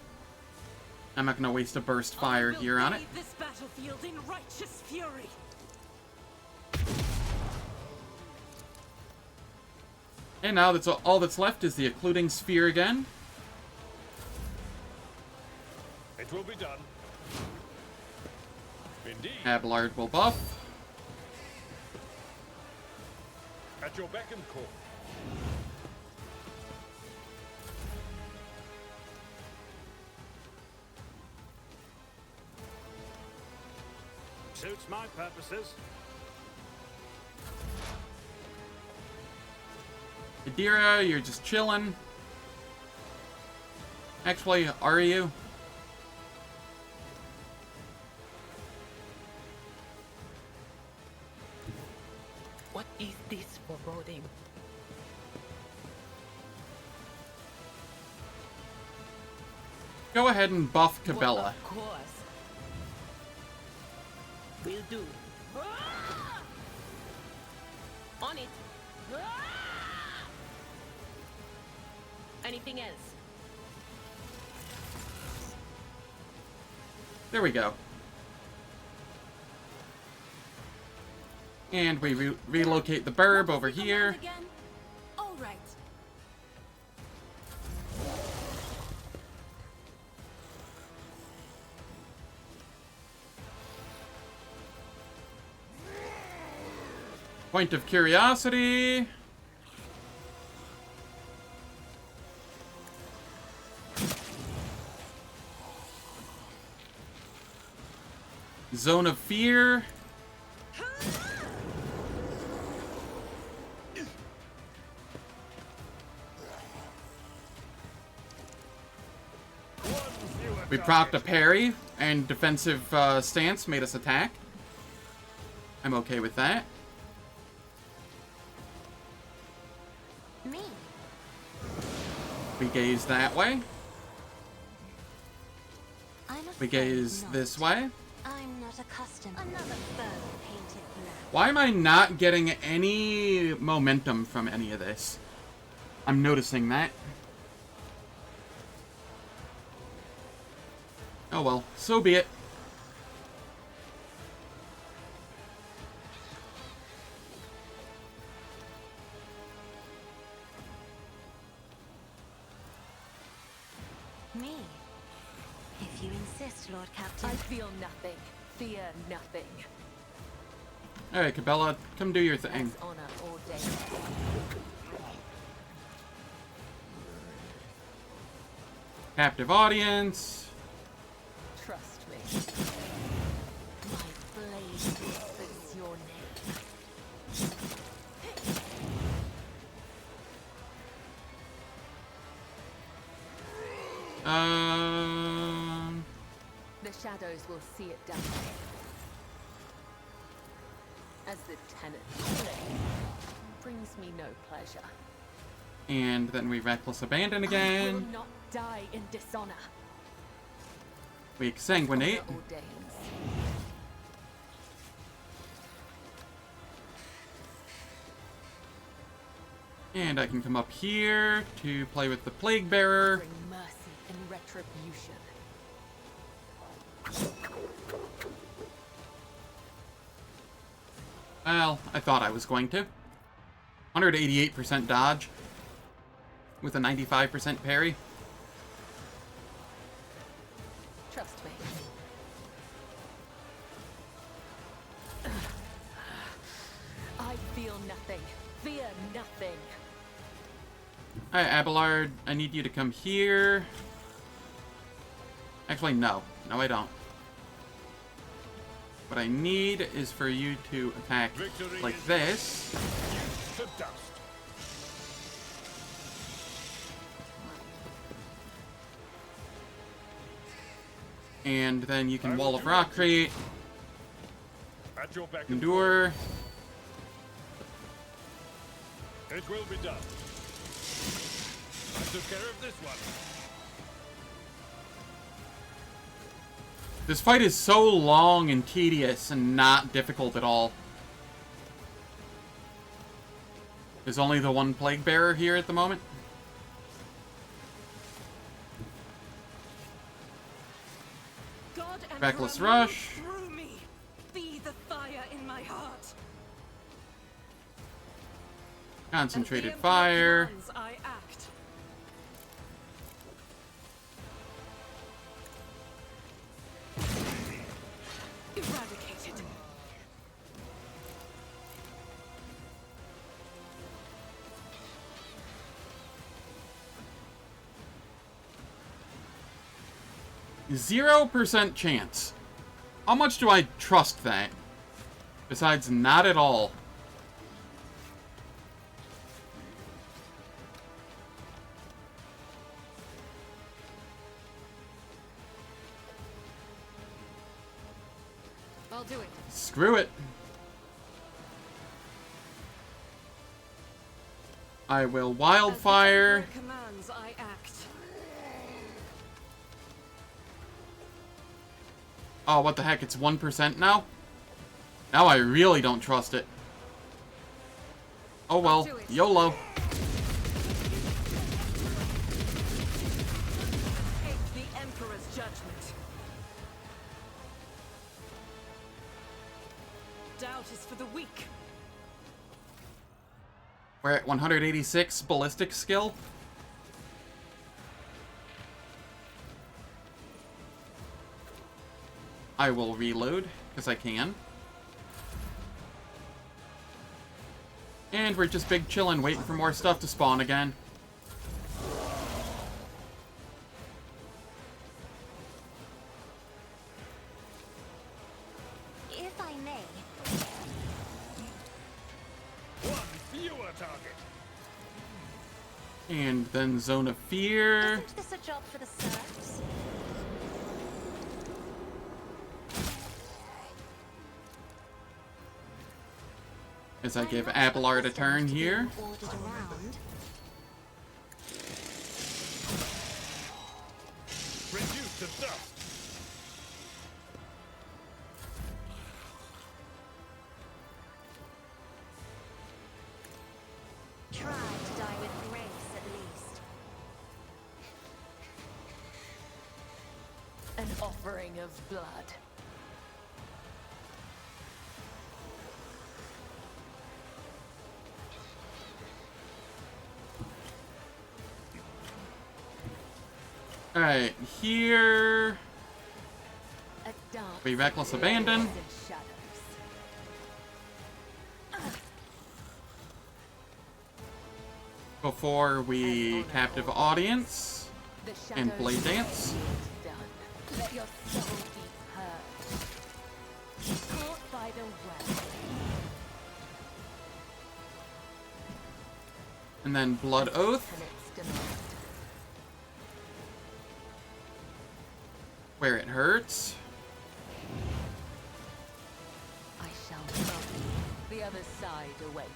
I'm not going to waste a burst fire I will here on it. bathe this battlefield in righteous fury. And now that's all that's left is the occluding sphere again. It will be done. Indeed. Abelard will buff. At your beck and call. Suits my purposes. Adira, you're just chilling. Actually, are you? What is this foreboding? Go ahead and buff Well, Cabela. of course. Will do. On it. Anything else? There we go. And we relocate the burb over here. All right. Point of curiosity. Zone of fear. We procced a parry, and defensive stance made us attack. I'm okay with that. Me. We gaze that way. I'm We afraid gaze not. this way. I'm not accustomed. Another foe painted black. Why am I not getting any momentum from any of this? I'm noticing that. Oh well, so be it. Me. If you insist, Lord Captain. I feel nothing. Fear nothing. Alright, Cabela, come do your thing. As honor ordained. Captive audience. Trust me. My blade whispers your name. The shadows will see it done. As the tenant brings me no pleasure. And then we reckless abandon I again. will not die in dishonor. We exsanguinate. Honor ordains. And I can come up here to play with the Plague Bearer. Bring mercy and retribution. Well, I thought I was going to. 188% dodge. with a 95% parry. Trust me. I feel nothing. Fear nothing. Alright, Abelard, I need you to come here. Actually, no. No, I don't. What I need is for you to attack like this. To dust. And then you can Wall of Rock create. At your back and Endure. it will be done. I took care of this one. This fight is so long and tedious and not difficult at all. There's only the one Plague Bearer here at the moment. God and Reckless Emperor, Rush. through me. Be the fire in my heart. Concentrated As the Emperor Fire. commands, I act. Eradicated. Zero % chance. How much do I trust that? Besides, not at all. I'll do it. Screw it. I will As the Wildfire. Emperor commands, I act. Oh, what the heck? It's 1% now? Now I really don't trust it. Oh well, do it. YOLO. Take the Emperor's judgment. Doubt is for the weak. We're at 186 ballistic skill. I will reload, because I can. And we're just big chillin', waiting for more stuff to spawn again. If I may, One fewer target. And then Zone of Fear. isn't this a job for the serfs? As I give I'm not Abelard a accustomed turn to being here. ordered around. Reduced to dust. Try to die with grace, at least. An offering of blood. Alright, here. A dark Be Reckless Abandon. in shadows. Before we Captive Audience The and shadows Blade Dance. see it done. Let your soul be purged. Caught by the well. And then Blood Oath, And its demand. where it hurts. I shall not. The other side awaits.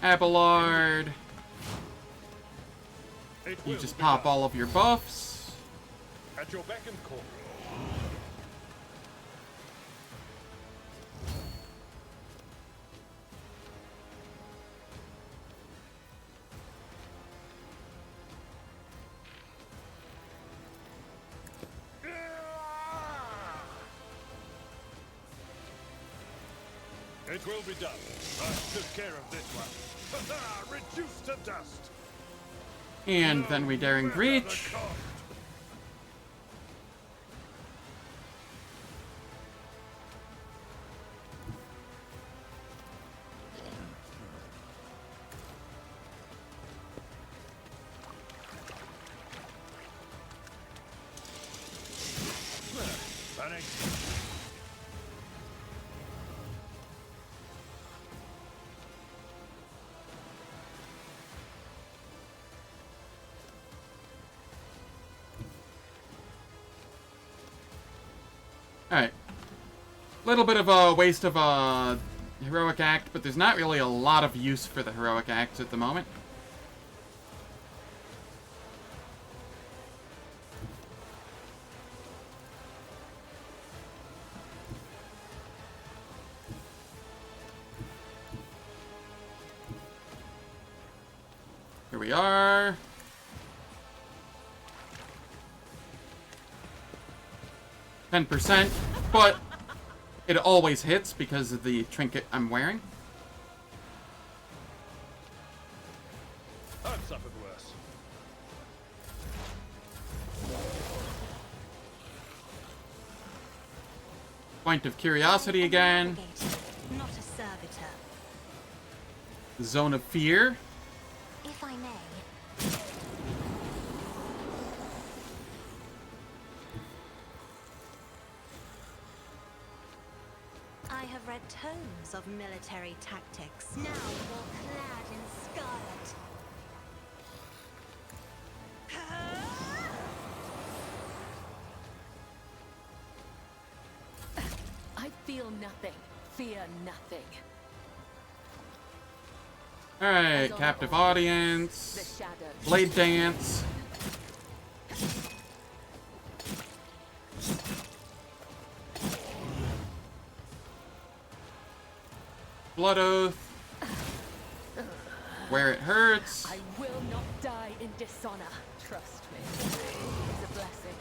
Abelard, It you will just be pop done. all of your buffs. At your beck and call. It will be done. I took care of this one. Ha-ha! Reduced to dust. And then we daring breach. Panic. Alright. Little bit of a waste of a heroic act, but there's not really a lot of use for the heroic acts at the moment. Here we are. %, but it always hits because of the trinket I'm wearing. I've suffered worse. Point of curiosity again. Not a servitor. Zone of fear. If I may. I have read tomes of military tactics. Now you're clad in scarlet. I feel nothing. Fear nothing. Alright, captive audience. The shadows. Blade dance. Blood oath. Where it hurts. I will not die in dishonor. Trust me. It's a blessing.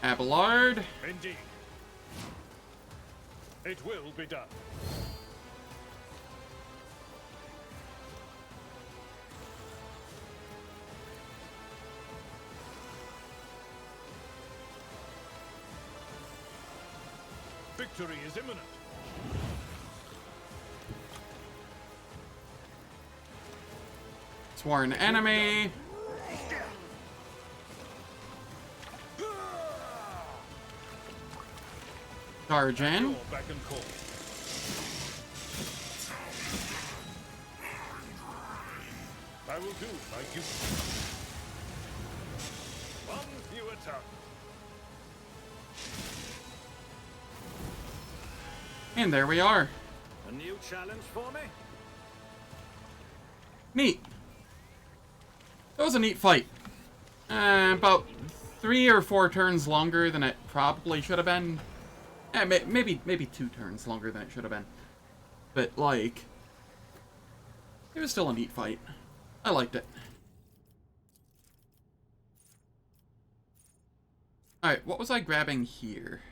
Abelard. Indeed. It will be done. Victory is imminent. Sworn enemy. Charge in. You're back and call. I will do like you. One fewer tongue. And there we are. A new challenge for me? Neat. That was a neat fight. About 3 or 4 turns longer than it probably should have been. Maybe 2 turns longer than it should have been. But, like, it was still a neat fight. I liked it. Alright, what was I grabbing here?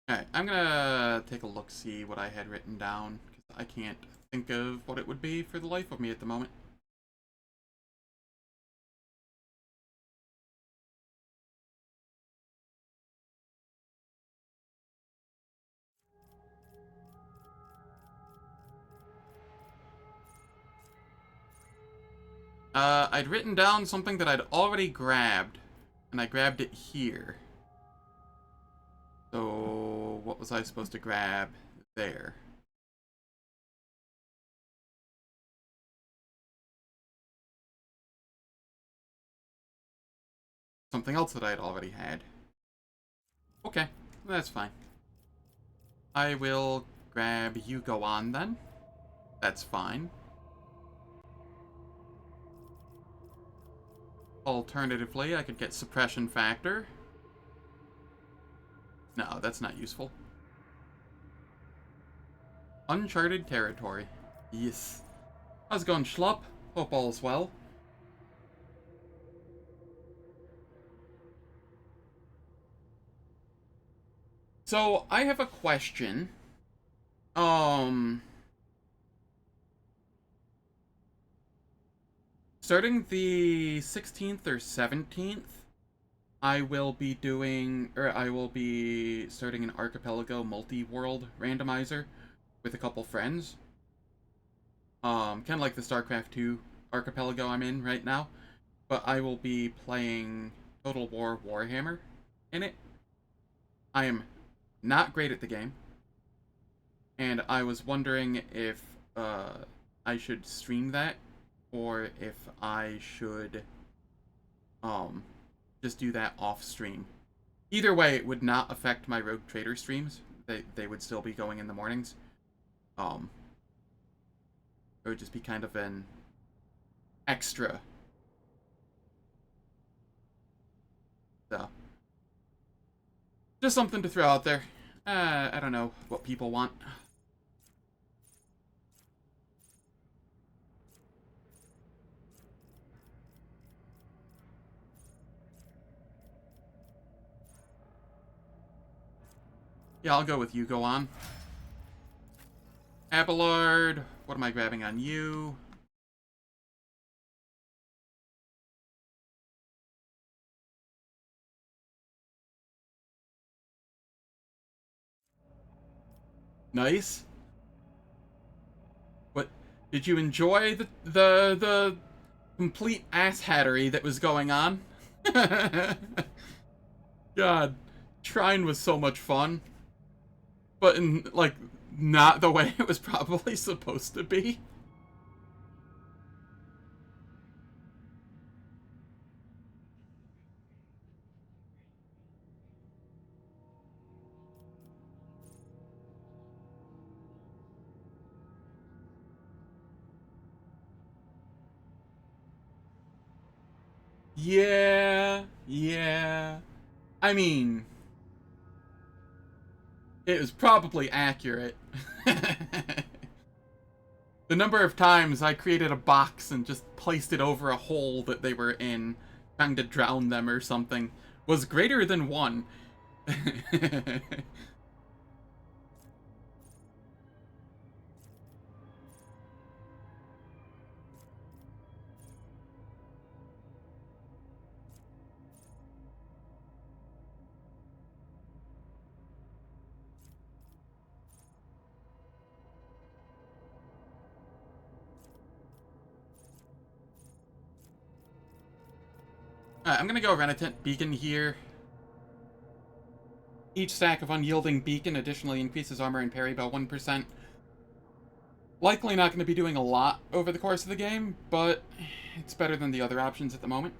Alright, I'm gonna take a look, see what I had written down, because I can't think of what it would be for the life of me at the moment. I'd written down something that I'd already grabbed, and I grabbed it here. So, what was I supposed to grab there? Something else that I had already had. Okay, that's fine. I will grab you go on then. That's fine. Alternatively, I could get suppression factor. No, that's not useful. Uncharted territory. Yes. How's it going, Schlupp? Hope all's well. So, I have a question. Starting the 16th or 17th, I will be starting an Archipelago multi-world randomizer with a couple friends. Kind of like the StarCraft 2 Archipelago I'm in right now, but I will be playing Total War Warhammer in it. I am not great at the game, and I was wondering if I should stream that, or if I should just do that off stream. Either way, it would not affect my Rogue Trader streams. They would still be going in the mornings. It would just be kind of an extra. So, just something to throw out there. I don't know what people want. Yeah, I'll go with you. Go on. Abelard, what am I grabbing on you? Nice. What did you enjoy the complete asshattery that was going on? God, Shrine was so much fun. But in, like, not the way it was probably supposed to be. Yeah. I mean, it was probably accurate. The number of times I created a box and just placed it over a hole that they were in, trying to drown them or something, was greater than one. I'm gonna go Renitent Beacon here. Each stack of Unyielding Beacon additionally increases armor and parry by 1%. Likely not going to be doing a lot over the course of the game, but it's better than the other options at the moment.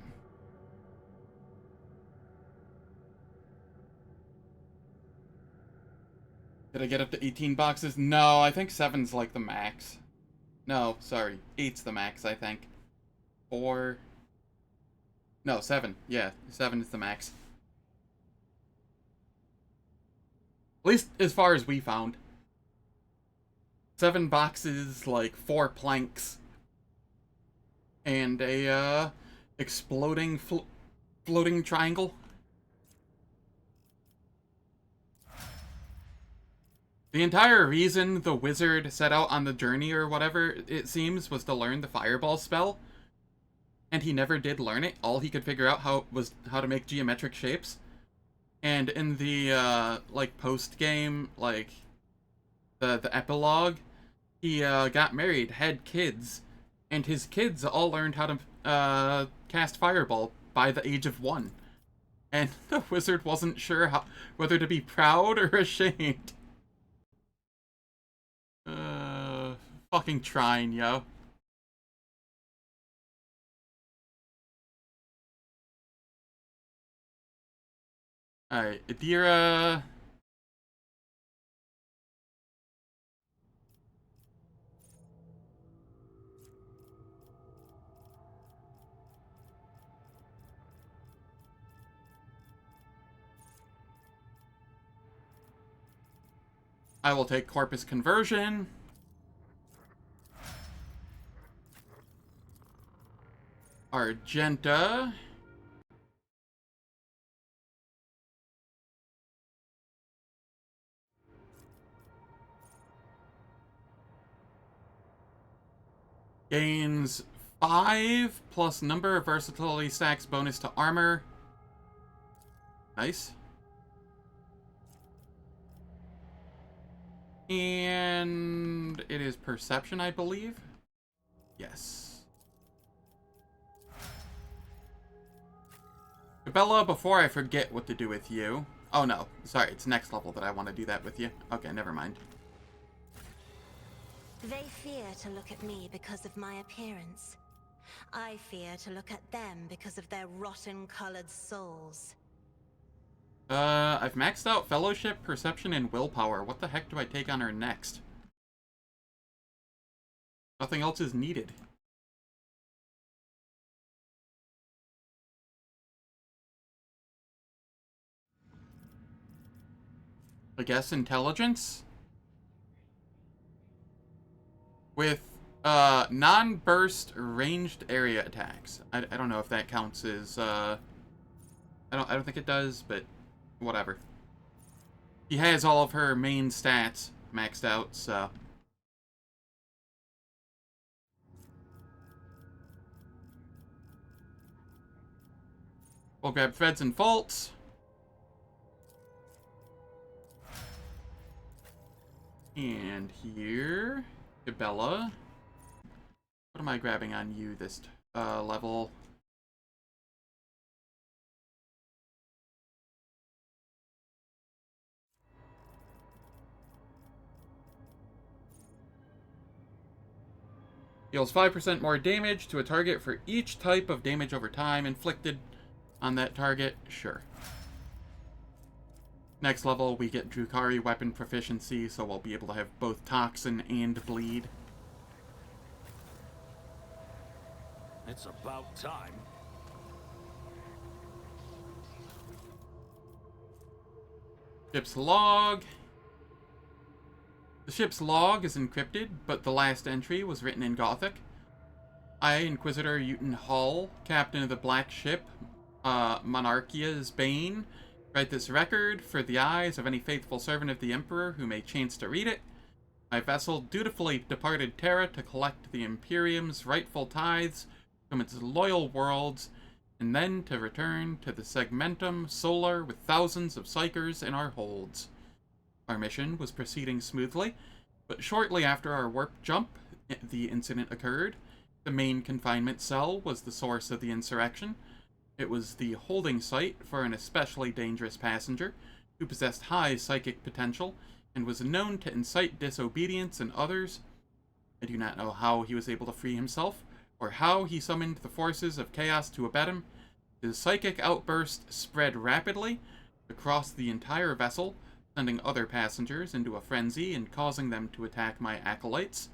Did I get up to 18 boxes? No, I think 7's like the max. No, sorry. 8's the max, I think. 4... No, 7. Yeah, 7 is the max. At least as far as we found. 7 boxes, like 4 planks. And a, exploding floating triangle. The entire reason the wizard set out on the journey or whatever, it seems, was to learn the fireball spell. And he never did learn it. All he could figure out was how to make geometric shapes. And in the, like, post-game, like, the epilogue, he, got married, had kids, and his kids all learned how to cast Fireball by the age of 1. And the wizard wasn't sure whether to be proud or ashamed. Fucking trying, yo. Alright, Adira. I will take Corpus Conversion. Argenta. Gains 5 plus number of versatility stacks bonus to armor. Nice. And it is perception, I believe. Yes. Bella, before I forget what to do with you. Oh no, sorry, it's next level that I want to do that with you. Okay, never mind. They fear to look at me because of my appearance. I fear to look at them because of their rotten-colored souls. I've maxed out Fellowship, Perception, and Willpower. What the heck do I take on her next? Nothing else is needed. I guess Intelligence? With, non-burst ranged area attacks. I don't know if that counts as, I don't think it does, but whatever. He has all of her main stats maxed out, so. We'll grab Threads and Faults. And here, Gabella. What am I grabbing on you this level? Deals 5% more damage to a target for each type of damage over time inflicted on that target. Sure. Next level, we get Drukhari weapon proficiency, so we'll be able to have both Toxin and Bleed. It's about time. Ship's log. The ship's log is encrypted, but the last entry was written in Gothic. I, Inquisitor Uton Hall, captain of the Black Ship, Monarchia's Bane, write this record for the eyes of any faithful servant of the Emperor who may chance to read it. My vessel dutifully departed Terra to collect the Imperium's rightful tithes from its loyal worlds, and then to return to the Segmentum Solar with thousands of Psychers in our holds. Our mission was proceeding smoothly, but shortly after our warp jump, the incident occurred. The main confinement cell was the source of the insurrection. It was the holding site for an especially dangerous passenger who possessed high psychic potential and was known to incite disobedience in others. I do not know how he was able to free himself, or how he summoned the forces of chaos to abet him. His psychic outburst spread rapidly across the entire vessel, sending other passengers into a frenzy and causing them to attack my acolytes.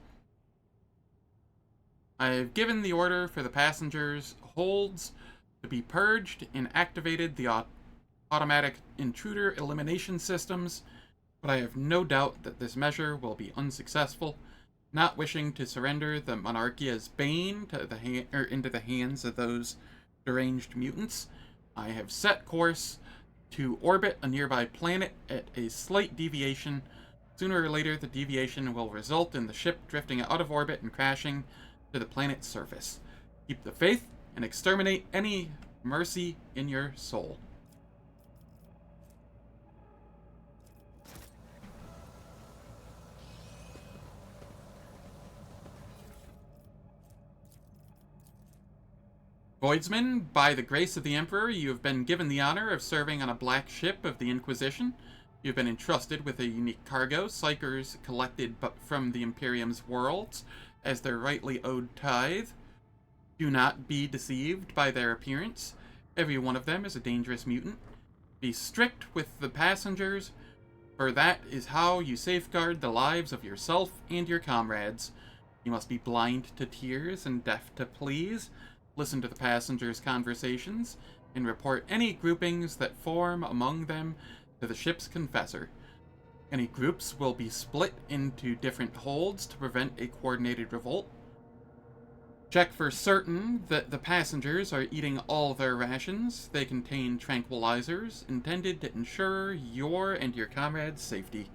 I have given the order for the passengers' holds to be purged and activated the automatic intruder elimination systems, but I have no doubt that this measure will be unsuccessful. Not wishing to surrender the Monarchia's Bane to into the hands of those deranged mutants, I have set course to orbit a nearby planet at a slight deviation. Sooner or later, the deviation will result in the ship drifting out of orbit and crashing to the planet's surface. Keep the faith and exterminate any mercy in your soul. Voidsman, by the grace of the Emperor, you have been given the honor of serving on a black ship of the Inquisition. You have been entrusted with a unique cargo, psychers collected from the Imperium's worlds as their rightly owed tithe. Do not be deceived by their appearance. Every one of them is a dangerous mutant. Be strict with the passengers, for that is how you safeguard the lives of yourself and your comrades. You must be blind to tears and deaf to pleas. Listen to the passengers' conversations, and report any groupings that form among them to the ship's confessor. Any groups will be split into different holds to prevent a coordinated revolt. Check for certain that the passengers are eating all their rations. They contain tranquilizers intended to ensure your and your comrades' safety.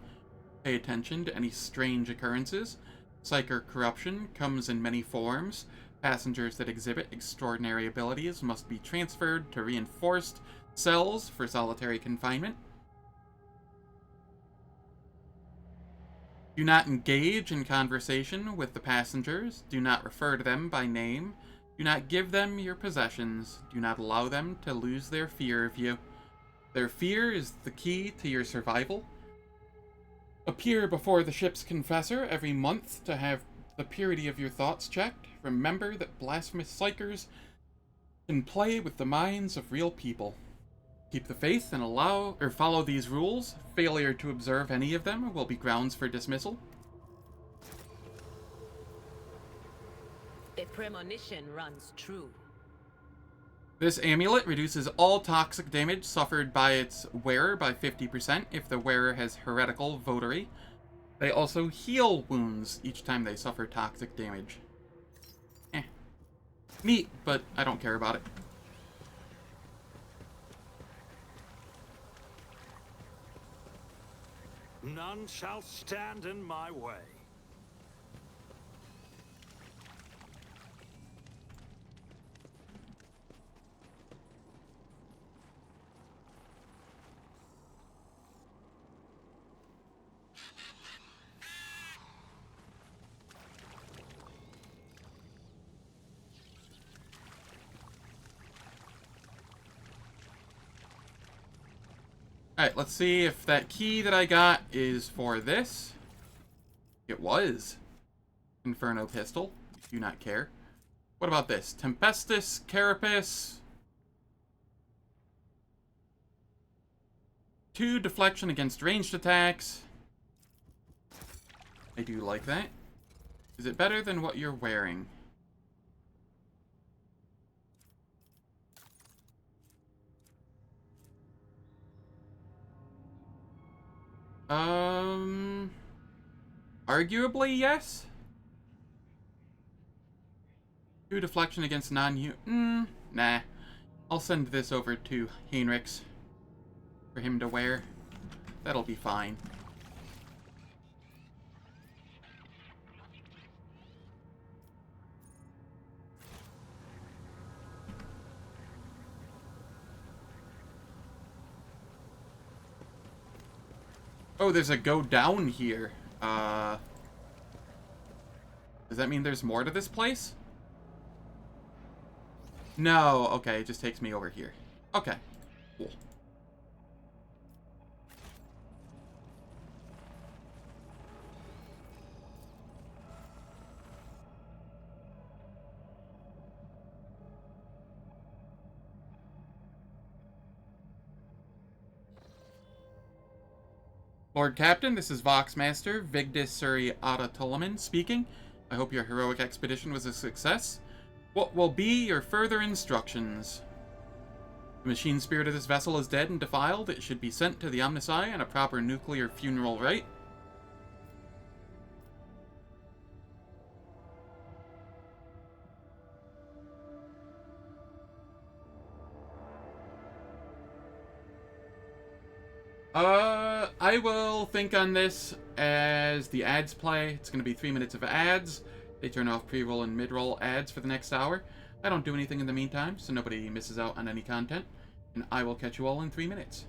Pay attention to any strange occurrences. Psyker corruption comes in many forms. Passengers that exhibit extraordinary abilities must be transferred to reinforced cells for solitary confinement. Do not engage in conversation with the passengers. Do not refer to them by name. Do not give them your possessions. Do not allow them to lose their fear of you. Their fear is the key to your survival. Appear before the ship's confessor every month to have the purity of your thoughts checked. Remember that blasphemous psychers can play with the minds of real people. Keep the faith and follow these rules. Failure to observe any of them will be grounds for dismissal. A premonition runs true. This amulet reduces all toxic damage suffered by its wearer by 50% if the wearer has heretical votary. They also heal wounds each time they suffer toxic damage. Neat, but I don't care about it. None shall stand in my way. Alright, let's see if that key that I got is for this. It was. Inferno pistol. Do not care. What about this? Tempestus, Carapace. 2 deflection against ranged attacks. I do like that. Is it better than what you're wearing? Arguably, yes. 2 deflection against non-human. Nah. I'll send this over to Heriokh for him to wear. That'll be fine. Oh, there's a go down here. Does that mean there's more to this place? No, okay, it just takes me over here. Okay, cool. Lord Captain, this is Voxmaster Vigdis Suri Ada Tolaman speaking. I hope your heroic expedition was a success. What will be your further instructions? The machine spirit of this vessel is dead and defiled. It should be sent to the Omnisci on a proper nuclear funeral rite. I will think on this as the ads play. It's going to be 3 minutes of ads. They turn off pre-roll and mid-roll ads for the next hour. I don't do anything in the meantime, so nobody misses out on any content. And I will catch you all in 3 minutes.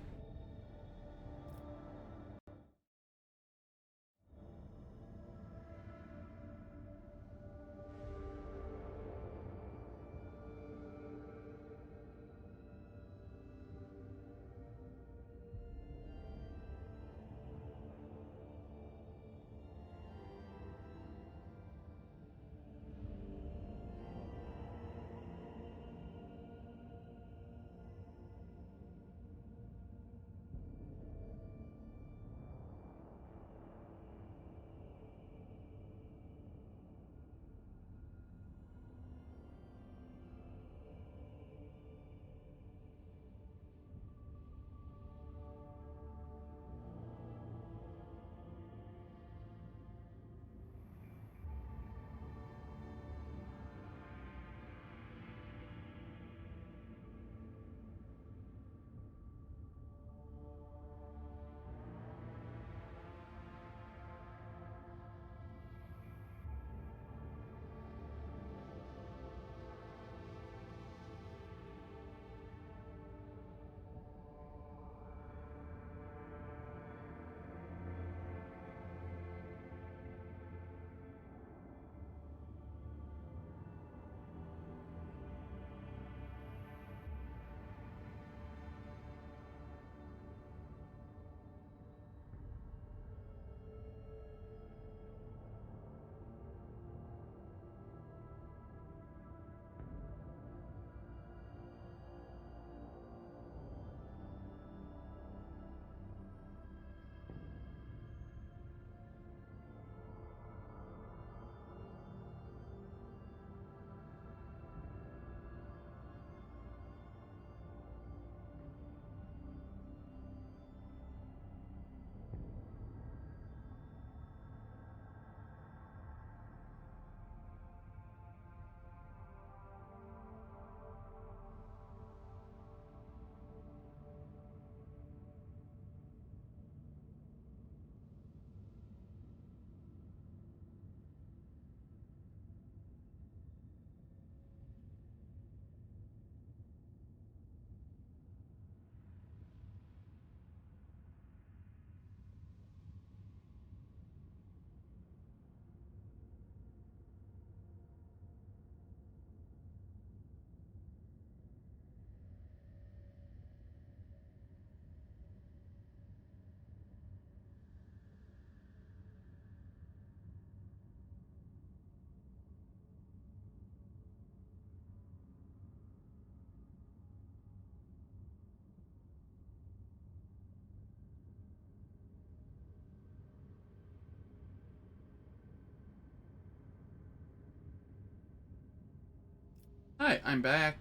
Hi, I'm back.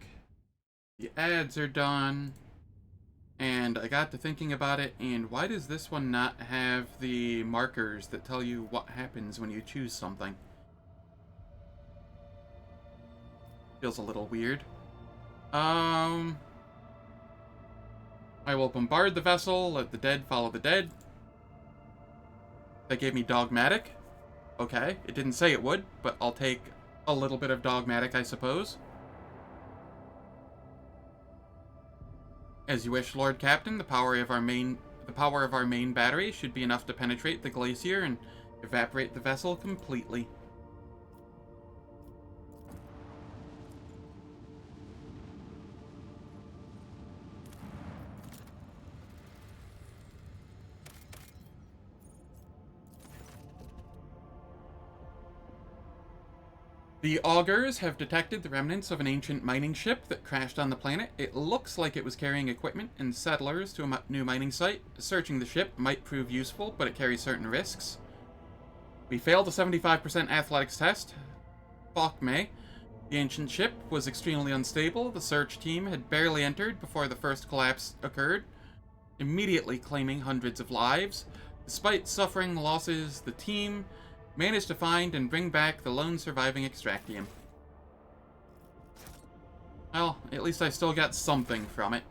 The ads are done. And I got to thinking about it, and why does this one not have the markers that tell you what happens when you choose something? Feels a little weird. I will bombard the vessel, let the dead follow the dead. That gave me dogmatic. Okay, it didn't say it would, but I'll take a little bit of dogmatic, I suppose. As you wish, Lord Captain. The power of our main battery should be enough to penetrate the glacier and evaporate the vessel completely. The augurs have detected the remnants of an ancient mining ship that crashed on the planet. It looks like it was carrying equipment and settlers to a new mining site. Searching the ship might prove useful, but it carries certain risks. We failed a 75% athletics test. Fuck me. The ancient ship was extremely unstable. The search team had barely entered before the first collapse occurred, immediately claiming hundreds of lives. Despite suffering losses, the team managed to find and bring back the lone surviving Extractium. Well, at least I still got something from it.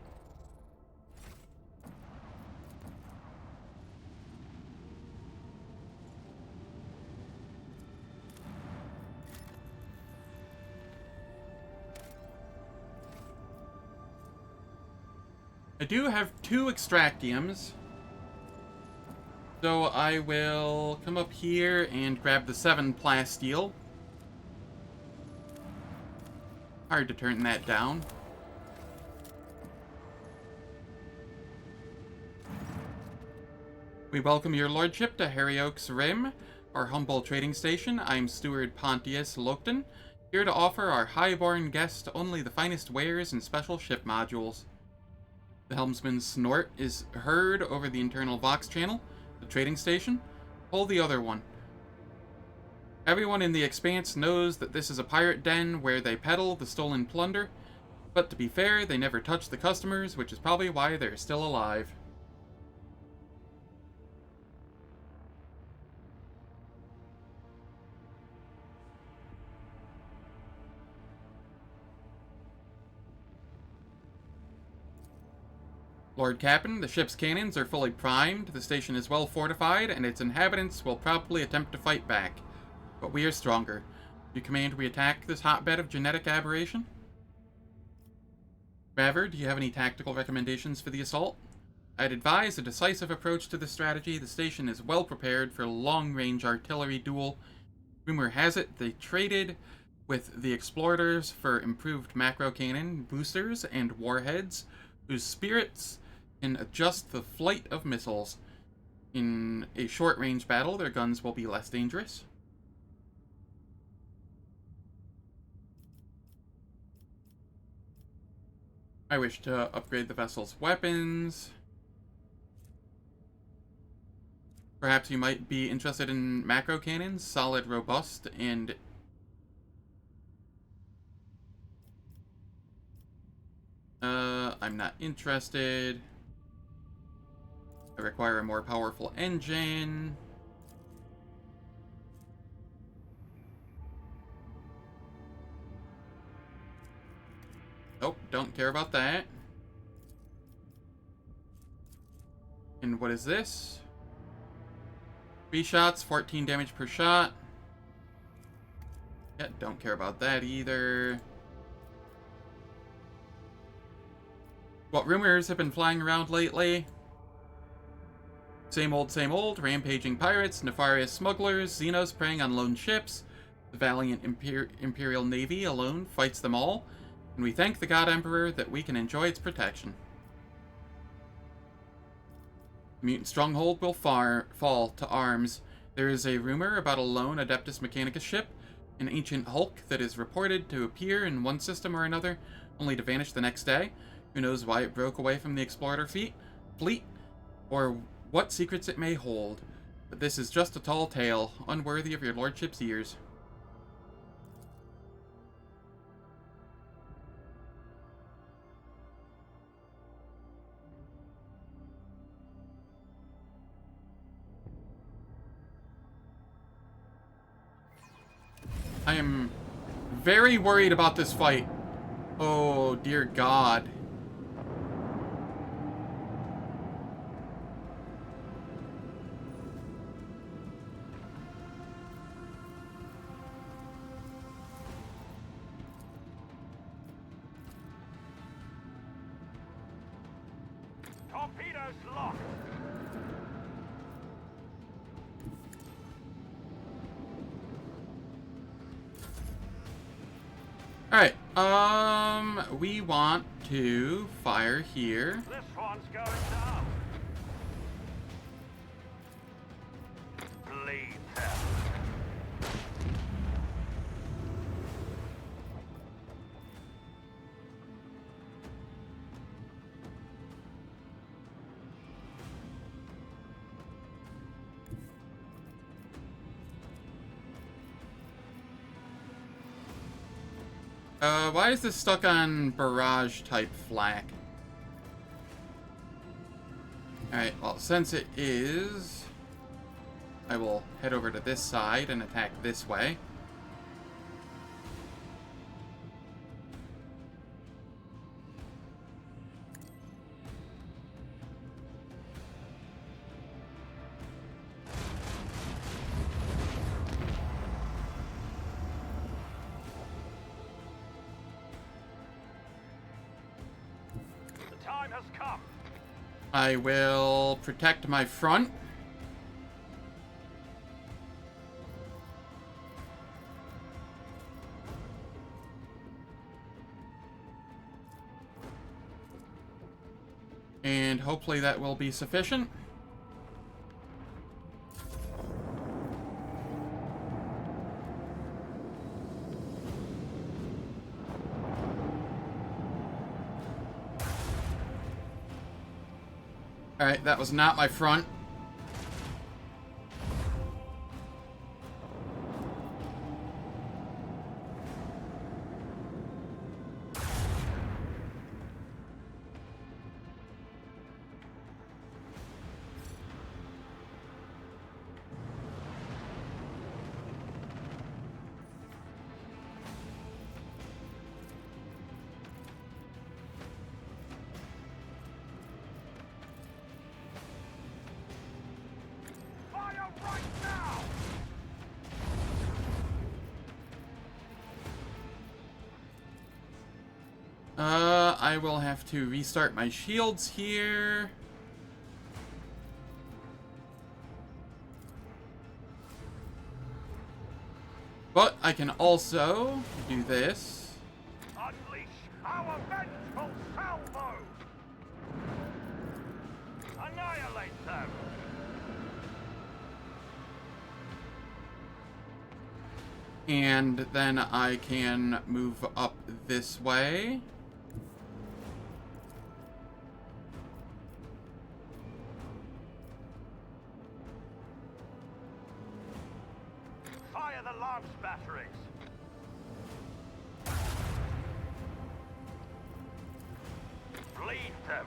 I do have 2 Extractiums. So I will come up here and grab the 7 plasteel. Hard to turn that down. We welcome your lordship to Heriokh's Rim, our humble trading station. I'm Steward Pontius Locton, here to offer our highborn guest only the finest wares and special ship modules. The helmsman's snort is heard over the internal Vox channel. The trading station? Pull the other one. Everyone in the Expanse knows that this is a pirate den where they peddle the stolen plunder, but to be fair, they never touch the customers, which is probably why they're still alive. Lord Captain, the ship's cannons are fully primed, the station is well fortified, and its inhabitants will probably attempt to fight back. But we are stronger. You command we attack this hotbed of genetic aberration? Baver, do you have any tactical recommendations for the assault? I'd advise a decisive approach to the strategy. The station is well prepared for a long-range artillery duel. Rumor has it they traded with the exploiters for improved macro cannon boosters and warheads, whose spirits can adjust the flight of missiles. In a short-range battle, their guns will be less dangerous. I wish to upgrade the vessel's weapons. Perhaps you might be interested in macro cannons, solid, robust, and I'm not interested. I require a more powerful engine. Nope, don't care about that. And what is this? 3 shots, 14 damage per shot. Yeah, don't care about that either. What rumors have been flying around lately? Same old, rampaging pirates, nefarious smugglers, Xenos preying on lone ships. The valiant Imperial Navy alone fights them all, and we thank the God Emperor that we can enjoy its protection. The mutant stronghold will fall to arms. There is a rumor about a lone Adeptus Mechanicus ship, an ancient hulk that is reported to appear in one system or another, only to vanish the next day. Who knows why it broke away from the explorer fleet, or what secrets it may hold. But this is just a tall tale, unworthy of your lordship's ears. I am very worried about this fight. Oh, dear God. Torpedoes locked. Alright, we want to fire here. This one's going down. Bleed them. Why is this stuck on barrage type flak? Alright, well, since it is, I will head over to this side and attack this way. Time has come. I will protect my front. And hopefully that will be sufficient. Alright, that was not my front. Fire right now. I will have to restart my shields here. But I can also do this. Unleash our vengeful salvo. Annihilate them. And then I can move up this way. Fire the lance batteries. Bleed them.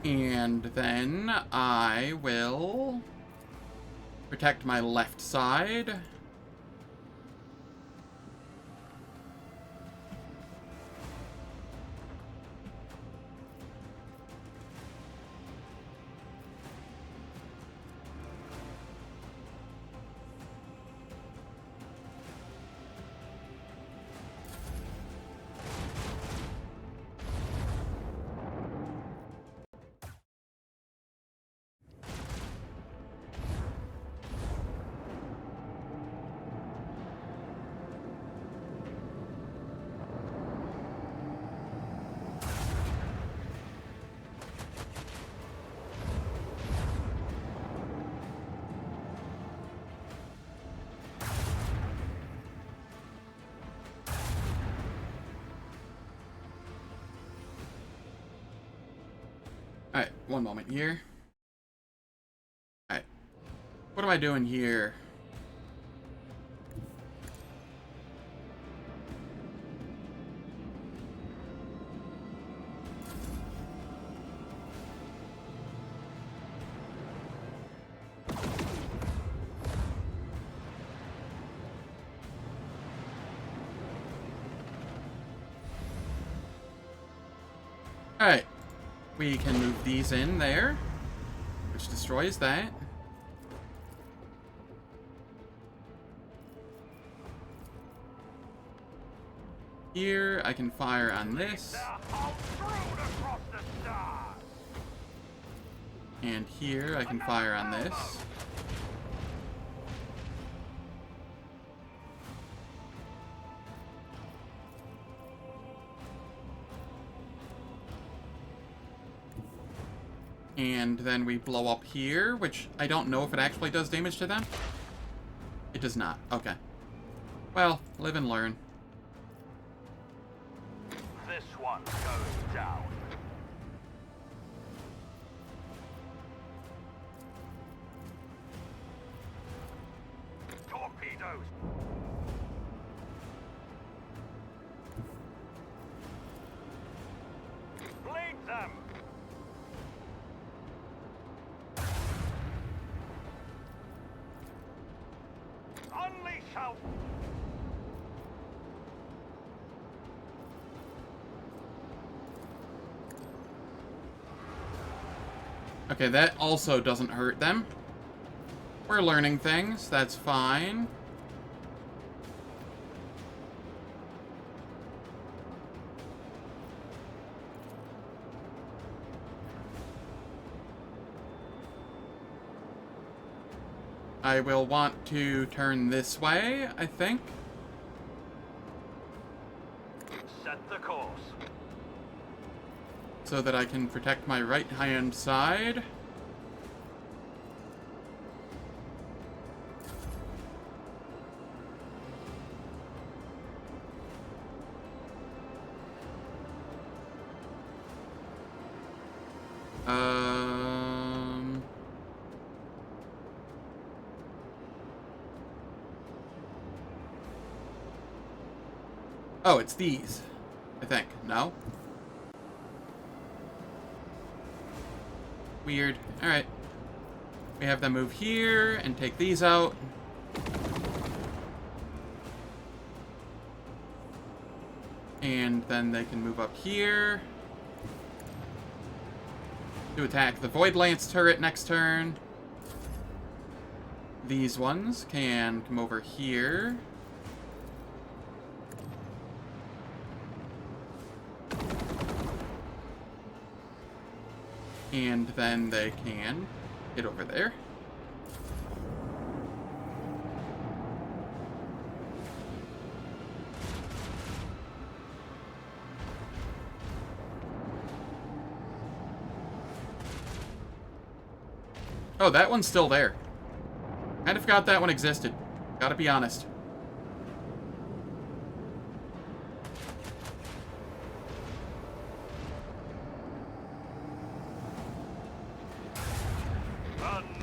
And then I will protect my left side. Alright, one moment here. Alright. What am I doing here? Alright. We can move these in there, which destroys that. Here, I can fire on this. And here, I can fire on this. And then we blow up here, which I don't know if it actually does damage to them. It does not. Okay. Well, live and learn. This one's going down. Torpedoes. Bleed them. Unleash out. Okay, that also doesn't hurt them. We're learning things. That's fine. I will want to turn this way, I think. Set the course. So that I can protect my right-hand side. Oh, it's these, I think. No? Weird. Alright. We have them move here and take these out. And then they can move up here to attack the Void Lance turret next turn. These ones can come over here. And then they can get over there. Oh, that one's still there. Kind of forgot that one existed. Gotta be honest.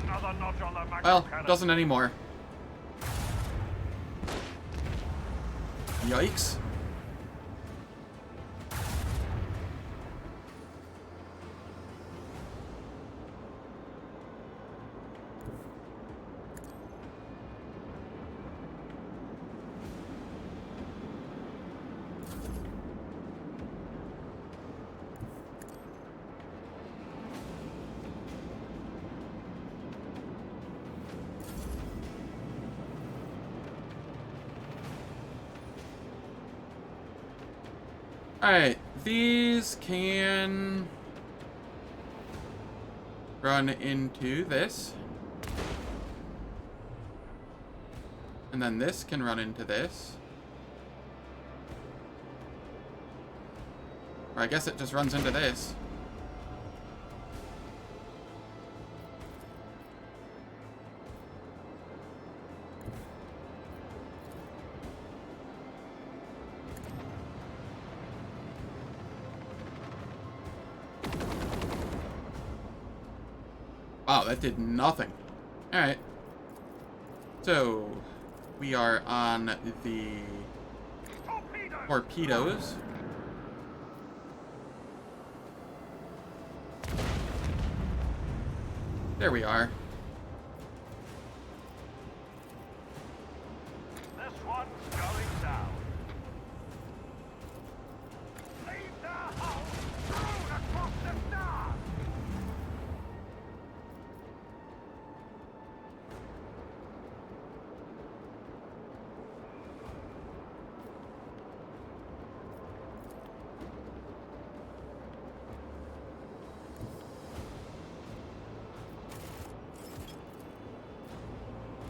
Another notch on the macro Well, cannon. doesn't anymore. Yikes. Alright, these can run into this. And then this can run into this. Or I guess it just runs into this. Wow, that did nothing. Alright. So, we are on the torpedoes. There we are. This one's going down. Leave the hull through the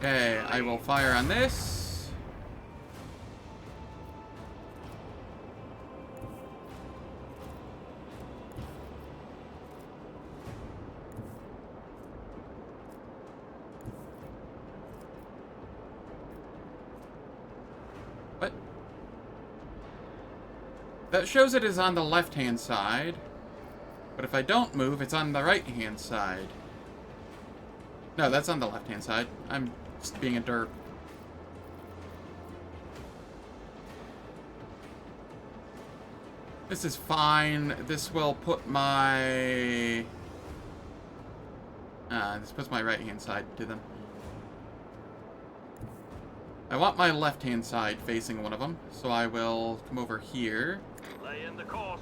Okay, I will fire on this. What? That shows it is on the left-hand side. But if I don't move, it's on the right-hand side. No, that's on the left-hand side. I'm just being a derp. This is fine. This will put my... this puts my right-hand side to them. I want my left-hand side facing one of them, so I will come over here. Lay in the course.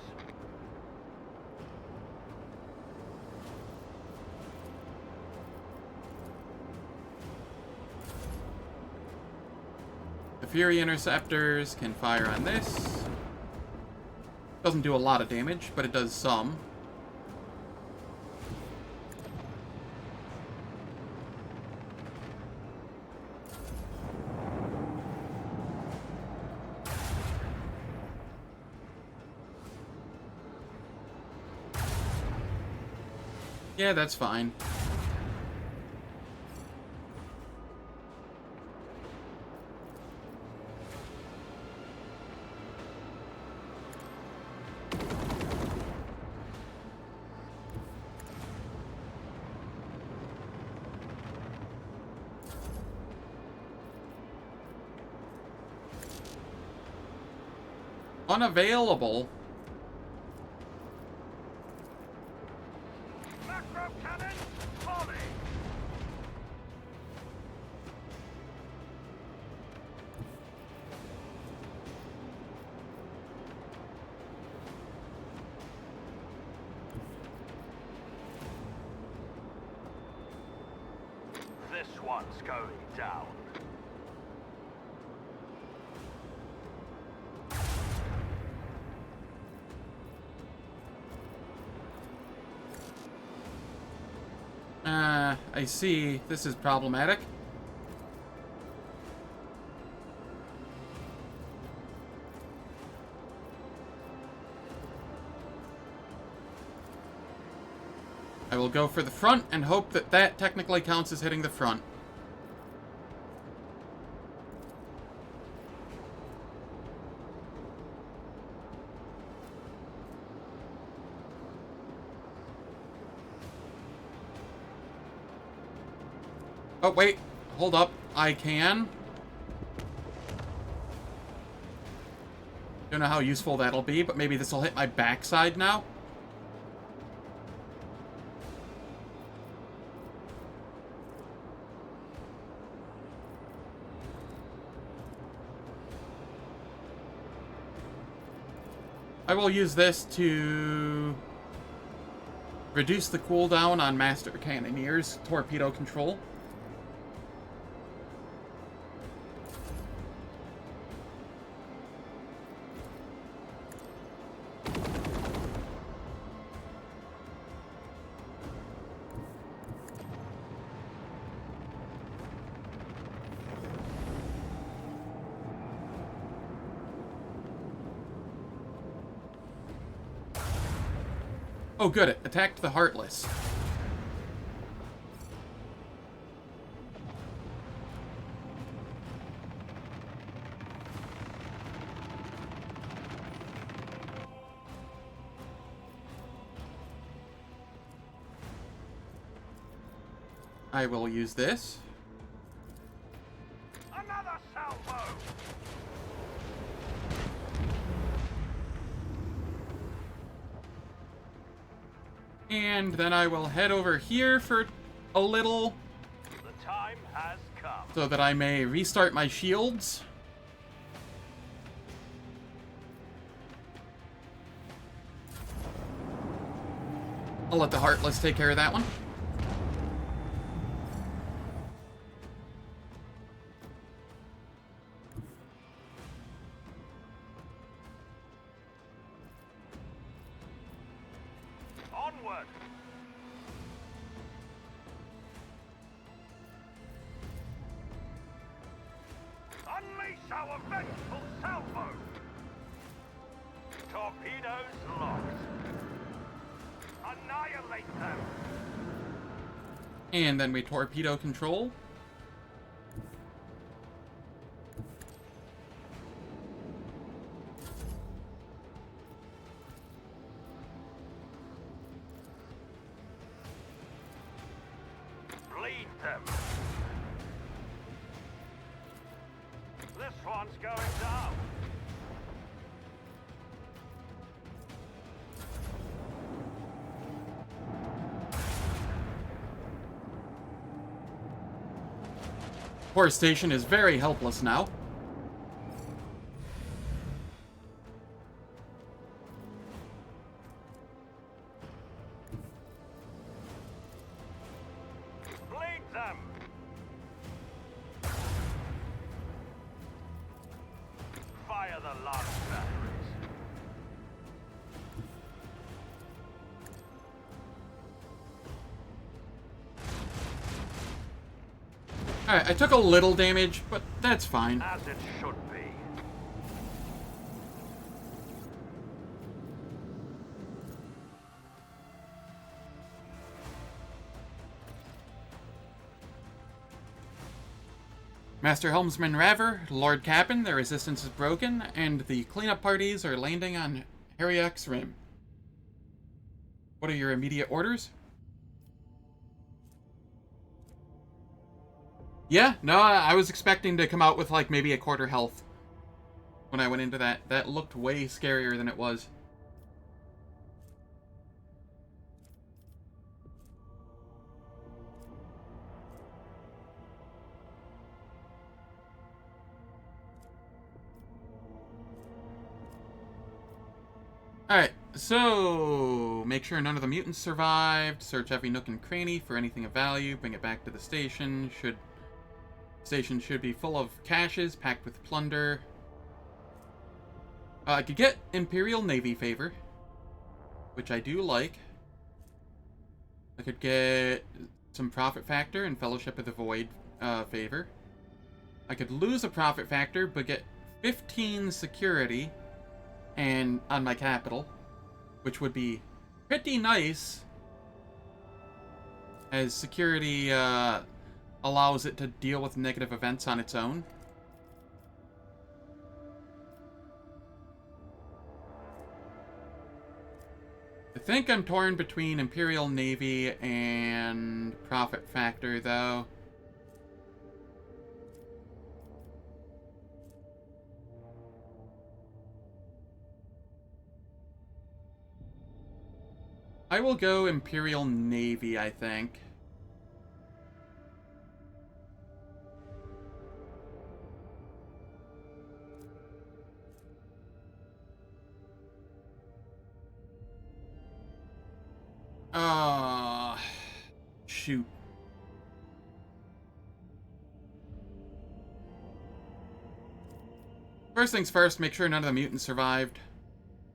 The Fury Interceptors can fire on this. Doesn't do a lot of damage, but it does some. Yeah, that's fine. Unavailable. Macro cannon, volley. This one's going down. I see. This is problematic. I will go for the front and hope that that technically counts as hitting the front. Oh, wait. Hold up. I can. Don't know how useful that'll be, but maybe this will hit my backside now. I will use this to reduce the cooldown on Master Cannoneer's torpedo control. Oh, good. It attacked the Heartless. I will use this. Another salvo. And then I will head over here for a little, The time has come. so that I may restart my shields. I'll let the Heartless take care of that one. Onward. our vengeful salvo! Torpedoes locked. Annihilate them! And then we torpedo control. Bleed them! This one's going down! Poor station is very helpless now. Bleed them! Fire the last batteries. Alright, I took a little damage, but that's fine. As it should be. Master Helmsman Raver, Lord Captain, their resistance is broken, and the cleanup parties are landing on Heriokh's rim. What are your immediate orders? Yeah, no, I was expecting to come out with like maybe a quarter health when I went into that. That looked way scarier than it was. Alright, so make sure none of the mutants survived, search every nook and cranny for anything of value, bring it back to the station. Station should be full of caches packed with plunder. I could get Imperial Navy favor, which I do like. I could get some profit factor and Fellowship of the Void favor. I could lose a profit factor, but get 15 security and on my capital, which would be pretty nice, as security allows it to deal with negative events on its own. I think I'm torn between Imperial Navy and Profit Factor, though. I will go Imperial Navy, I think. Shoot. First things first, make sure none of the mutants survived.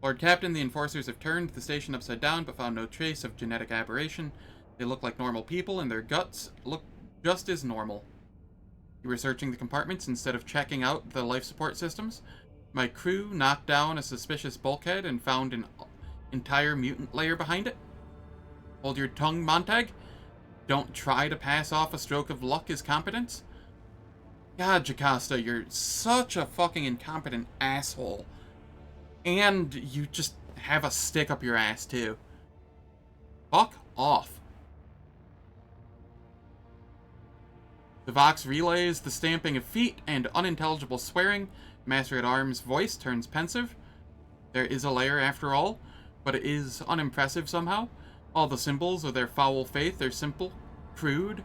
Lord Captain, the Enforcers have turned the station upside down, but found no trace of genetic aberration. They look like normal people, and their guts look just as normal. You were searching the compartments instead of checking out the life support systems. My crew knocked down a suspicious bulkhead and found an entire mutant layer behind it. Hold your tongue, Montag. Don't try to pass off a stroke of luck as competence. God, Jocasta, you're such a fucking incompetent asshole. And you just have a stick up your ass, too. Fuck off. The Vox relays the stamping of feet and unintelligible swearing. Master-at-Arms' voice turns pensive. There is a layer after all, but it is unimpressive somehow. All the symbols of their foul faith are simple, crude.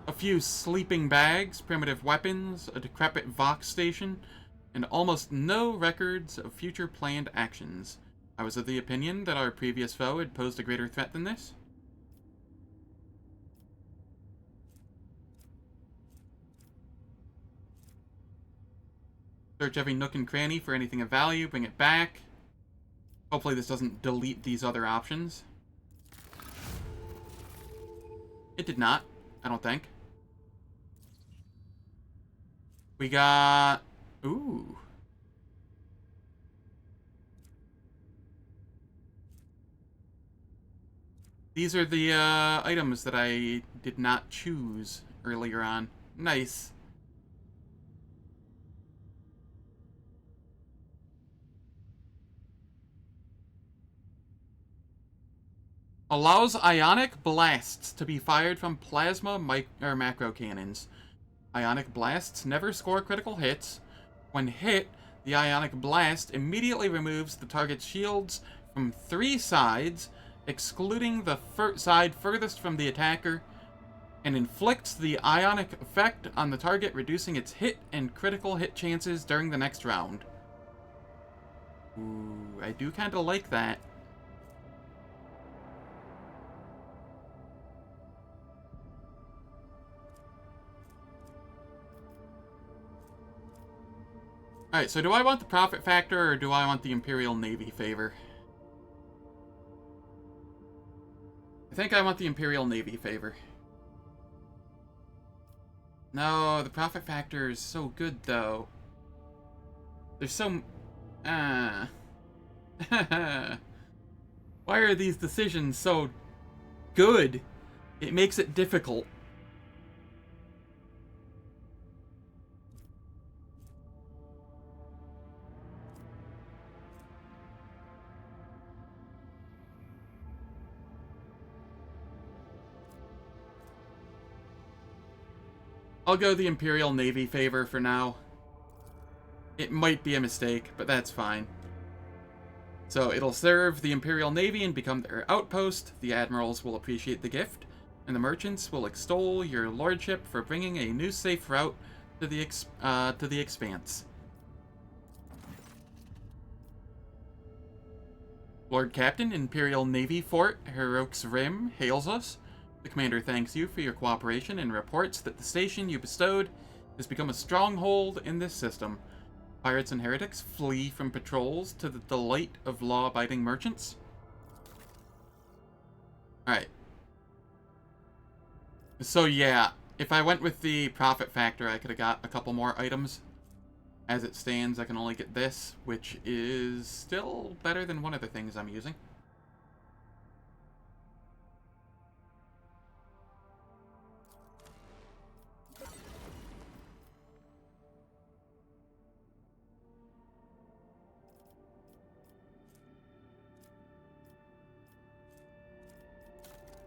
A few sleeping bags, primitive weapons, a decrepit Vox station, and almost no records of future planned actions. I was of the opinion that our previous foe had posed a greater threat than this. Search every nook and cranny for anything of value, bring it back. Hopefully this doesn't delete these other options. It did not, I don't think. We got Ooh. These are the items that I did not choose earlier on. Nice. Allows ionic blasts to be fired from plasma or macro cannons. Ionic blasts never score critical hits. When hit, the ionic blast immediately removes the target's shields from 3 sides, excluding the side furthest from the attacker, and inflicts the ionic effect on the target, reducing its hit and critical hit chances during the next round. Ooh, I do kind of like that. Alright, so do I want the profit factor or do I want the Imperial Navy favor? I think I want the Imperial Navy favor. No, the profit factor is so good, though. There's so... Why are these decisions so good? It makes it difficult. I'll go the Imperial Navy favor for now. It might be a mistake, but that's fine. So it'll serve the Imperial Navy and become their outpost. The admirals will appreciate the gift, and the merchants will extol your lordship for bringing a new safe route to the Expanse. Lord Captain, Imperial Navy Fort Heriokh's Rim hails us. The commander thanks you for your cooperation and reports that the station you bestowed has become a stronghold in this system. Pirates and heretics flee from patrols to the delight of law-abiding merchants. Alright. So yeah, if I went with the profit factor, I could have got a couple more items. As it stands, I can only get this, which is still better than one of the things I'm using.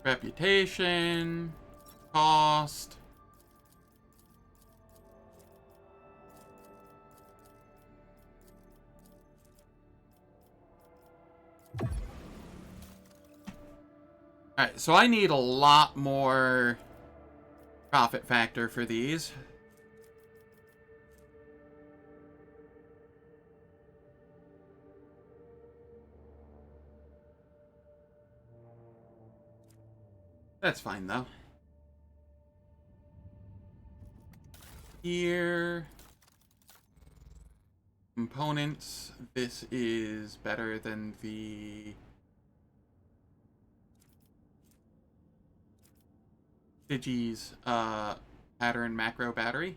Reputation, cost. Alright, so I need a lot more profit factor for these. That's fine, though. Here. Components. This is better than the... Digi's, pattern macro battery.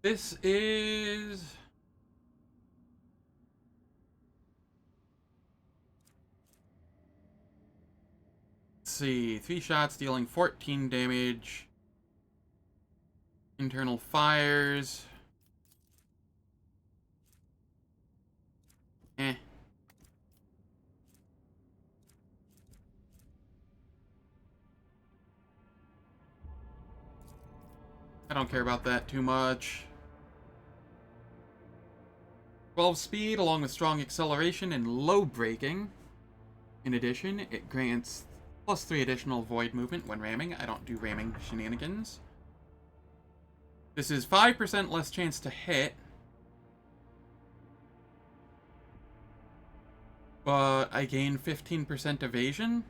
This is... see, 3 shots dealing 14 damage. Internal fires. I don't care about that too much. 12 speed along with strong acceleration and low braking. In addition, it grants +3 additional void movement when ramming. I don't do ramming shenanigans. This is 5% less chance to hit. But I gain 15% evasion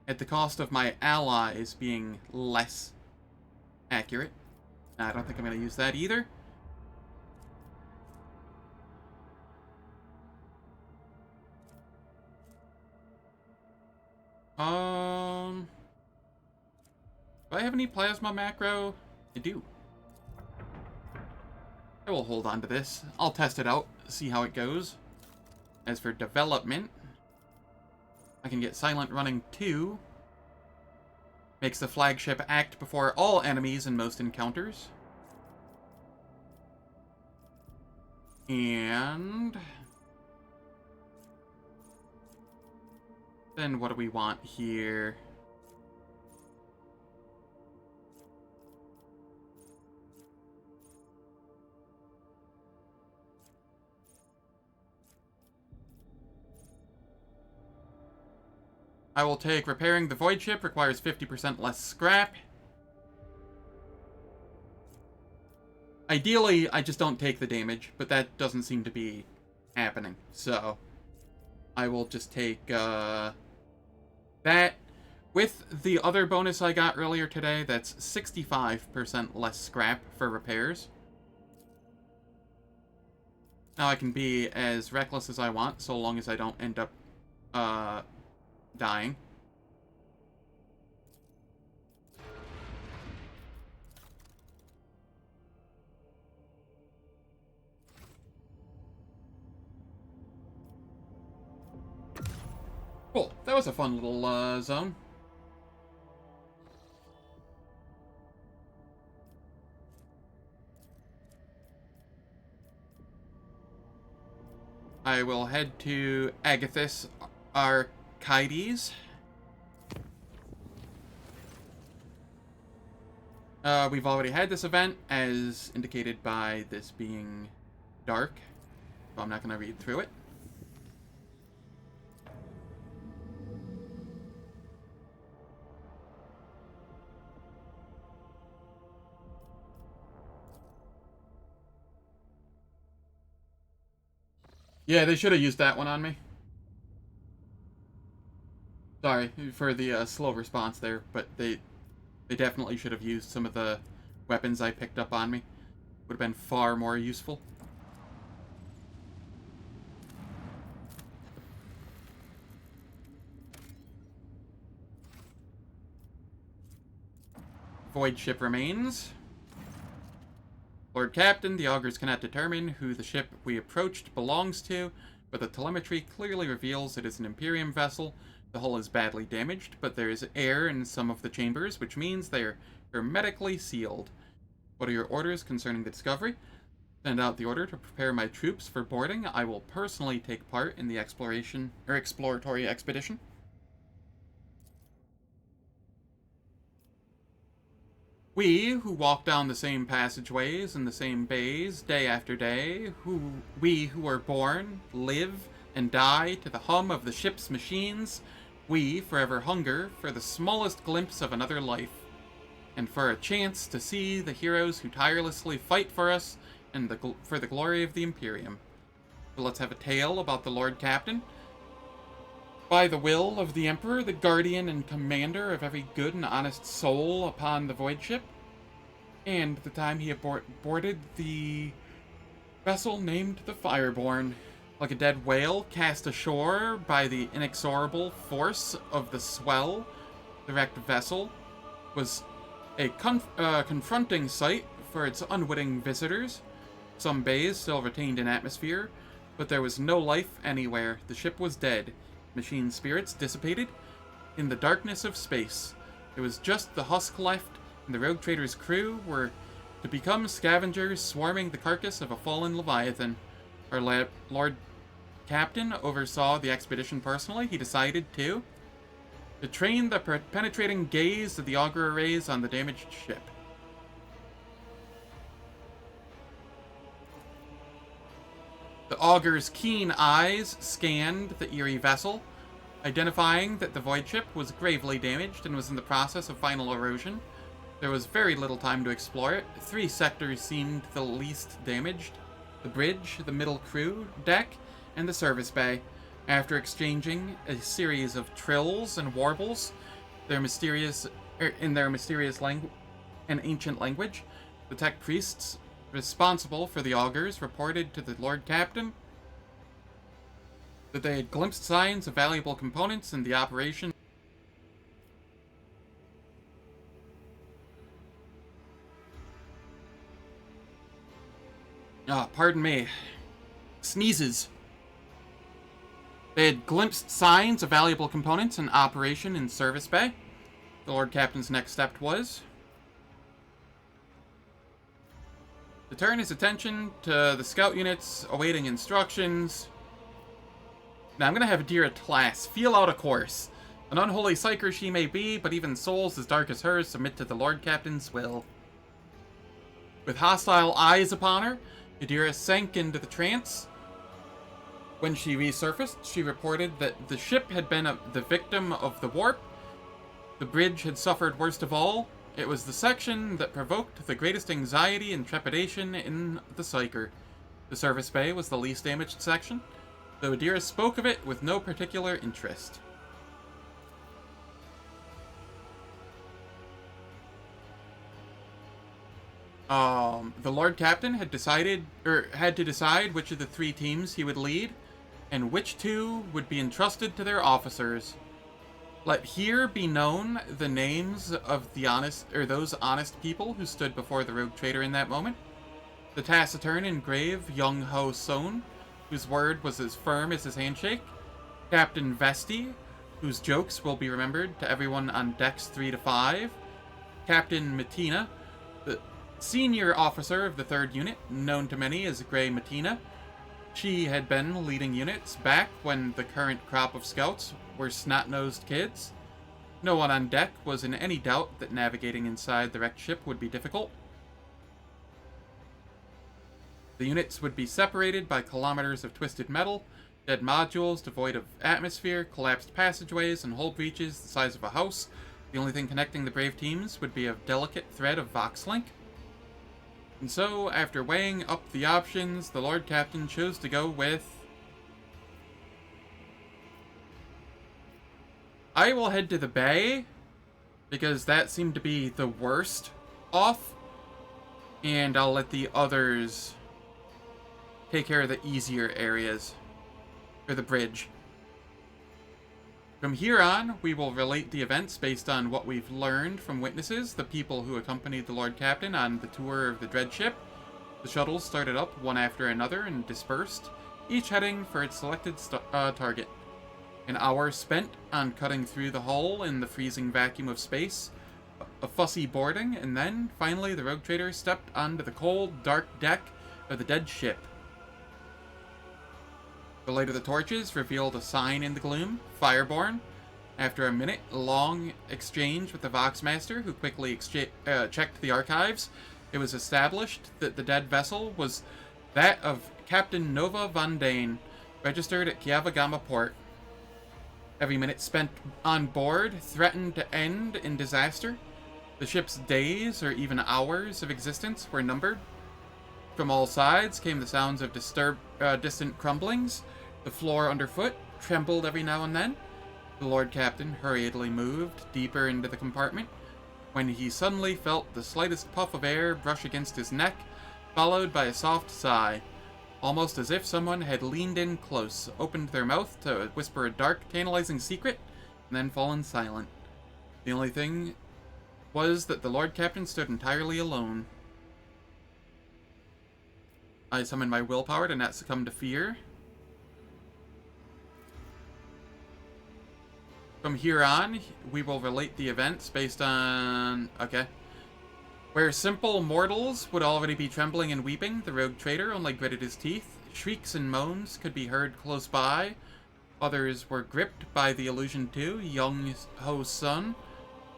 at the cost of my allies being less accurate. I don't think I'm going to use that either. Do I have any plasma macro? I do. I will hold on to this. I'll test it out, see how it goes. As for development, I can get Silent Running 2. Makes the flagship act before all enemies in most encounters. And then what do we want here? I will take repairing the void ship, requires 50% less scrap. Ideally, I just don't take the damage, but that doesn't seem to be happening. So, I will just take that. With the other bonus I got earlier today, that's 65% less scrap for repairs. Now I can be as reckless as I want, so long as I don't end up dying. Cool. That was a fun little zone. I will head to Agathis Archides. We've already had this event, as indicated by this being dark, so I'm not going to read through it. Yeah, they should have used that one on me. Sorry for the slow response there, but they definitely should have used some of the weapons I picked up on me. Would have been far more useful. Void ship remains. Lord Captain, the augurs cannot determine who the ship we approached belongs to, but the telemetry clearly reveals it is an Imperium vessel. The hull is badly damaged, but there is air in some of the chambers, which means they are hermetically sealed. What are your orders concerning the discovery? Send out the order to prepare my troops for boarding. I will personally take part in the exploratory expedition. We, who walk down the same passageways and the same bays day after day, we who are born, live, and die to the hum of the ship's machines, we forever hunger for the smallest glimpse of another life, and for a chance to see the heroes who tirelessly fight for us and for the glory of the Imperium. So let's have a tale about the Lord Captain. By the will of the Emperor, the guardian and commander of every good and honest soul upon the void ship, and the time he boarded the vessel named the Fireborn, like a dead whale cast ashore by the inexorable force of the swell, the wrecked vessel was a confronting sight for its unwitting visitors. Some bays still retained an atmosphere, but there was no life anywhere. The ship was dead. Machine spirits dissipated in the darkness of space. There was just the husk left, and the rogue trader's crew were to become scavengers swarming the carcass of a fallen Leviathan. Our Lord Captain oversaw the expedition personally. He decided to train the penetrating gaze of the augur arrays on the damaged ship. The augur's keen eyes scanned the eerie vessel, identifying that the void ship was gravely damaged and was in the process of final erosion. There was very little time to explore it. 3 sectors seemed the least damaged: the bridge, the middle crew deck, and the service bay. After exchanging a series of trills and warbles, in their mysterious and ancient language, the tech priests responsible for the augurs reported to the Lord Captain that they had glimpsed signs of valuable components in the operation. Pardon me. Sneezes. They had glimpsed signs of valuable components in operation in Service Bay. The Lord Captain's next step was to turn his attention to the scout units awaiting instructions. Now I'm going to have Adira Tlass feel out a course. An unholy psyker she may be, but even souls as dark as hers submit to the Lord Captain's will. With hostile eyes upon her, Adira sank into the trance. When she resurfaced, she reported that the ship had been the victim of the warp. The bridge had suffered worst of all. It was the section that provoked the greatest anxiety and trepidation in the Psyker. The service bay was the least damaged section, though Adira spoke of it with no particular interest. The Lord Captain had had to decide which of the 3 teams he would lead, and which 2 would be entrusted to their officers. Let here be known the names of those honest people who stood before the rogue trader in that moment. The taciturn and grave young Ho Son, whose word was as firm as his handshake. Captain Vesti, whose jokes will be remembered to everyone on decks 3 to 5. Captain Matina, the senior officer of the 3rd unit, known to many as Grey Matina. She had been leading units back when the current crop of scouts were snot-nosed kids. No one on deck was in any doubt that navigating inside the wrecked ship would be difficult. The units would be separated by kilometers of twisted metal, dead modules devoid of atmosphere, collapsed passageways, and hull breaches the size of a house. The only thing connecting the brave teams would be a delicate thread of Voxlink. And so, after weighing up the options, the Lord Captain chose to go with... I will head to the bay, because that seemed to be the worst off, and I'll let the others take care of the easier areas, or the bridge. From here on, we will relate the events based on what we've learned from witnesses, the people who accompanied the Lord Captain on the tour of the Dread Ship. The shuttles started up one after another and dispersed, each heading for its selected target. An hour spent on cutting through the hull in the freezing vacuum of space, a fussy boarding, and then, finally, the rogue trader stepped onto the cold, dark deck of the dead ship. The light of the torches revealed a sign in the gloom, Fireborn. After a minute-long exchange with the Voxmaster, who quickly checked the archives, it was established that the dead vessel was that of Captain Nova Von Dane, registered at Kiavagama Port. Every minute spent on board threatened to end in disaster. The ship's days, or even hours, of existence were numbered. From all sides came the sounds of distant crumblings. The floor underfoot trembled every now and then. The Lord Captain hurriedly moved deeper into the compartment, when he suddenly felt the slightest puff of air brush against his neck, followed by a soft sigh, almost as if someone had leaned in close, opened their mouth to whisper a dark, tantalizing secret, and then fallen silent. The only thing was that the Lord Captain stood entirely alone. I summoned my willpower to not succumb to fear. From here on, we will relate the events based on... Okay. Where simple mortals would already be trembling and weeping, the rogue trader only gritted his teeth. Shrieks and moans could be heard close by. Others were gripped by the illusion too. Young Ho Son,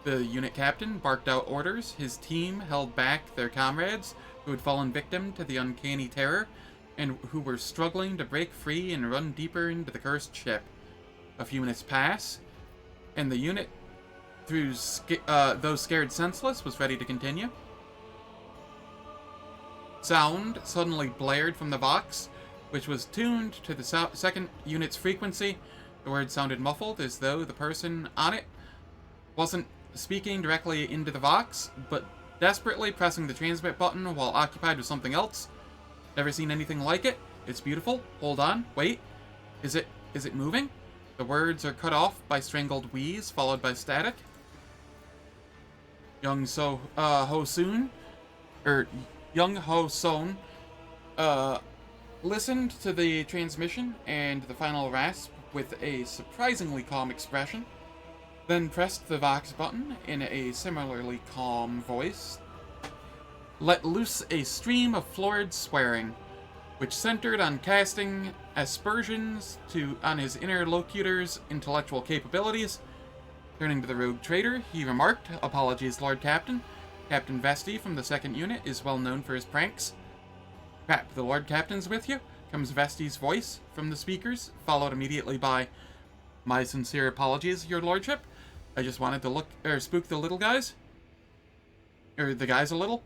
the unit captain, barked out orders. His team held back their comrades, who had fallen victim to the uncanny terror, and who were struggling to break free and run deeper into the cursed ship. A few minutes pass, and the unit, though scared senseless, was ready to continue. Sound suddenly blared from the Vox, which was tuned to the second unit's frequency. The words sounded muffled, as though the person on it wasn't speaking directly into the Vox, but desperately pressing the transmit button while occupied with something else. Never seen anything like it. It's beautiful. Hold on. Wait. Is it moving? The words are cut off by strangled wheeze, followed by static. Young Ho Son listened to the transmission and the final rasp with a surprisingly calm expression, then pressed the Vox button in a similarly calm voice, let loose a stream of florid swearing, which centered on casting aspersions on his interlocutor's intellectual capabilities. Turning to the rogue trader, he remarked, "Apologies, Lord Captain. Captain Vesti from the 2nd Unit is well known for his pranks." "Crap, the Lord Captain's with you?" comes Vesti's voice from the speakers, followed immediately by, "My sincere apologies, Your Lordship. I just wanted to spook the little guys. Or the guys a little."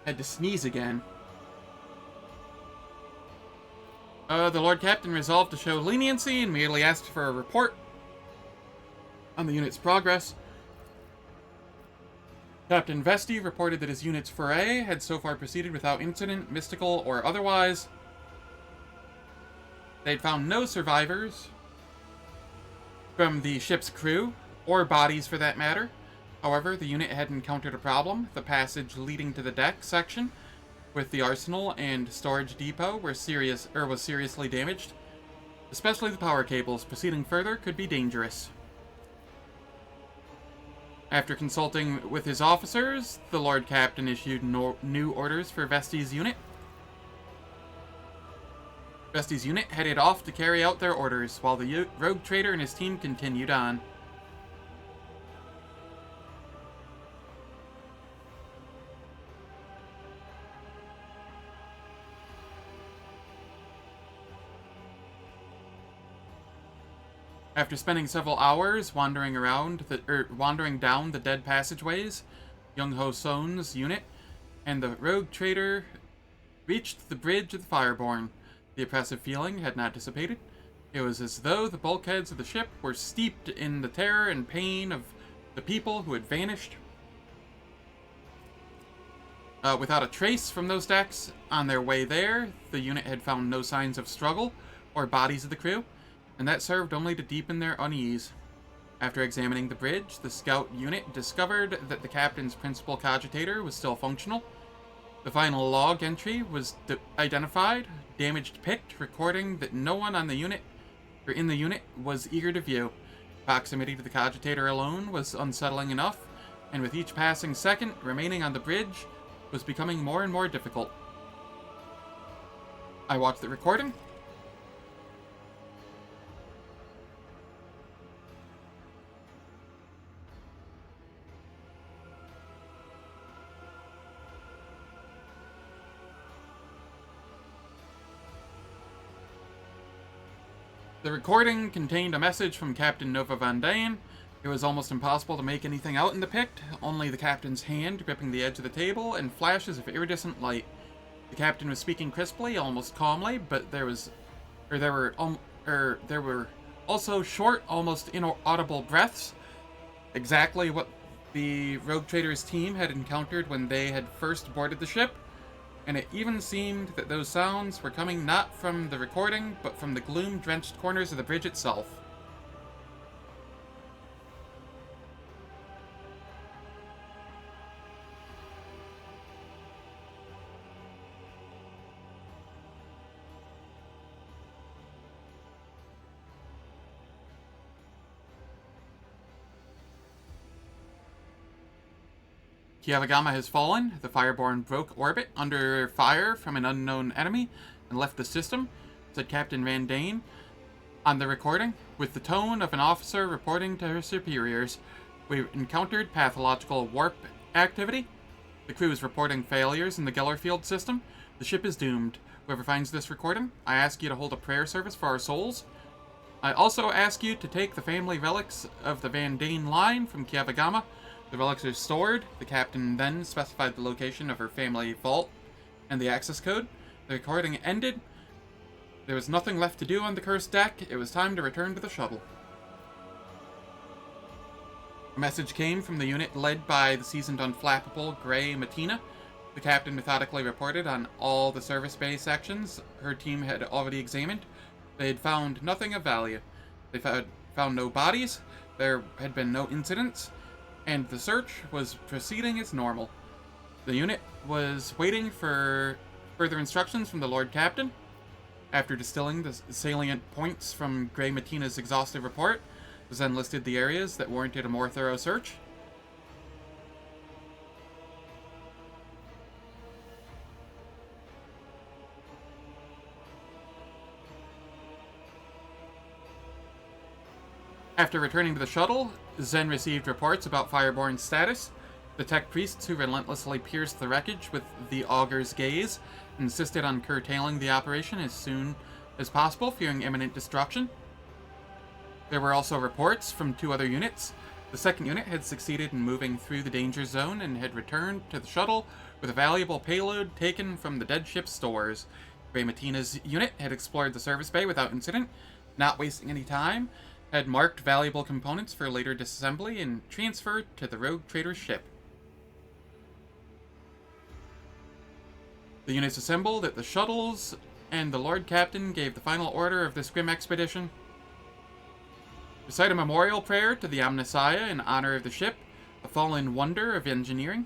Had to sneeze again. The Lord Captain resolved to show leniency and merely asked for a report on the unit's progress. Captain Vesti reported that his unit's foray had so far proceeded without incident, mystical or otherwise. They'd found no survivors from the ship's crew, or bodies for that matter. However, the unit had encountered a problem. The passage leading to the deck section with the arsenal and storage depot was seriously damaged. Especially the power cables. Proceeding further could be dangerous. After consulting with his officers, the Lord Captain issued new orders for Vesti's unit. Vesti's unit headed off to carry out their orders, while the rogue trader and his team continued on. After spending several hours wandering down the dead passageways, Young Ho Son's unit and the rogue trader reached the bridge of the Fireborn. The oppressive feeling had not dissipated. It was as though the bulkheads of the ship were steeped in the terror and pain of the people who had vanished. Without a trace from those decks on their way there, the unit had found no signs of struggle or bodies of the crew, and that served only to deepen their unease. After examining the bridge, the scout unit discovered that the captain's principal cogitator was still functional. The final log entry was identified, damaged picked, recording that no one on the unit or in the unit was eager to view. Proximity to the cogitator alone was unsettling enough, and with each passing second remaining on the bridge was becoming more and more difficult. I watched the recording. The recording contained a message from Captain Nova Van Dane. It was almost impossible to make anything out in the pict, only the captain's hand gripping the edge of the table and flashes of iridescent light. The captain was speaking crisply, almost calmly, but there were also short, almost inaudible breaths, exactly what the rogue trader's team had encountered when they had first boarded the ship. And it even seemed that those sounds were coming not from the recording, but from the gloom-drenched corners of the bridge itself. Kiavagama has fallen. The Fireborn broke orbit under fire from an unknown enemy and left the system, said Captain Van Dane on the recording, with the tone of an officer reporting to her superiors. We encountered pathological warp activity. The crew is reporting failures in the Gellerfield system. The ship is doomed. Whoever finds this recording, I ask you to hold a prayer service for our souls. I also ask you to take the family relics of the Van Dane line from Kiavagama. The relics are stored. The captain then specified the location of her family vault and the access code. The recording ended. There was nothing left to do on the cursed deck. It was time to return to the shuttle. A message came from the unit led by the seasoned unflappable Gray Matina. The captain methodically reported on all the service bay sections her team had already examined. They had found nothing of value. They found no bodies, there had been no incidents, and the search was proceeding as normal. The unit was waiting for further instructions from the Lord Captain. After distilling the salient points from Gray Matina's exhaustive report, Zen listed the areas that warranted a more thorough search. After returning to the shuttle, Zen received reports about Fireborn's status. The tech priests who relentlessly pierced the wreckage with the Augur's gaze insisted on curtailing the operation as soon as possible, fearing imminent destruction. There were also reports from 2 other units. The second unit had succeeded in moving through the danger zone and had returned to the shuttle with a valuable payload taken from the dead ship's stores. Gray Matina's unit had explored the service bay without incident, not wasting any time, had marked valuable components for later disassembly and transferred to the rogue trader's ship. The units assembled at the shuttles, and the Lord Captain gave the final order of this grim expedition. Recite a memorial prayer to the Omnissiah in honor of the ship, a fallen wonder of engineering.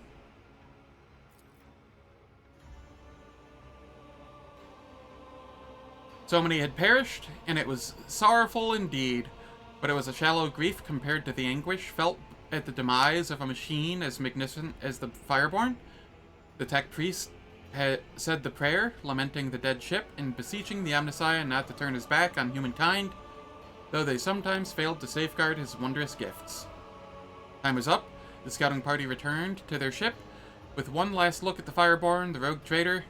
So many had perished, and it was sorrowful indeed, but it was a shallow grief compared to the anguish felt at the demise of a machine as magnificent as the Fireborn. The tech priest had said the prayer, lamenting the dead ship and beseeching the Omnissiah not to turn his back on humankind, though they sometimes failed to safeguard his wondrous gifts. Time was up. The scouting party returned to their ship. With one last look at the Fireborn, the rogue trader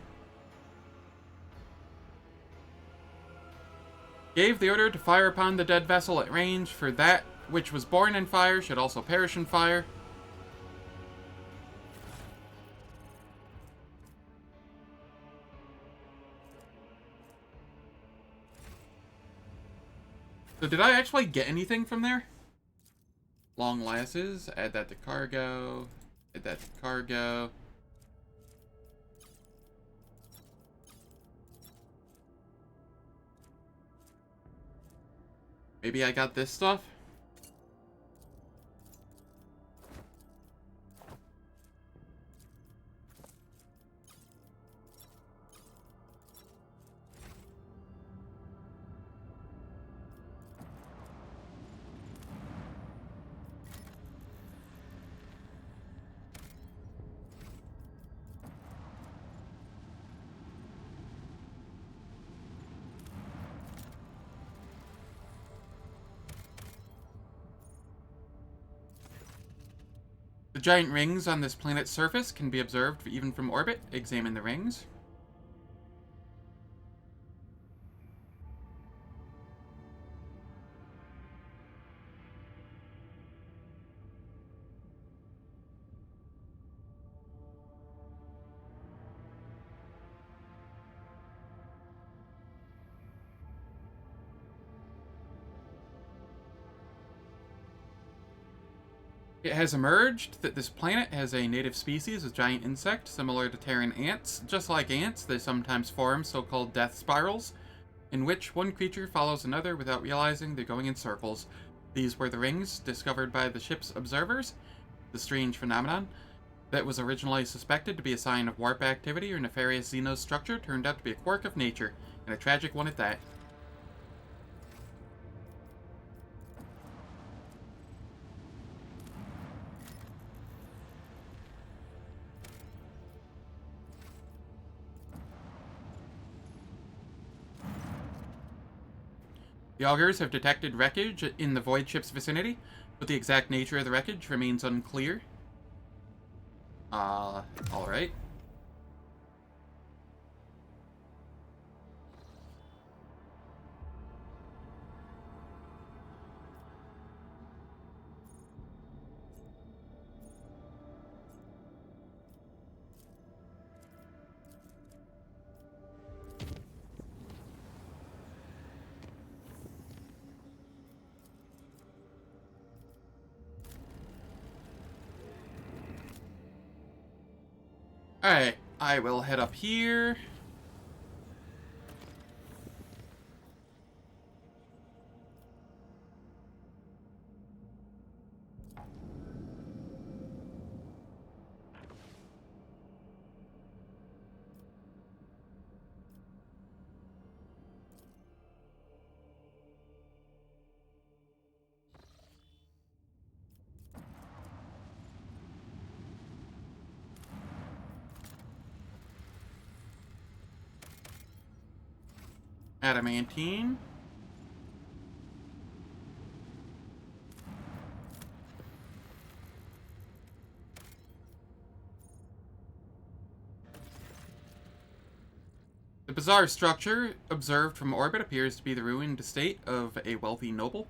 gave the order to fire upon the dead vessel at range, for that which was born in fire should also perish in fire. So did I actually get anything from there? Long lasses, add that to cargo, add that to cargo. Maybe I got this stuff? The giant rings on this planet's surface can be observed even from orbit. Examine the rings. It has emerged that this planet has a native species of giant insect similar to Terran ants. Just like ants, they sometimes form so-called death spirals, in which one creature follows another without realizing they're going in circles. These were the rings discovered by the ship's observers. The strange phenomenon that was originally suspected to be a sign of warp activity or nefarious Xenos structure turned out to be a quirk of nature, and a tragic one at that. The augurs have detected wreckage in the void ship's vicinity, but the exact nature of the wreckage remains unclear. Alright. Alright, I will head up here. Adamantine. The bizarre structure observed from orbit appears to be the ruined estate of a wealthy noble.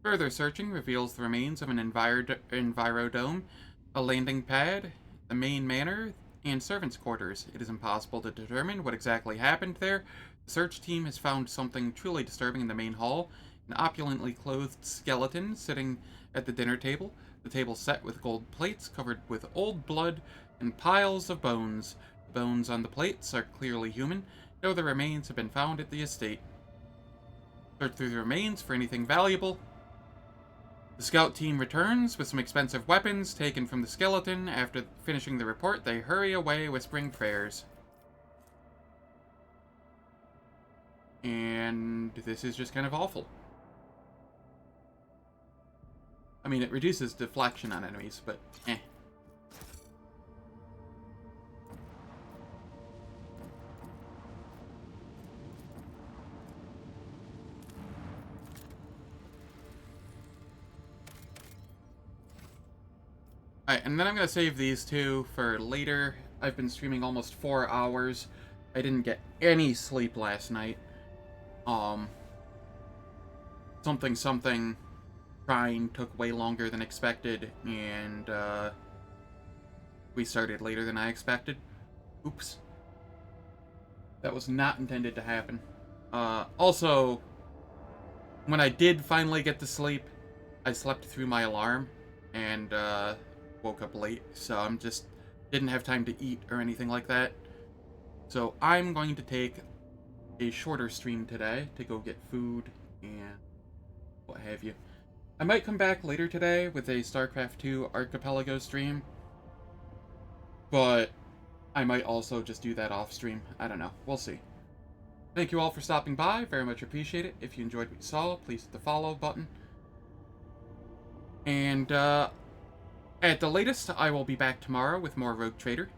Further searching reveals the remains of an envirodome, a landing pad, the main manor, and servants' quarters. It is impossible to determine what exactly happened there. The search team has found something truly disturbing in the main hall. An opulently clothed skeleton sitting at the dinner table. The table set with gold plates covered with old blood and piles of bones. The bones on the plates are clearly human. No other remains have been found at the estate. Search through the remains for anything valuable. The scout team returns with some expensive weapons taken from the skeleton. After finishing the report, they hurry away whispering prayers. And this is just kind of awful. I mean, it reduces deflection on enemies, but eh. Alright, and then I'm going to save these two for later. I've been streaming almost 4 hours. I didn't get any sleep last night. Something trying took way longer than expected, and we started later than I expected. Oops. That was not intended to happen. Also, when I did finally get to sleep, I slept through my alarm, and woke up late, so I'm just didn't have time to eat or anything like that. So I'm going to take a shorter stream today to go get food and what have you. I might come back later today with a StarCraft 2 Archipelago stream, but I might also just do that off stream. I don't know. We'll see. Thank you all for stopping by. Very much appreciate it. If you enjoyed what you saw, please hit the follow button. And at the latest, I will be back tomorrow with more Rogue Trader.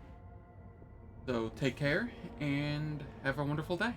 So take care and have a wonderful day.